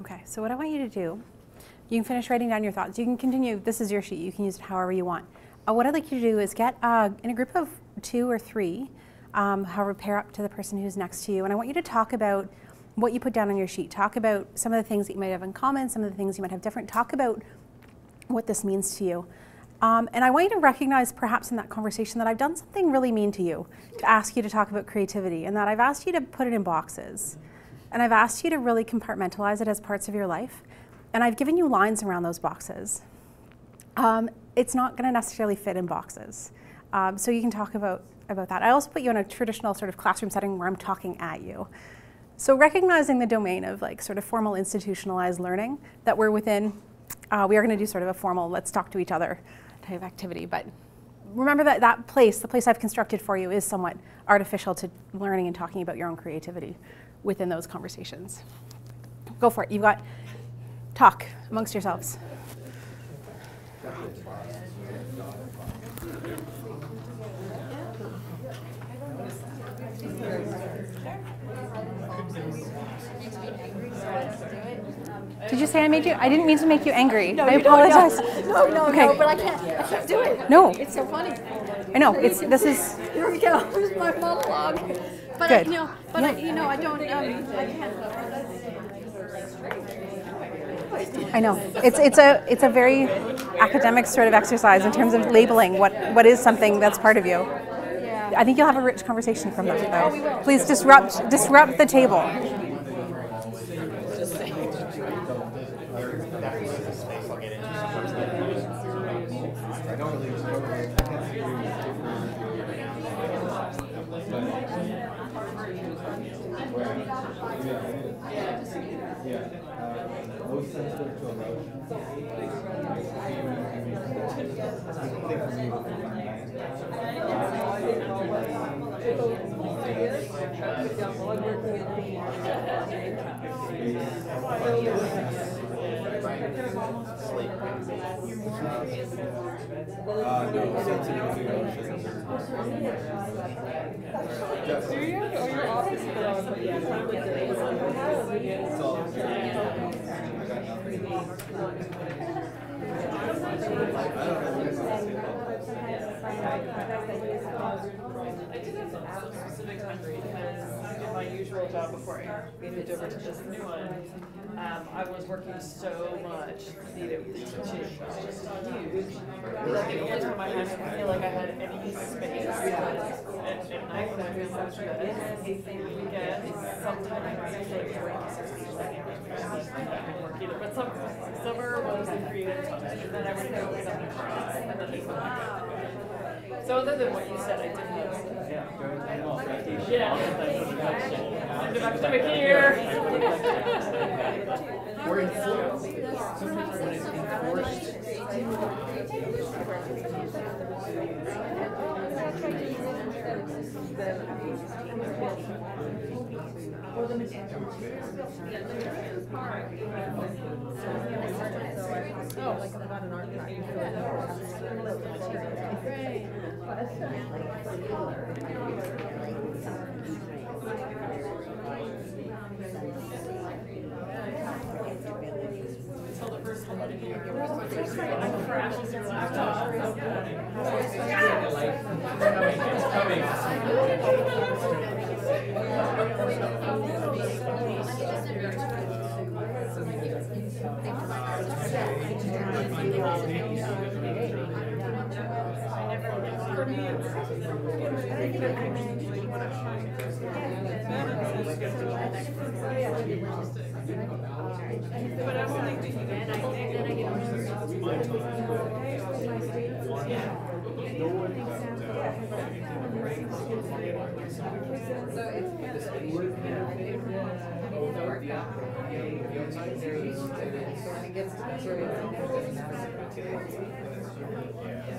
Okay, so what I want you to do, you can finish writing down your thoughts. You can continue, this is your sheet, you can use it however you want. What I'd like you to do is get in a group of 2 or 3, however, pair up to the person who's next to you, and I want you to talk about what you put down on your sheet. Talk about some of the things that you might have in common, some of the things you might have different. Talk about what this means to you. And I want you to recognize perhaps in that conversation that I've done something really mean to you, to ask you to talk about creativity, and that I've asked you to put it in boxes. And I've asked you to really compartmentalize it as parts of your life. And I've given you lines around those boxes. It's not going to necessarily fit in boxes. So you can talk about that. I also put you in a traditional sort of classroom setting where I'm talking at you. So recognizing the domain of like sort of formal institutionalized learning that we're within, we are going to do sort of a formal let's talk to each other type of activity. But remember that the place I've constructed for you is somewhat artificial to learning and talking about your own creativity within those conversations. Go for it. You've got talk amongst yourselves. Did you say I made you? I didn't mean to make you angry. No, I apologize. No, but I can't do it. No. It's so funny. I know. This is. Here we go. Here's my monologue. But Good. I don't. I can't. I know. It's a very academic sort of exercise in terms of labeling what is something that's part of you. Yeah. I think you'll have a rich conversation from that, though. Please disrupt the table. I did have some specific hungry because in my usual job before I moved over to this new one, I was working so much. The teaching was just huge. That the only time I had to feel like I had any space was at night when I was going to bed. Weekends, sometimes I was like 16 hours work either. But summer was the creative time. And then I would go up to class and then just So other than what you said, I did notice. Yeah. Send it back to it here. Or enforced. Sometimes when it's enforced. Oh, like about an art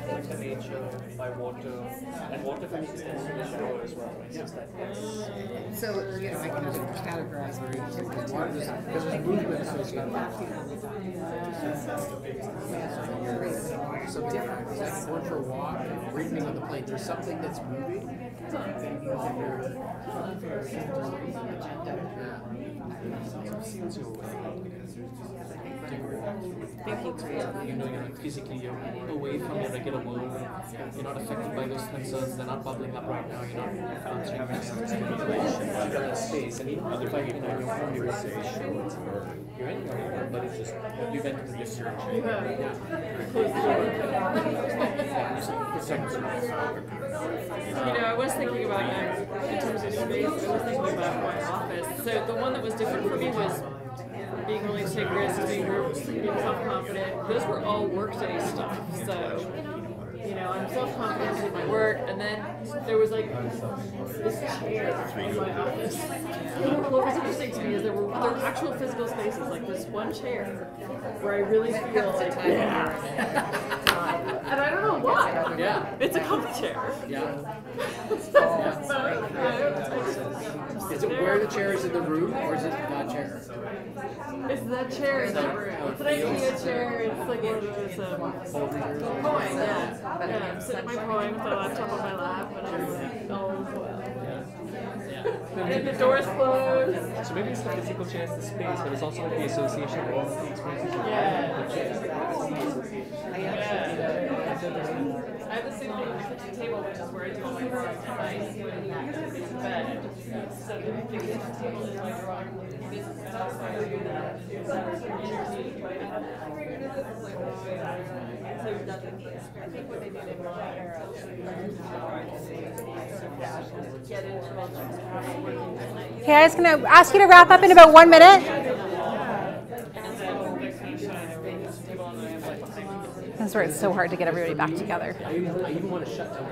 Like the nature by water, and water comes into the shower as well. Right? Just that. So, you know, I can categorize Because there's movement associated with so different. It's like going for a walk, reading on the plane. There's something that's moving. You know, you're physically away from your regular world. You're not affected by those concerns. They're not bubbling up right now. You're not answering questions. You're in space, and even if you're home, you're in your home, but it's just you went to the different. You know, I was thinking about in terms of space, I was thinking about my office. So the one that was different for me was being willing to take risks, being self-confident. Those were all workday stuff. So, you know, I'm self-confident in my work, and then there was like this chair in my office. What was interesting to me is there were actual physical spaces, like this one chair, where I really feel like, and I don't know why. Yeah. It's a comfy chair. Yeah. Is it where the chair is in the room, or is it that chair? It's that chair in the room. It's an IKEA chair. It's like one of those coin. Yeah. I'm sitting at my coin with my laptop on my lap, and I'm like, all is well. And the door's closed. So maybe it's the physical chair, it's the space, but it's also like the association of all of the experiences. I have the same thing on the kitchen table, which is where I do all my work. And I sit in bed. So the kitchen table is my rock. That's why I do that. I think what they did in my era get into Okay, I'm just going to ask you to wrap up in about 1 minute. That's where it's so hard to get everybody back together.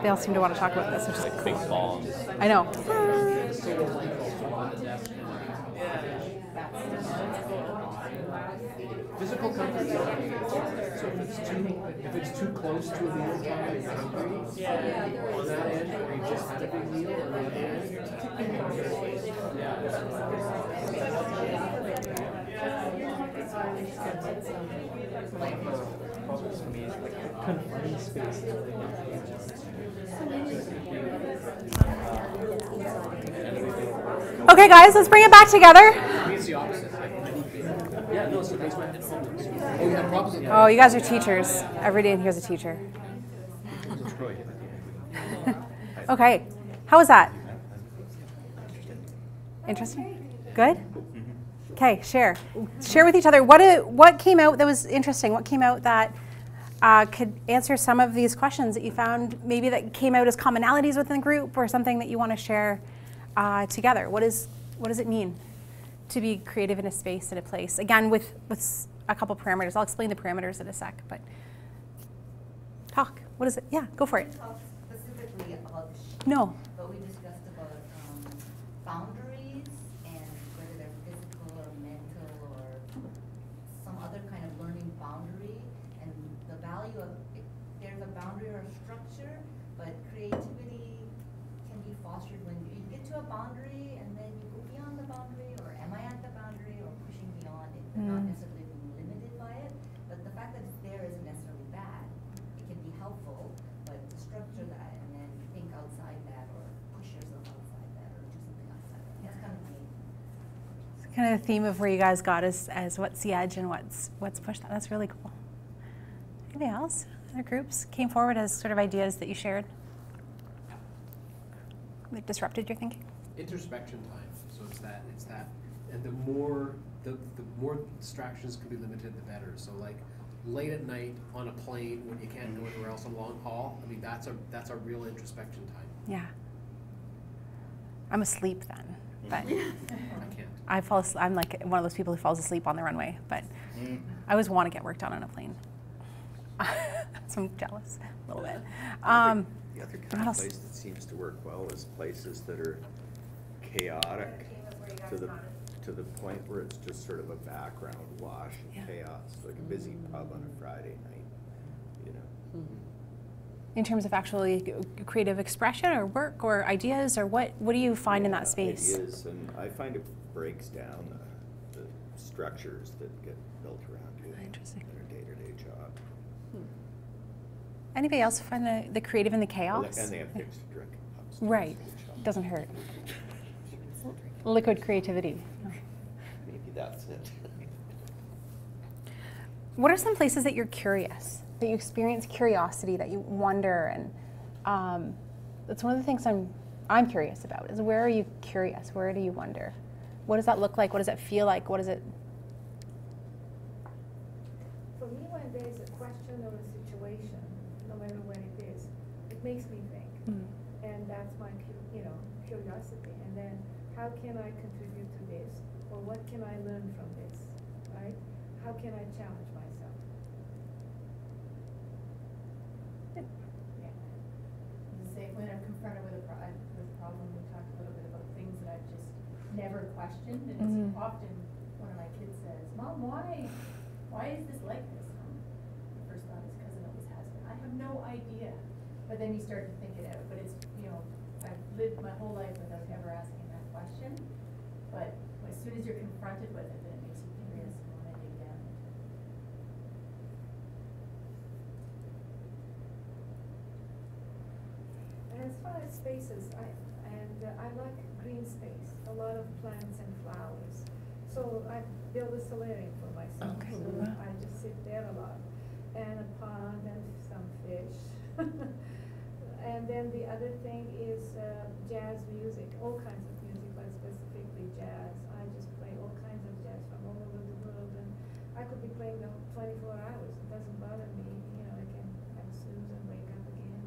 They all seem to want to talk about this, which is cool. I know. Physical comfort is not being important. So if it's too close to a meal time and you're hungry, on that end, or you just had a big meal on the other end. Problems for me is like confined space. Okay, guys, let's bring it back together. It's the opposite. Yeah, no, so that's why I had problems. Oh, you had problems with that? Oh, you guys are teachers. Everybody in here is a teacher. Okay, how was that? Interesting? Good? Okay, share. Share with each other. What came out that was interesting? What came out that could answer some of these questions that you found maybe that came out as commonalities within the group, or something that you want to share together? What does it mean to be creative in a space, in a place? Again, with a couple parameters. I'll explain the parameters in a sec, but talk. What is it? Yeah, go for it. specifically about the sheet. No. But we discussed about boundaries and whether they're physical or mental or some other kind of learning boundary, and the value of there's a boundary or a structure, but creativity can be fostered when you get to a boundary and then you go beyond the boundary, or am I at the boundary, or pushing beyond it, but not necessarily being limited by it. But the fact that it's there isn't necessarily bad. It can be helpful, but structure that and then think outside that, or push yourself outside that, or do something outside that. That's kind of the It's kind of the theme of where you guys got as what's the edge and what's pushed. That's really cool. Anything else? Other groups came forward as sort of ideas that you shared that disrupted your thinking? Introspection time. So it's that, and the more distractions can be limited, the better. So like late at night on a plane when you can't go anywhere else, a long haul. I mean, that's a real introspection time. Yeah. I'm asleep then, but I can't. I'm like one of those people who falls asleep on the runway, but I always want to get work done on a plane. So I'm jealous a little bit. The other kind of place that seems to work well is places that are chaotic to the point where it's just sort of a background wash and chaos, like a busy pub on a Friday night, you know. In terms of actually creative expression or work or ideas, or what do you find in that space? Ideas, and I find it breaks down the structures that get built around you in a day-to-day job. Anybody else find the creative in the chaos? And they have things to drink. Right. Doesn't hurt. Liquid creativity. Maybe that's it. What are some places that you're curious, that you experience curiosity, that you wonder, and that's one of the things I'm curious about, is where are you curious? Where do you wonder? What does that look like? What does it feel like? What is it? For me, when there's a question or a situation, no matter when it is, it makes me think. And that's my curiosity. And then how can I contribute to this? Or what can I learn from this, right? How can I challenge myself? Say when I'm confronted with a problem, we talk a little bit about things that I've just never questioned, and it's often one of my kids says, "Mom, why is this like this?" The first thought is because it always has been. I have no idea, but then you start to think it out. But it's I've lived my whole life without ever asking that question. But as soon as you're confronted with it, then it makes you curious and want to dig down. And as far as spaces, I like green space, a lot of plants and flowers. So I build a solarium for myself. Okay. So I just sit there a lot. And a pond and some fish. And then the other thing is jazz music, all kinds of music, but specifically jazz. I just play all kinds of jazz from all over the world, and I could be playing them 24 hours. It doesn't bother me. I can have a snooze and wake up again.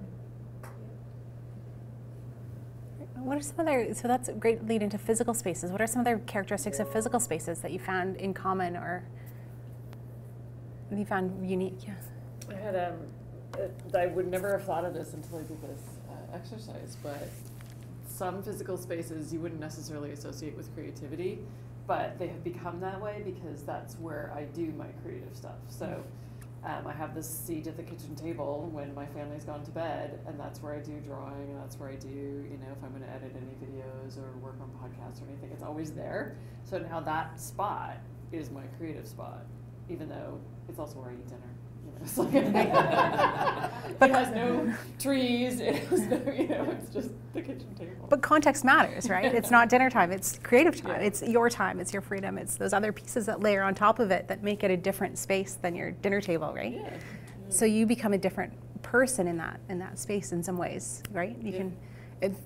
What are some other, so that's a great lead into physical spaces. What are some other characteristics of physical spaces that you found in common or you found unique? Yeah. I had I would never have thought of this until I did this exercise, but some physical spaces you wouldn't necessarily associate with creativity, but they have become that way because that's where I do my creative stuff. So I have this seat at the kitchen table when my family's gone to bed, and that's where I do drawing, and that's where I do, if I'm going to edit any videos or work on podcasts or anything, it's always there. So now that spot is my creative spot, even though it's also where I eat dinner. It's like it has no trees, it has no, it's just the kitchen table. But context matters, right? It's not dinner time, it's creative time. Yeah. It's your time, it's your freedom, it's those other pieces that layer on top of it that make it a different space than your dinner table, right? Yeah. So you become a different person in that space in some ways, right? You can,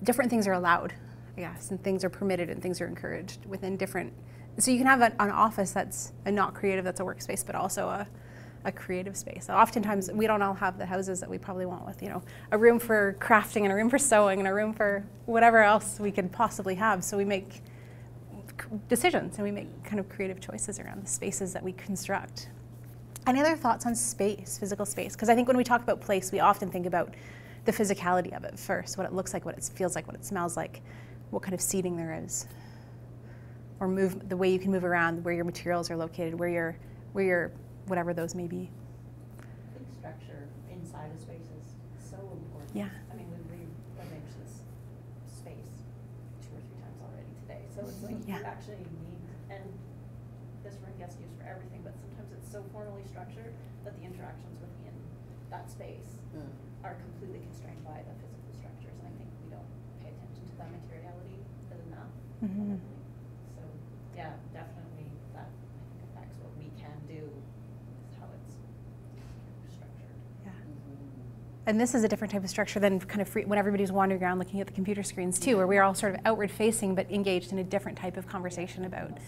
different things are allowed, I guess, and things are permitted and things are encouraged within different, so you can have an office that's a not creative, that's a workspace, but also a creative space. So oftentimes we don't all have the houses that we probably want with, a room for crafting and a room for sewing and a room for whatever else we could possibly have. So we make decisions and we make kind of creative choices around the spaces that we construct. Any other thoughts on space, physical space? Because I think when we talk about place, we often think about the physicality of it first, what it looks like, what it feels like, what it smells like, what kind of seating there is, or the way you can move around, where your materials are located, where your whatever those may be. I think structure inside a space is so important. Yeah. I mean, we've rearranged this space 2 or 3 times already today, so it's like Yeah. you actually need, and this room gets used for everything, but sometimes it's so formally structured that the interactions within that space are completely constrained by the physical structures, and I think we don't pay attention to that materiality enough. Mm-hmm. So yeah, definitely that I think affects what we can do, is how it's structured. Yeah. And this is a different type of structure than kind of when everybody's wandering around looking at the computer screens too, where we're all sort of outward facing but engaged in a different type of conversation about.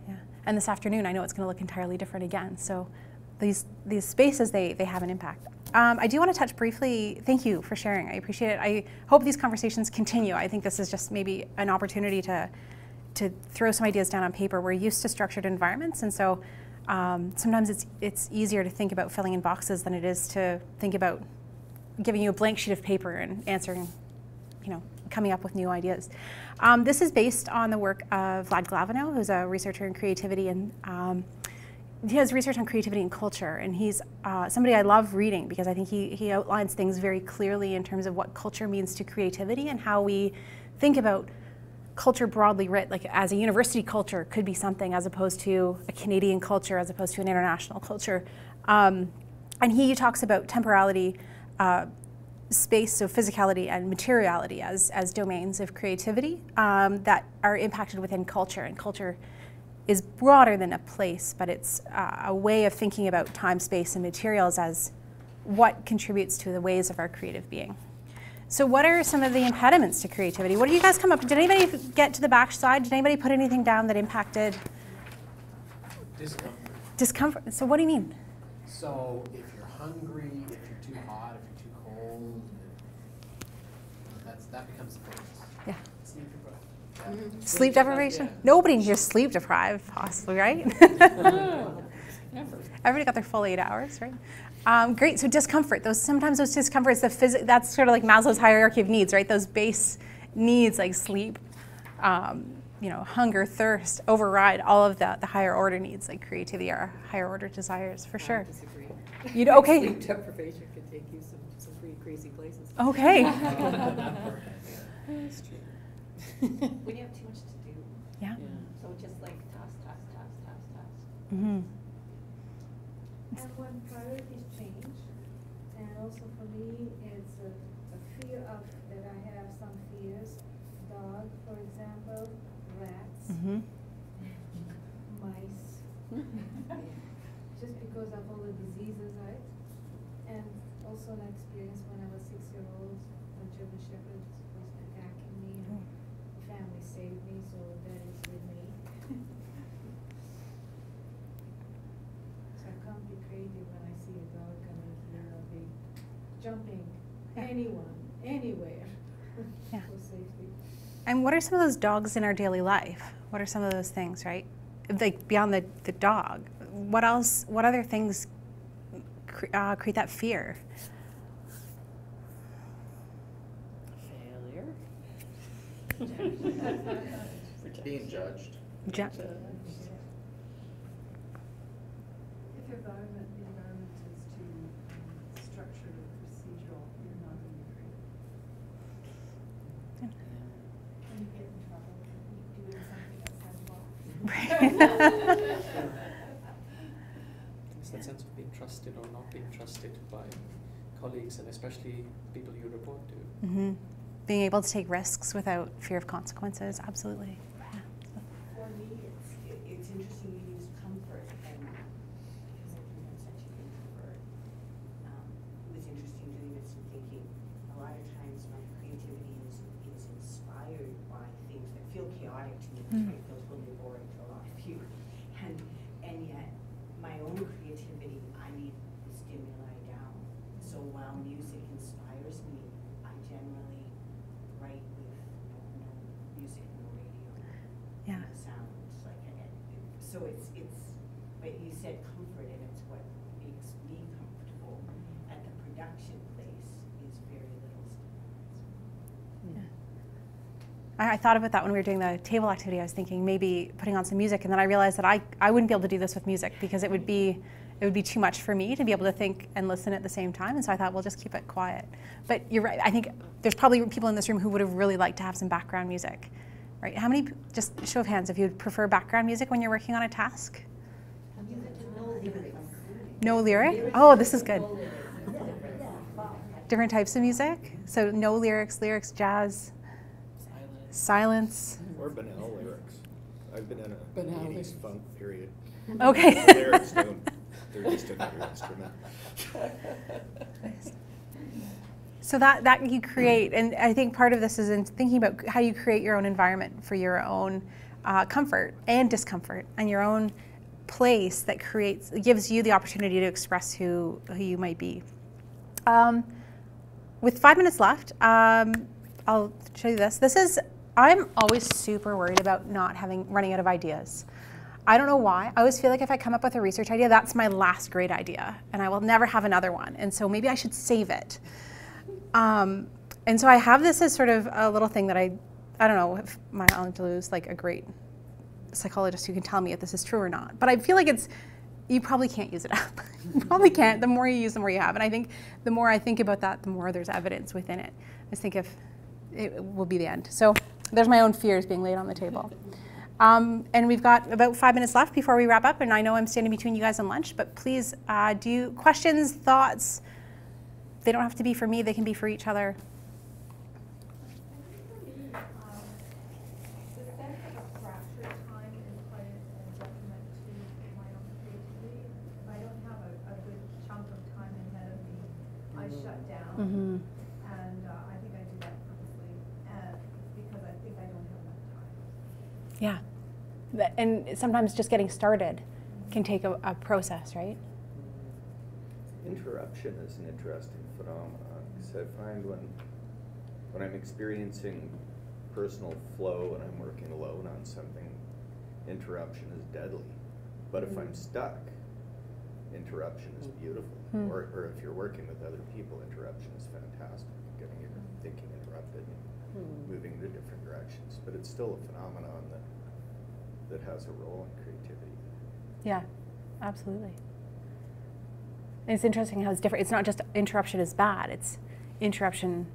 Yeah. And this afternoon, I know it's going to look entirely different again. So these spaces, they have an impact. I do want to touch briefly, thank you for sharing, I appreciate it. I hope these conversations continue. I think this is just maybe an opportunity to throw some ideas down on paper. We're used to structured environments, and so sometimes it's easier to think about filling in boxes than it is to think about giving you a blank sheet of paper and answering, coming up with new ideas. This is based on the work of Vlad Glavino, who's a researcher in creativity, and he has research on creativity and culture, and he's somebody I love reading because I think he outlines things very clearly in terms of what culture means to creativity and how we think about culture broadly writ, like as a university culture could be something as opposed to a Canadian culture, as opposed to an international culture. And he talks about temporality, space, so physicality and materiality as domains of creativity that are impacted within culture, and culture is broader than a place, but it's a way of thinking about time, space, and materials as what contributes to the ways of our creative being. So what are some of the impediments to creativity? What did you guys come up with? Did anybody get to the back side? Did anybody put anything down that impacted? Discomfort. Discomfort. So what do you mean? So if you're hungry, if you're too hot, if you're too cold, that becomes the focus. Yeah. Sleep deprived. Sleep deprivation? Yeah. Nobody in here sleep deprived, possibly, right? Everybody got their full 8 hours, right? Great, so discomfort. Sometimes those discomforts, that's sort of like Maslow's hierarchy of needs, right? Those base needs like sleep, hunger, thirst, override all of the higher order needs like creativity or higher order desires, for sure. I disagree. Okay. Sleep deprivation can take you some pretty crazy places. Okay. That's true. When you have too much to do. Yeah. So just like task. Mm-hmm. And when priorities change, and also for me, it's a fear of that I have some fears. Dog, for example, rats, Mm-hmm. mice, just because of all the diseases, right? And also an experience when I was 6-year-old, a German Shepherd was attacking me, and the family saved me, so that is with me. So I can't be creative when I see a dog coming here, or be jumping anyone, anywhere Yeah. for safety. And what are some of those dogs in our daily life? What are some of those things, right? Like beyond the dog, what else, what other things create that fear? Failure. Being judged. If environment is too structured or procedural, you're not going to be creative. When you get in trouble, doing something outside the box. It's that sense of being trusted or not being trusted by colleagues, and especially people you report to. Mm-hmm. Being able to take risks without fear of consequences, absolutely. For me, it's interesting you use comfort, and because I think I'm such an introvert, it was interesting doing this and thinking. A lot of times, my creativity is inspired by things that feel chaotic to me, which might feel totally boring to a lot of you, and yet my own creativity, I need the stimuli down. So while music inspires me, I generally write with no music, no radio, Yeah. no sounds. So it's. But you said comfort, and it's what makes me comfortable at the production place is I thought about that when we were doing the table activity. I was thinking maybe putting on some music, and then I realized that I wouldn't be able to do this with music because it would be too much for me to be able to think and listen at the same time. And so I thought, we'll just keep it quiet. But you're right. I think there's probably people in this room who would have really liked to have some background music, right? How many, just show of hands, if you would prefer background music when you're working on a task? No lyric? Oh, this is good. Different types of music? So no lyrics, jazz, silence. Or banal lyrics. I've been in a Banal 80s lyrics. funk period. Okay. The lyrics don't, they're just another instrument. So that you create, and I think part of this is in thinking about how you create your own environment for your own comfort and discomfort, and your own place that gives you the opportunity to express who you might be. With 5 minutes left, I'll show you this. I'm always super worried about running out of ideas. I don't know why. I always feel like if I come up with a research idea, that's my last great idea, and I will never have another one. And so maybe I should save it. And so I have this as sort of a little thing that I don't know if my Aunt Lou's like a great psychologist who can tell me if this is true or not. But I feel like you probably can't use it up. You probably can't. The more you use, the more you have. And I think the more I think about that, the more there's evidence within it. I just think if it will be the end. So there's my own fears being laid on the table. And we've got about 5 minutes left before we wrap up. And I know I'm standing between you guys and lunch, but please do questions, thoughts. They don't have to be for me. They can be for each other. Mm-hmm. And I think I do that purposely because I think I don't have enough time. Yeah. And sometimes just getting started can take a process, right? Interruption is an interesting phenomenon because I find when I'm experiencing personal flow and I'm working alone on something, interruption is deadly. But if I'm stuck, interruption is beautiful. Or if you're working with other people, interruption is fantastic. Getting your thinking interrupted and moving into different directions. But it's still a phenomenon that has a role in creativity. Yeah, absolutely. And it's interesting how it's different. It's not just interruption is bad. It's interruption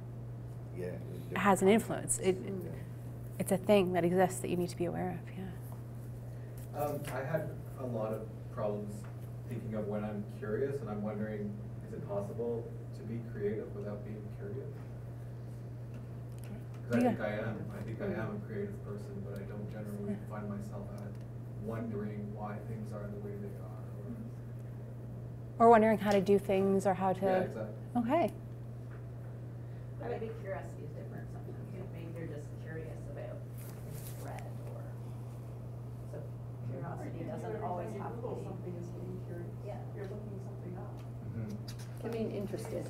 has an influence. It's a thing that exists that you need to be aware of. Yeah. I had a lot of problems thinking of when I'm curious, and I'm wondering, is it possible to be creative without being curious? Because I think I am a creative person, but I don't generally find myself wondering why things are the way they are. Or wondering how to do things or how to... Yeah, exactly. Okay. Maybe curiosity is different sometimes. Maybe you're just curious about thread or... So curiosity doesn't always have to be... Something is being curious. Yeah. You're looking something up. I mean, interested.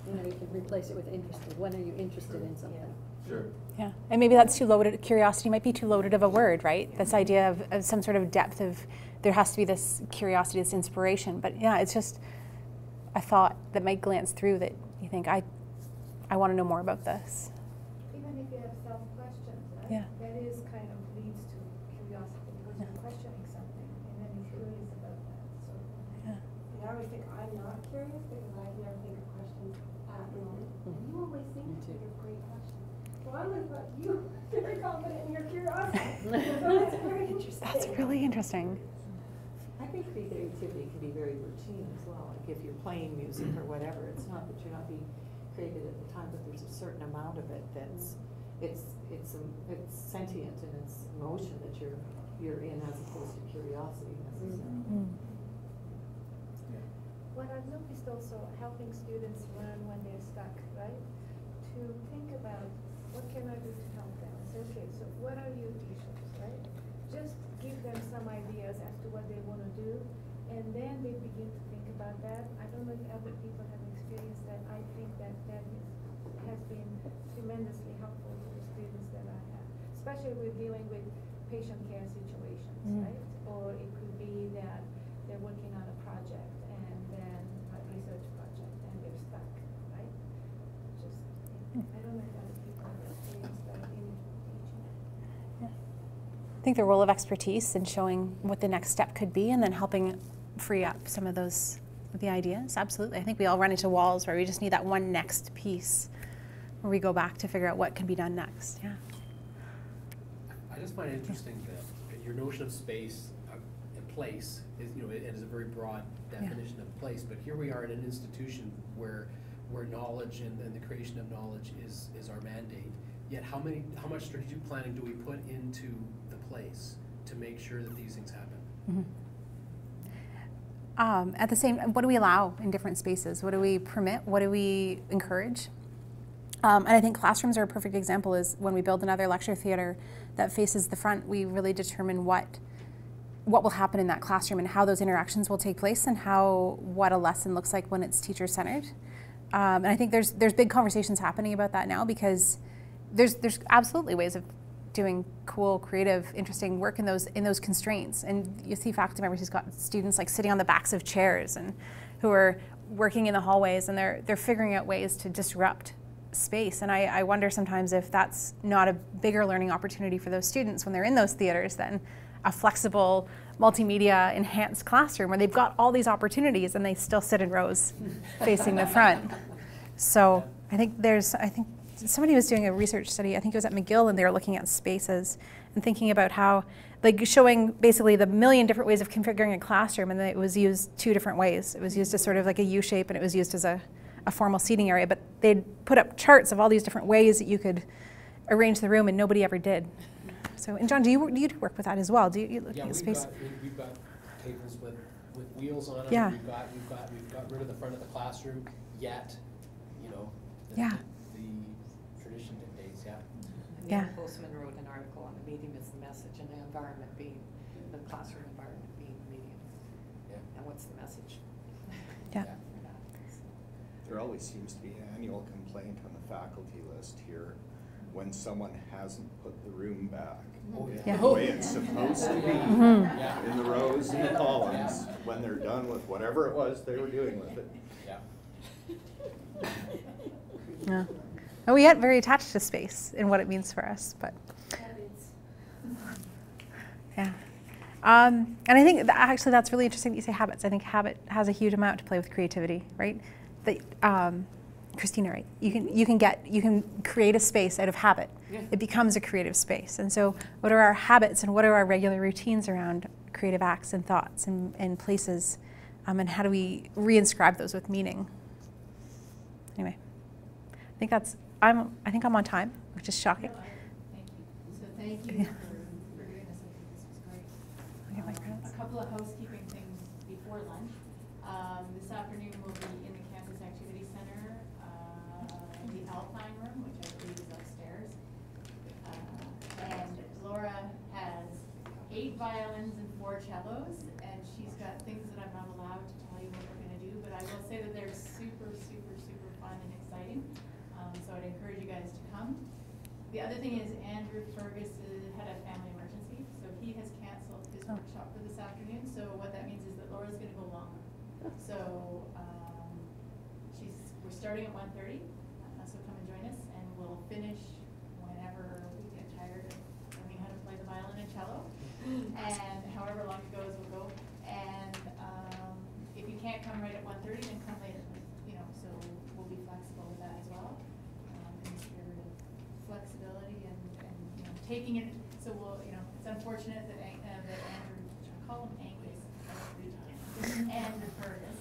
You know, you can replace it with interested. When are you interested in something? Sure. Yeah, and maybe that's too loaded. Curiosity might be too loaded of a word, right? This idea of some sort of depth of, there has to be this curiosity, this inspiration. But yeah, it's just a thought that might glance through that you think, I want to know more about this. Even if you have self-questions, right? Yeah. That is kind of leads to curiosity because you're questioning something and then you're curious about that. So Yeah. I always think I'm not curious because I never think of questions at the moment. And you always think of great questions. So I always thought you were very confident in your curiosity. So that's very interesting. That's really interesting. I think creativity can be very routine as well. Like if you're playing music or whatever, it's not that you're not being creative at the time, but there's a certain amount of it that's it's sentient and it's emotion that you're in as opposed to curiosity necessarily. What I've noticed also helping students learn when they're stuck, right? To think about what can I do to help them. So, okay, so what are your issues, right? Just give them some ideas as to what they want to do, and then they begin to think about that. I don't know if other people have experienced that. I think that has been tremendously helpful to the students that I have, especially with dealing with patient care situations, right? Or it could be that they're working on a project and then a research project and they're stuck, right? think the role of expertise in showing what the next step could be and then helping free up some of the ideas, absolutely. I think we all run into walls where we just need that one next piece where we go back to figure out what can be done next, yeah. I just find it interesting that your notion of space and place is, it is a very broad definition of place, but here we are in an institution where knowledge and the creation of knowledge is our mandate. Yet how much strategic planning do we put into the place to make sure that these things happen? Mm-hmm. At the same, what do we allow in different spaces? What do we permit? What do we encourage? And I think classrooms are a perfect example. Is when we build another lecture theater that faces the front, we really determine what will happen in that classroom and how those interactions will take place and what a lesson looks like when it's teacher-centered. And I think there's big conversations happening about that now, because there's absolutely ways of doing cool, creative, interesting work in those constraints. And you see faculty members who's got students like sitting on the backs of chairs and who are working in the hallways, and they're figuring out ways to disrupt space. And I wonder sometimes if that's not a bigger learning opportunity for those students when they're in those theaters than a flexible, multimedia enhanced classroom where they've got all these opportunities and they still sit in rows facing the front. So I think somebody was doing a research study, I think it was at McGill, and they were looking at spaces and thinking about how, like showing basically the million different ways of configuring a classroom, and it was used 2 different ways. It was used as sort of like a U shape, and it was used as a formal seating area, but they'd put up charts of all these different ways that you could arrange the room, and nobody ever did. So, and John, do you work with that as well? Do you look at space? We've got tables with wheels on them. Yeah. We've got rid of the front of the classroom, yet, Yeah. the tradition dictates, yeah. And Yeah. Postman wrote an article on the medium is the message, and the environment being, the classroom environment being the medium. Yeah. And what's the message? Yeah. There always seems to be an annual complaint on the faculty list here when someone hasn't put the room back the way it's supposed to be, in the rows and the columns, when they're done with whatever it was they were doing with it. Yeah. And we get very attached to space and what it means for us, but yeah. And I think actually that's really interesting that you say habits. I think habit has a huge amount to play with creativity, right? Christina, right? You can create a space out of habit. Yeah. It becomes a creative space. And so what are our habits and what are our regular routines around creative acts and thoughts and places, and how do we reinscribe those with meaning? Anyway, I think I'm on time, which is shocking. Thank you. So thank you for doing this. I think this was great. A couple of housekeeping things before lunch. This afternoon we'll be in the Campus Activity Center, the Alpine Room, which I believe is upstairs. And Laura has 8 violins and 4 cellos, and she's got things that I'm not allowed to tell you what we're going to do, but I will say that they're super, super, super fun and exciting. So I'd encourage you guys to come. The other thing is Andrew Fergus had a family emergency, so he has canceled his workshop for this afternoon. So what that means is that Laura's going to go longer. So we're starting at 1:30, so come and join us, and we'll finish whenever we get tired of learning how to play the violin and cello. And however long it goes, we'll go. And if you can't come right at 1:30, then come later. So we'll be flexible with that as well. In the spirit of flexibility and taking it. So we'll, it's unfortunate that Andrew, I call him Angus, and Fergus,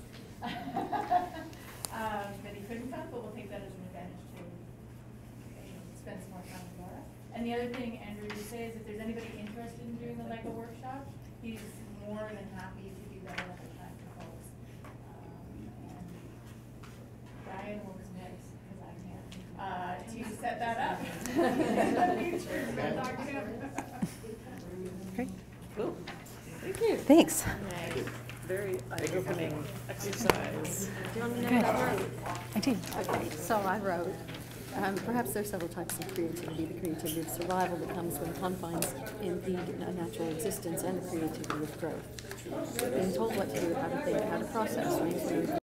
that he couldn't come, but we'll take that as an advantage to spend some more time with Laura. And the other thing Andrew would say is if there's anybody interested in doing the LEGO workshop, he's more than happy to do that at the time for folks. And Brian will commit, because I can't, to set that up. Great. Cool. Thank you. Thanks. Very eye-opening exercise. Do you want me to Good. cover? I do. Okay, so I wrote, perhaps there are several types of creativity. The creativity of survival that comes when confines impede a natural existence, and the creativity of growth. Being told what to do, how to think, how to process,